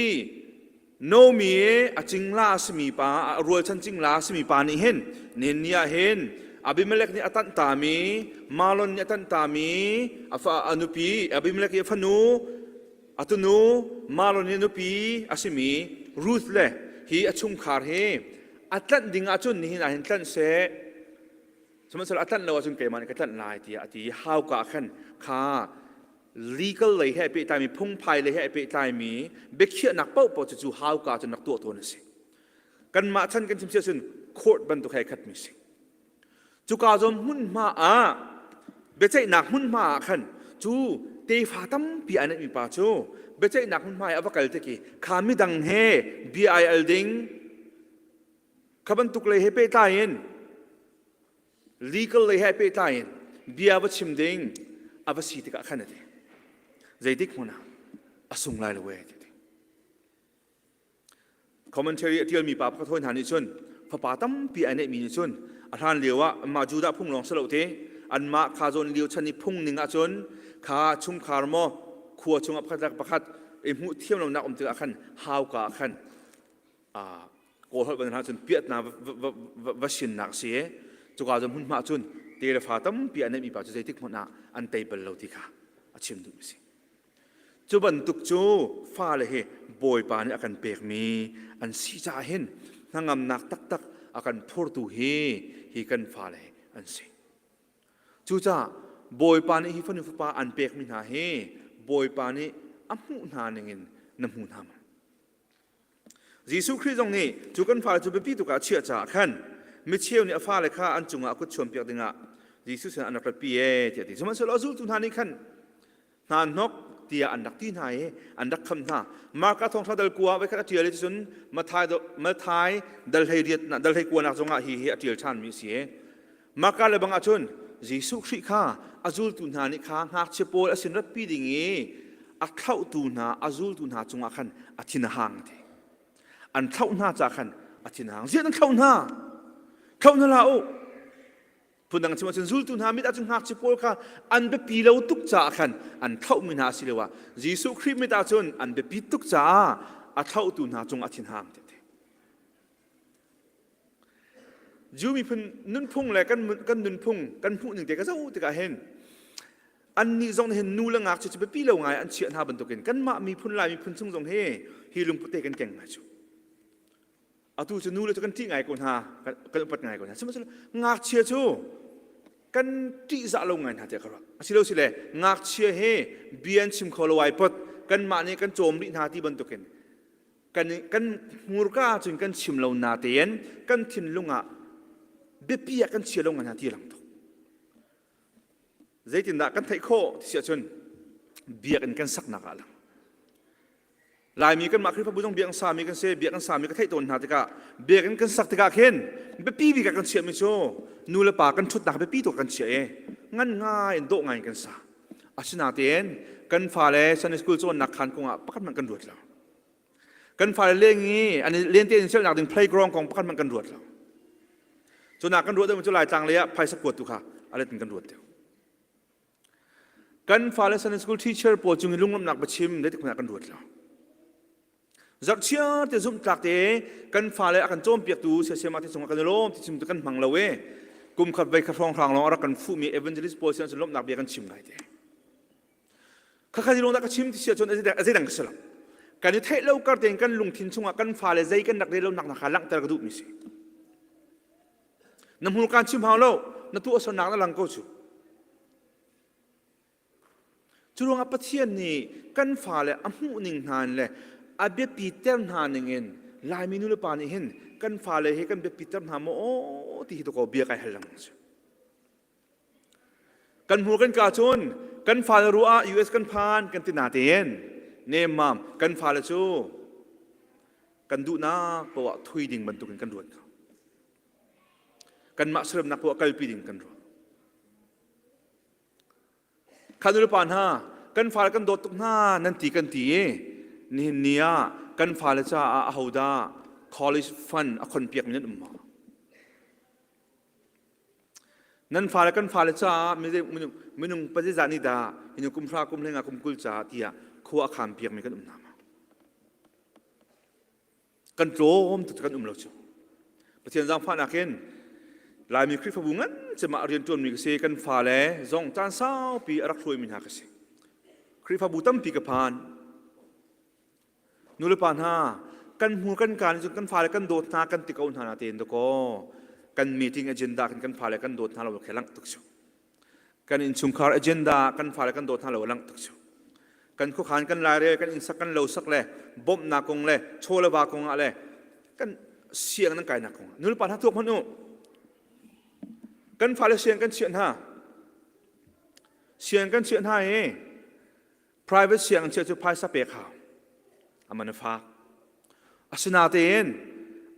โนมีอจิงลาสมีปารัวสันจิงลาสมีปานี่เห็นเนียเนียเห็นอบิเมเลกนี่อัตันตามีมาลอนนี่อัตันตามีอาฟาอนุปีอบิเมเลกนี่ฟันูอัตุนูมาลอนนี่อนุปีอาสิมีรูทเลฮีอชุมขาร์เฮอัตันดิ่งอาจุนนี่นะเห็นตันเสสมัยนั้นอัตันเราอาจุนเกมันก็ตันลายที่ฮาวกะขันข้า legal เลยให้ไปตายมีพุ่งไพ่เลยให้ไปตายมีเบกเชียนักเป้าปอจะจูฮาวกะจนนักตัวนั่นสิกันมาฉันกันชิมเชื่อซึ่งโคตรบรรทุกให้ขัดมิสิจูกาจอมหุ่นมาเบใจหนักหุ่นมาขันจูเตฟาตัมปีอันนั้นมีป่าจูเบใจหนักหุ่นมาอวกาศตะกี้ขามิดังเฮบีไอเอลดิงขบันตุกเลยให้ไปตายเอง legal เลยให้ไปตายเองบีอาวชิมดิงอาวสิติกะขันนั่นใจดิกมุนะอสุงไลละเวทีcommentary ที่มีป่าพระโทษฐานนิชนพระป่าตั้มปีอันนี้มีนิชนอาจารย์เลี้ยวว่ามาจูดาพุ่งลงสลบเทอันมาข้าจนเลี้ยวชนิพุ่งหนึ่งอาจนข้าชุ่มคาร์โมขัวชุ่มอับขัดประคัดเอ็มหูเที่ยวลงนักอมเตอขันฮาวกะขันโกรธบันทัดจนเปียดนาวชินนักเสียจุกาจนหุ่นมาจนเตะฟ้าตั้มปีอันนี้มีป่าจะใจติกมันอันเตยเบลเราที่ข้าอาชิมดูสิจูบันตุกจูฟ้าเลยบอยปานี่อาการเปียกมีอันสีจ่าเห็นนั่งงำนักตักอาการพูดตูฮีกันฟ้าเลยอันสิจูจ่าบอยปานี่ฮีฟันฟ้าอันเปียกมีหาเฮบอยปานี่อัมหูนาหนึ่งน้ำหูนามันยิสุคริสต์ตรงนี้จูกันฟ้าจูเป็นพี่ตุกาเชื่อจ่าขันไม่เชี่ยวเนี่ยฟ้าเลยข้าอันจุงอากุชชมเปียกดึงยิสุเสนอันนักปีเทียดิสมัยสลาจูตุนานี่ขันนานนกเตียอันดักที่ไหนอันดักคำท่ามาร์กาทองทัดลกัวไว้ขัดเทียร์เลยที่สุดมาทายดัลเฮียดดัลเฮียกัวนักจงอาฮีเฮียเทียร์ชันมีเสียมาร์กาเลยบางอาชนยิสุคริข้าอาจูลตุนหานิข้าหักเชโปลสินรับปีดิ่งอักเข้าตุนหาอาจูลตุนหาจงอาขันอธินาหังทีอันเข้าหน้าจากขันอธินาหังเสียนั่นเข้าหน้าลาวพูดดังที่ว่าฉันรู้ตุนหามิตรจึงหักเฉพาะค่ะอันเป็นปีเราตุกจ่าขันอันเท่ามินาสิเลวะยิสุคริสต์มิตรจนอันเป็นปีตุกจ่าอันเท่าตุนหาจงอธินหางเด็ดจูมีพันนุ่นพุ่งเลยกันนุ่นพุ่งกันพุ่งหนึ่งเด็กก็เจ้าเด็กก็เห็นอันนี้จงเห็นนู่นละงักจะเป็นปีเราไงอันเชี่ยนหาบรรทุกกันมามีพุ่นลายมีพุ่นซึ่งจงเฮฮีลุงพุทธกันเก่งไงจูเอาตู้จะนู่นเลยจะกันที่ไงก่อนฮะกันปัดไงก่อนฮะสมมติงักเชี่ยจูกันที่จะลงไงนะเจ้าครับสิเราสิเลยงักเชียเฮเบียนชิมคอลไวปดกันมาเนี่ยกันโจมรินาที่บรรทุกกันมูรก้าจนกันชิมเรานาเตียนกันทิ้งลงอ่ะเบี้ยปีกันเชียลงไงนะที่หลังทุกใจตินดากันไทยโคที่เสียชน เบียกันกันสักนักอะไรลายมีกันมาคริพบุญต้องเบียกันสามีกันเสเบียกันสามีกันไทยตนหาติกาเบียกันสักติกาเข็นเบปีบีกันเชียมิโซนูเลปากันชุดหนักเบปีตัวกันเชียงั้นง่ายโดง่ายกันซะอาชนาเตียนกันฟาเลสันนิสกุลโซนนักขันกงอ่ะปักมันกันรวดแล้วกันฟาเลเลี้ยงงี้อันนี้เลี้ยงเตี้ยนเชื่อหนักถึงเพลย์กรองของปักมันกันรวดแล้วจนหนักกันรวดได้มันจะลายจังเลยอะไพ่สะกดตุค่ะอะไรถึงกันรวดเดียวกันฟาเลสันนิสกุลทีเชอร์ปวดจุงลุงลำหนักประชิมได้ถึงขนาดกันรวดแล้วจักเชื่อแต่ซุ่มจักเตะกันฟาเลอากันโจมเปียกตูเสียมาที่สงกันโลมที่ชิมกันมังเลวกุมขัดใบขัดฟองทางลองรักกันฟูมีเอเวนเจลิสโพสิชันสลบหนักเบียกันชิมไงเตะข้าขยิลงนักชิมที่เสียจนอะไรดังสลับการที่เทเลวกัดเองกันลุงทิ้งช่วงกันฟาเลใจกันนักเรียนนักขลังแต่กระดูกมิสิน้ำหูการชิมหาโลนัตัวสนักนั่งลังกูจูจุลงอปัทเทียนนี่กันฟาเลอหูนิ่งนานเลยอาเบียปีเต็มหาหนึ่งเงินลายมินุลปานิเห็นกันฟาเลยให้กันเบียปีเต็มหาโมที่ตัวก็เบียกันหลังกันหัวกันกาชนกันฟาเลยรัวUS กันพานกันตินาเตียนเนมมามกันฟาเลยชูกันดูน่าเพราะว่าทุยดิ่งบรรทุกกันรวดกันมาเสริมนักเพราะว่ากัลปีดิ่งกันรวดขันนุลปานฮะกันฟาเลยกันโดดตุกหน้านั่นตีกันตีนี่เนียกันฟาเลจ้าอาหูดา college fund อคนเปียกนั่นมานั่นฟาเลกันฟาเลจ้าไม่นุ่งปฏิจจานิดาหินุกุมพระกุมเลงกุมกุลจ้าที่อะขัวขามเปียกมีกันนามากันโจมตุกันเราจูประเทศจางฟ้านักเห็นลายมีคริสต์บุงันจะมาเรียนจนมีเกษกันฟาเลจงจานเศร้าปีรักรวยมีนักเกษคริสต์บุตั้มปีกพานนูเลปานฮากันหัวกันการจนกันฟาเลกันโดดนากันติกเอาหนาเตียนตะโกกันมีทิ้งอเจนดากันฟาเลกันโดดนาเราแค่ลังตุกชูกันอินชุมคาร์อเจนดากันฟาเลกันโดดนาเราลังตุกชูกันคุกขานกันลายเรกันอินสักกันเราสักเลยบ่มนากงเลยโชเลบากงอะไรกันเสียงนั่งไก่นักงนูเลปานฮาทุกคนนู้กันฟาเลเสียงกันเชียนฮาเสียงกันเชียนฮาprivate เสียงเชียร์จะพายสเปกข่าวอามันฟ้าอาชนาเตียน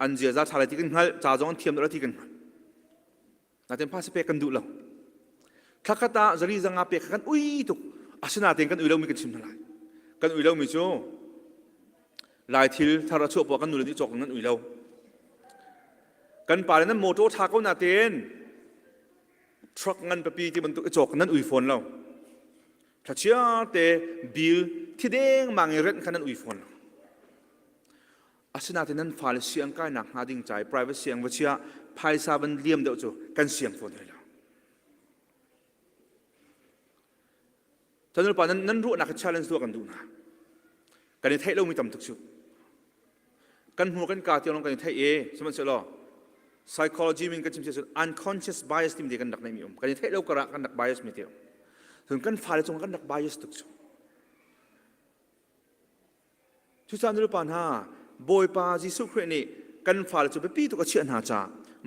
อันเจียจะทำอะไรที่กันหันจ่าจงเทียมอะไรที่กันนาเตียนพาสเปกันดูเราถ้าข้าตาจะรีจังอาเปกกันอุ้ยตุกอาชนาเตียนกันอุ้ยเรามีกันชิมทลายกันอุ้ยเรามีโจ้ลายทิลทาราชั่วปอกันนุ่นที่จอกนั้นอุ้ยเรากันป่านั้นโมโตทาเขานาเตียนทรัคเงินปีที่มันจอกนั้นอุ้ยฝนเราถ้าเชื่อเตะบิลที่เด้งมังเงินขนาดอุ้ยฝนอาชนาที่นั้นฟาเลเสียงใกล้หนักหาดิ่งใจ private เสียงว่าเชื่อภายซาบันเลี่ยมเดียวจูกันเสียงฝนเลยแล้วท่านรู้ป่ะนั้นรู้นัก challenge ตัวกันดูนะกันในไทยเรามีต่ำทุกชุดกันหัวกันกาเตียงลงกันในไทยสมัยเสร็จแล้ว psychology มันกันชิมเสีย unconscious bias ที่มันเดียกันดักในมีกันในไทยเรากระกันดัก bias ไม่เดียวถึงกันฟาเลจงกันดัก bias ทุกชุดทุกท่านรู้ป่ะนะบอยปาจิสุครีนี่กันฟาเลจุดไปปีตุกเชียนหาจ้า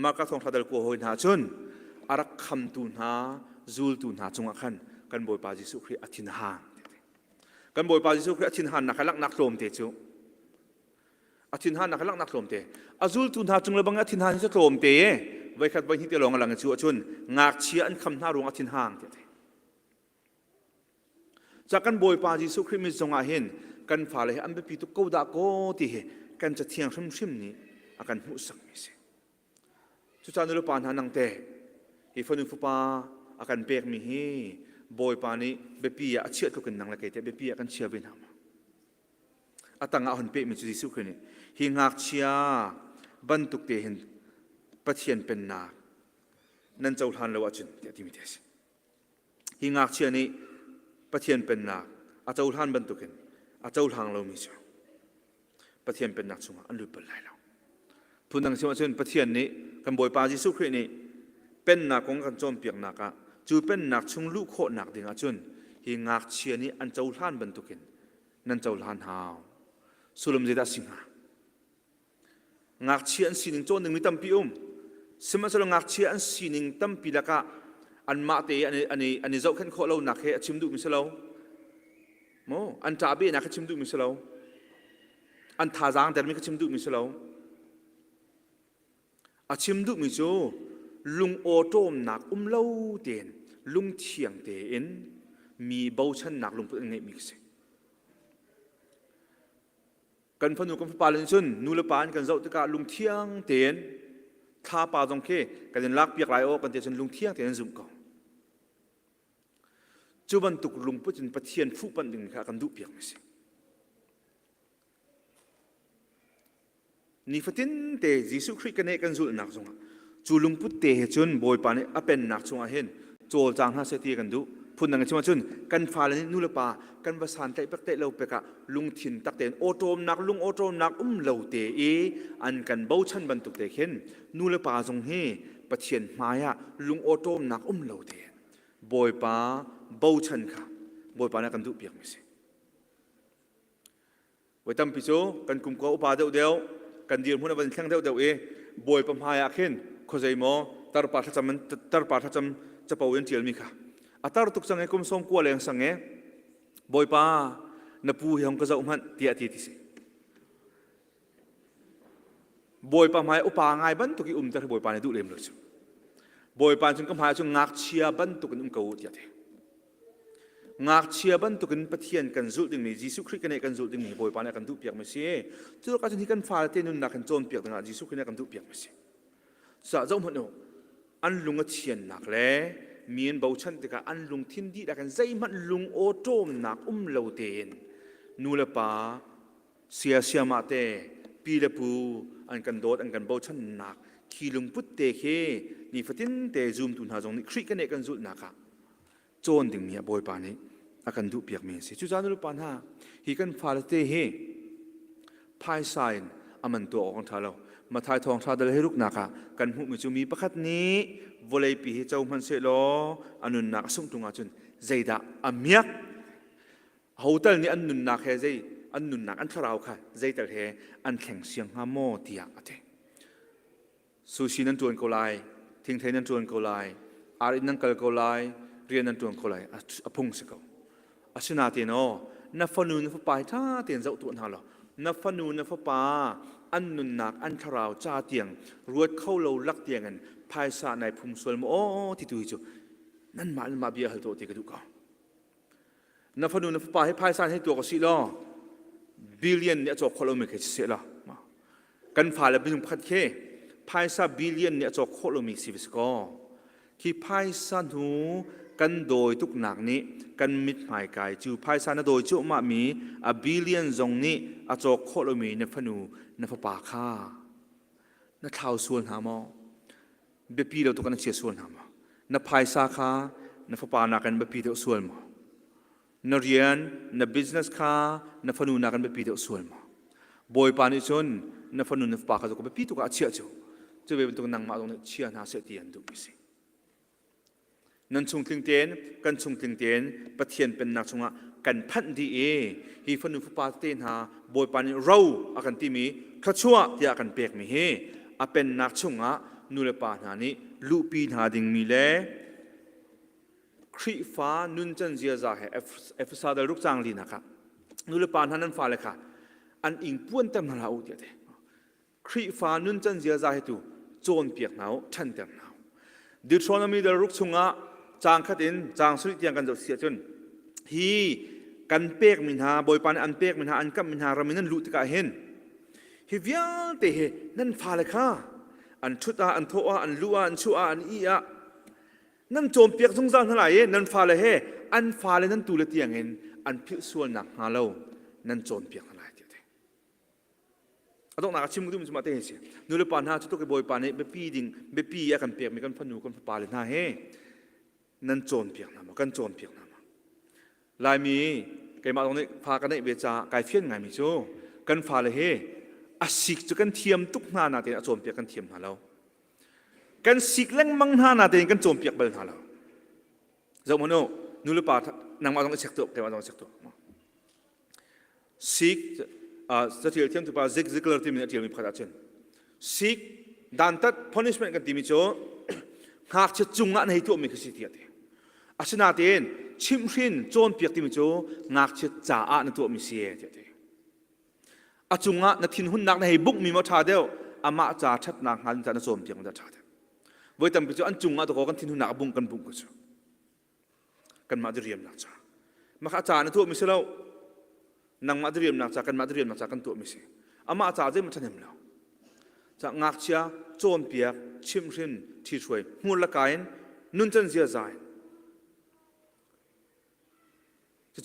มากระทงทัดเดลกัวหอยหาจนอารักคำตูนหาจูลตูนหาจงอันกันบอยปาจิสุครีอธินหากันบอยปาจิสุครีอธินหานักลักนักโลมเตจูอธินหานักลักนักโลมเตอจูลตูนหาจงระบังอธินหาที่จะโลมเตไว้ขัดไว้ที่เตลองหลังจูจนงักเชียนคำหน้ารวงอธินหาเตจากกันบอยปาจิสุครีมิจงอาเห็นกันฟาเลอันเป็นปีตุกกูดาโกที่กันจะเที่ยงชิมนี้อาการมุสักมิเสทุกท่านรู้ปานหานังเตะฮิฟันุฟุปาอาการเปกมีฮีบอยปานี้เบปีอาเชื่อทุกคนนังละเกตเบปีอากันเชื่อเวนามาอาตังอาหันเปกมีจุดสุขนี่ฮิงักเชียบันตุกเตหินปะเทียนเป็นนานั่นเจ้าทันละวะจุนเดียที่มีเทสฮิงักเชียนี้ปะเทียนเป็นนาอาเจ้าทันบันตุกินอาเจ้าทางเรามีเจ้าปะเทียนเป็นนักสงฆ์อันรู้เป็นไรแล้วพูดนังเชื่อว่าเช่นปะเทียนนี้กันบอยปาจิสุครีนี่เป็นนักของกันโจมเปียกนักอ่ะจูเป็นนักชงลูกโคหนักดิ่งอาจุนหิงักเชียนี้อันเจ้าท่านบรรทุกินนั่นเจ้าท่านหาวสุลมเจดาสิงหางักเชียนสีหนึ่งโจนหนึ่งมีตั้มปีสมัยสลงักเชียนสีหนึ่งตั้มปีละกะอันมาเตอันนี้เจ้าขันโคเราหนักเหชิมดูมิสลาว โมอันจ่าเบี้ยนะขชิมดูมิสลาวอันท่าจางแต่ไม่ขชิมดูมิสลาวอาชิมดูมิจูลุงโอโตมหนักเล่าเตียนลุงเทียงเตียนมีเบาชันหนักลุงเพื่อนเงมิกซ์กันพนุกันพปาลินซุนนูเลปานกันเจ้าตะกาลุงเทียงเตียนท่าปาจงเคกันเดินลักเปียกไหลออกกันเตียนลุงเทียงเตียนซุ่มก่อนจูบันตุกลุงพุทธินปะเทียนฟุปันดึงขากันดุเปียกไม่สินี่ฟัตินเตจิสุคริกันเนกันจุลนักจงจูลุงพุทธเตจนบอยปานอเป็นนักจงอาเห็นโจจางหาเสตีกันดุพุ่นนังชิมาจุนกันฟ้าเลนุลปากันภาษาไทยปักเตเลวเปกะลุงถิ่นตักเตนโอโตมนักลุงโอโตมนักเลวเตอันกันเบาชันบรรทุกเตเข็นนุลปาจงเฮปะเทียนมายะลุงโอโตมนักเลวเตบอยปาเบาชันค่ะบอยปานักกันดุเปียกไม่สิไว้ตั้มพิโจกันกุมก้าอุปาเดียวกันเดียร์หุ่นวันแข่งเดียวบอยปมหายาเข็นข้อใจมอตารปาทัจำจะเป่าเย็นเจียลมีค่ะอัตราตุกสังเกตกุมส่งกัวแรงสังเกตบอยปานปูยองกระเจ้ามันเตียทีสิบอยปาหมายอุปาง่ายบันตุกิแต่บอยปาในดูเล่มเลยจูบอยปาจนก็หมายจนงักเชียบันตุกันเก่าเตียทีงักเชียบันตุกันปะเทียนกันจุดดึงมีจิสุคริกันเนกันจุดดึงมีบอยปาในกันดูเปียกไม่ใช่จุดการจนที่กันฟ้าเตนุนนักกันโจนเปียกต่างจิสุคริในกันดูเปียกไม่ใช่สะเจ้ามันโนอันลุงก็เทียนหนักแล้วมีนเบาชันแต่ก็อันลุงทิ้งดีแต่กันใจมันลุงโอโตมหนักเลวเตนนูเลปาเสียมาเตปีเลปูอันกันโดดอันกันเบาชันหนักที่ลุงพุทธเตเคนี่ฟัตินเตซูมตุนหาจงนี่คริกันเนกันจุดนักโจนดึงเนี่ยบอยปานี้อากันดูเปียกเมสิจุจานุลปานฮะฮีกันฟาลเตเฮพายไซน์อามันตัวออกทาเรามาทายทองทาเดลให้ลูกนักกันหุมิจูมีประคัดนี้วลัยปีเจ้ามันเสลออันนุนนักสุ่มตุงอาจุนใจดาอามียกหูเตลนี่อันนุนนักเฮใจอันนุนนักอันทราวค่ะใจเตลเฮอันแข่งเสียงฮาโมเตียกเตซูชินันจวนโกไลทิ้งเทนันจวนโกไลอารินันกัลโกไลเรียนนันจวนโกไลอพุงสกาวอาชนาเตโนนับฟันูนับปายท่าเตียนเจ้าตัวนั่นหรอนับฟันูนับปาอันนุนนักอันทราวจ้าเตียงรวดเข้าเราลักเตียงกันภายสาในภูมิส่วนโอ้ที่ตัวจูนั่นมาเบียหัลโตติกระดูกนับฟันูนับปาให้ภายสาให้ตัวก็สิล้อบิลเลียนเนี่ยจบโคโลมิกเสียละกันฝ่ายละเป็นพัดเคภายสาบิลเลียนเนี่ยจบโคโลมิกสิบสกอที่ภายสาหูกันโดยทุกหนักนี้กันมิดหมายกายจูภายสาโดยจุมามีบิลเลียนตรงนี้จบโคโลมินับฟันูนับปาค่านับเท้าส่วนหามอเบปีเราต้องการเสียส่วนหามอนับภายสาขานับปานักกันเบปีเดียวส่วนมอนับเรียนนับบิสเนสค่านับฟันูนักกันเบปีเดียวส่วนมอบอยปานิชนนับฟันูนับปาค่าจะก็เบปีตัวก็เชี่ยจูจะเป็นตัวนั่งมาตรงนี้เชี่ยน่าเสียเตียนดูไปสินั่นชงถึงเตียนกันชงถึงเตียนปะเทียนเป็นนักชงะกันพันดีฮีฟันูฟปาเตนหาบอยปานิเราอากันที่มีขชัวที่อากันเปียกมีเฮอาเป็นนักชงะนูเลปานานี้ลูปีนหาดิงมีเล่ครีฟ้านุนจันเจียจ่าเฮเอฟซาเดลุกจางลีนะครับนูเลปานานั้นฟ้าเลยค่ะอันอิงป้วนเต็มนาลาอุดเดครีฟ้านุนจันเจียจ่าเฮตุโจนเปียกหนาวชันเต็มหนาวดิทรอนามีเดลุกชงะจางขัดอินจางสุริเตียงกันจะเสียจนฮีกันเปียกมินหาบอยปานอันเปียกมินหาอันกับมินหารามินันลุตกะเห็นฮิวิอัลเตเฮนั่นฟ้าเลยค่ะอันชุดอันโทอันลัวอันชัวอันอีอะนั่นโจมเปียกสงสารเท่าไหร่นั่นฟ้าเลยเฮอันฟ้าเลยนั่นตูเลเตียงเห็นอันพิส่วนหนักหาเรานั่นโจมเปียกเท่าไหร่เดียวเต้องนักชิมกุมจุมาเตะเสียนูเลปานหาชุดตัวกบอยปานเนี่ยเบปีดิงเบปีอากันเปียกมีกันฟันนูกันฟ้าเลยน่าเฮนั่นโจมเปียกนะมันกันโจมเปียกนะลายมีไก่มาตรงนี้พากันในเวจาไก่เฟี้ยนไงมิโจกันฟ้าเลยเฮอาศิกจะกันเทียมทุกนาเตนโจมเปียกกันเทียมหาเรากันศิกเล่งมังนาเตนกันโจมเปียกเบลหาเราเจ้าโมโนนูรุปานังมาตรงนี้เช็คตัวไก่มาตรงนี้เช็คตัวศิกจะเทียมเทียมตัวซิกซิกเลอร์ที่มีเทียมมีพัฒนาเช่นศิกดันตัด punishment กันที่มิโจหากจะจุงะในตัวมีคือสิทธิ์อาชนาเตน ชิมรินโจนเปียกติมิจูงักเชจ่าอะนตัวมิเสียเดียอาจุงะนทินหุ่นนักในบุกมีมาชาเดียวอามาจ่าชัดนักหันจ่าโจมเปียกมันจะชาเดียวไว้แต่ปิจูอันจุงะตัวกันทินหุ่นนักบุกกันก็จูกันมาดเรียมนักจ่ามาข้าจ่าในตัวมิเสียแล้วนังมาดเรียมนักจ่ากันมาดเรียมนักจ่ากันตัวมิเสียอามาจ่าเจมันชันเห็นแล้วจะงักเชียโจนเปียกชิมรินที่ช่วยมูลกายนุ่นจันเสียใจ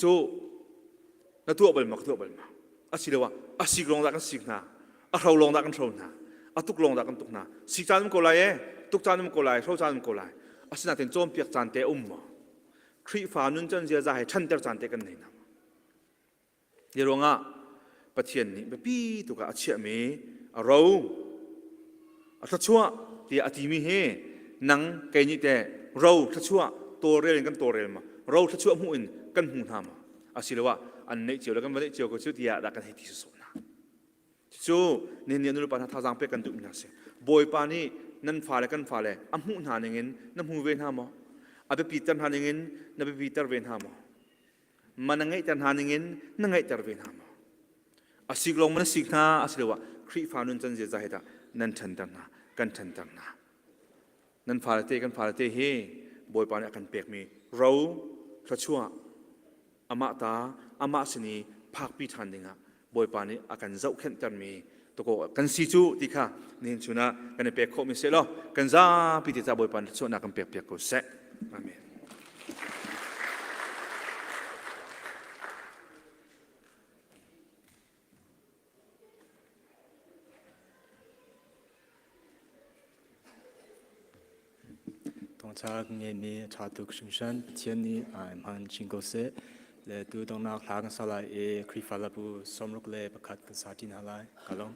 จู่ๆนัตัวเปิลมาตัวเปิลมาอาศิเลวะอาศิกลงดักกันศิกนาอาเราลงดักกันเรานาอาตุกลงดักกันตุกนาศิกจานมันก็ไหลตุกจานมันก็ไหลเราจานมันก็ไหลอาศินาเต็นโจมเปียกจานเตะมาครีฟ้านุ่นจันเสียใจฉันเตะจานเตะกันไหนนะเดี๋ยวงะปะเทียนนี่แบบปีตุกอาเชียมีเราถ้าชั่วที่อธิมีเฮนังเกยนี่แต่เราถ้าชั่วตัวเรียนกันตัวเรียนมาเราถ้าชั่วหุ่นกันหุ่นทำอาศิเลวะอันนี้เจียวแล้วกันวันนี้เจียวก็ชุดที่อยากกันให้ที่สุดนะจู่เนี่ยนุรุปานท่าจังเปกันตุมินาเสบอยปานี่นั่นฟ้าเลยกันฟ้าเลยอันหุ่นหาอย่างเงี้ยนั่นหุ่นเวนหามออาไปปีเตอร์หาอย่างเงี้ยนั่นไปปีเตอร์เวนหามอมันนั่งไงแต่หาอย่างเงี้ยนั่งไงแต่เวนหามออาศิกลงมันศิกนาอาศิเลวะครีฟ้านุนจันเจใจเหตุนั่นฉันตังนากันฉันตังนานั่นฟ้าเลยเตกันฟ้าเลยเตเฮบอยปานี่กันเปียกมีเราถ้าชั่วอามาตาอามาสนีภาคพิธันดิงะบอยปานีอาการเจ้าเข็นจันมีตัวก็กันซีจูติค่ะนี่ชุนะกันเปียกโคมิเสลอกันจ้าพิธีจ้าบอยปานีชนะกันเปียกก็เสะอาเมนตรงชาเงี้ยมีชาตุกชุมชันเทียนนี้มันชิงโกเซและตัวตรงนักลากันสลายครีฟาลาบูสมรุกเล่ประคัดกันสาธินอะไรกะลง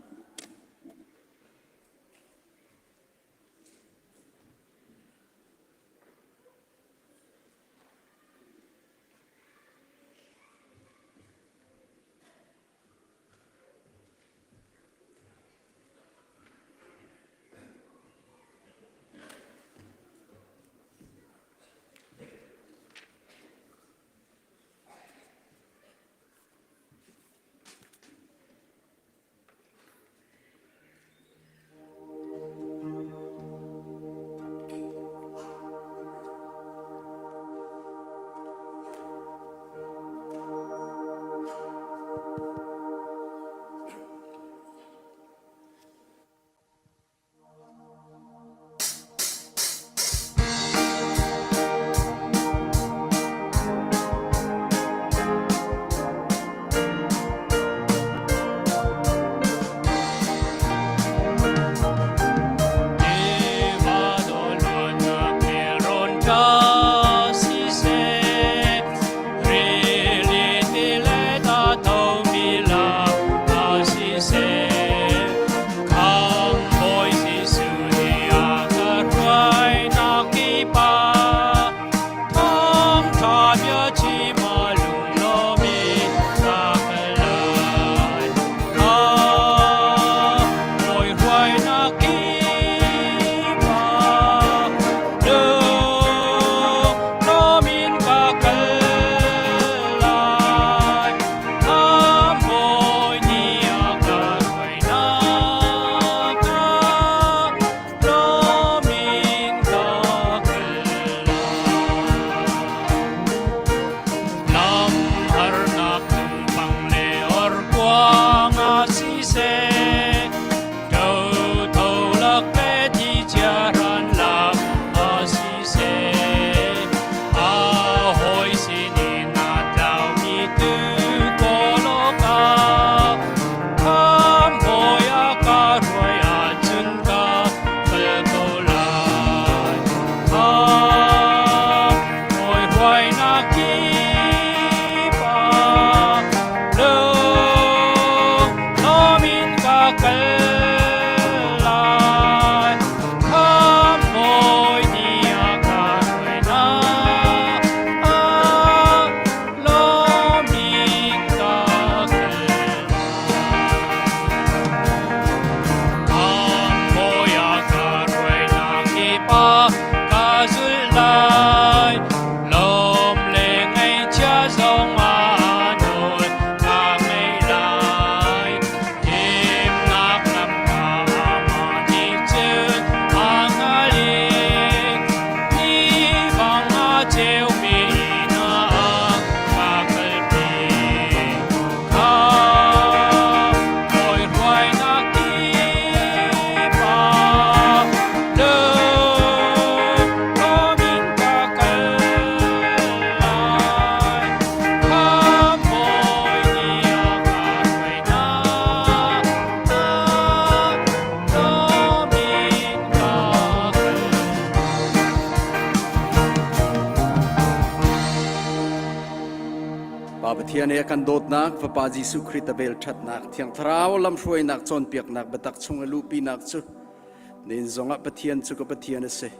Pathian e kan dot nak Papa Jesu Christ bel that nak thiang thrau lam hruai nak chon piak nak batak chunga lu pi nak chu nin zonga Pathian chu ka Pathian ase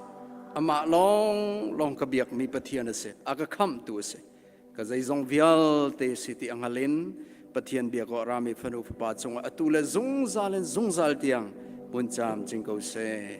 ama long ka biak mi Pathian ase aka kham tu ase ka zai zong vial te siti angalin Pathian biak ko rami phanu Papa chunga atula zung zal tiang puncham chingko se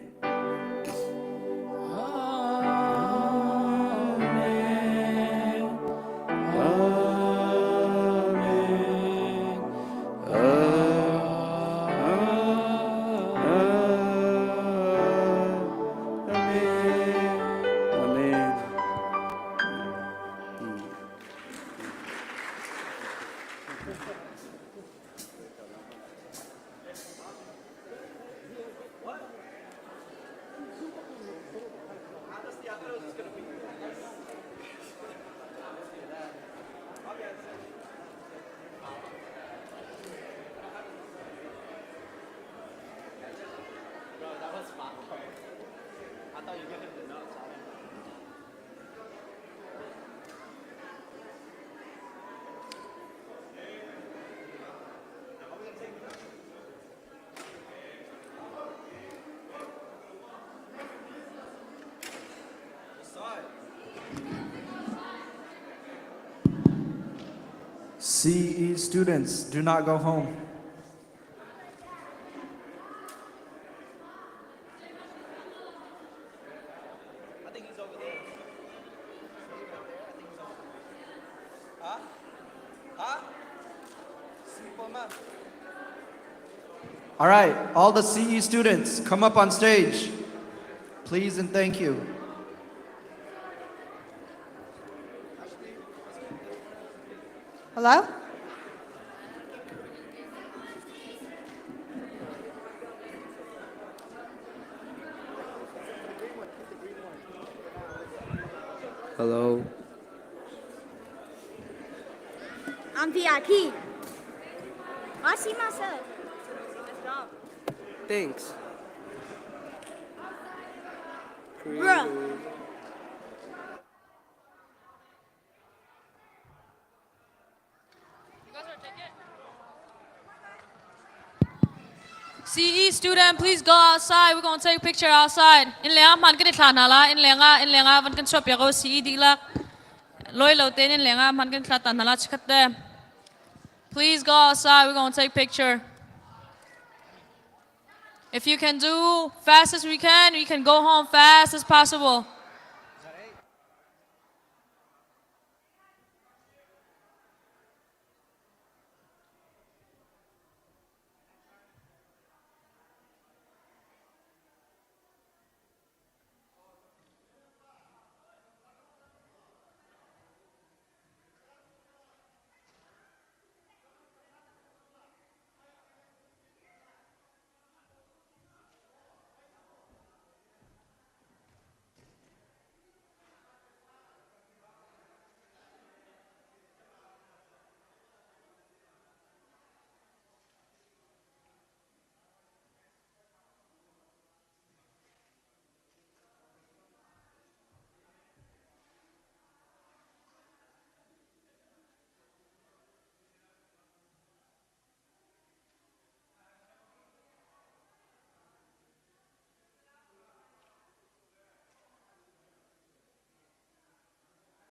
CE students, do not go home. All right, all the CE students, come up on stage, please and thank you. Hello? Hello. I'm VIP. I see myself. Thanks. Bruh. CE student, please go outside. We're going to take a picture outside. In lenga man kan thlan hala. In lenga van kan shop yago CE dihlak. Loi lo ten in lenga man kan thlan hala chikat de. Please go outside. We're going to take a picture. If you can do fast as we can go home fast as possible.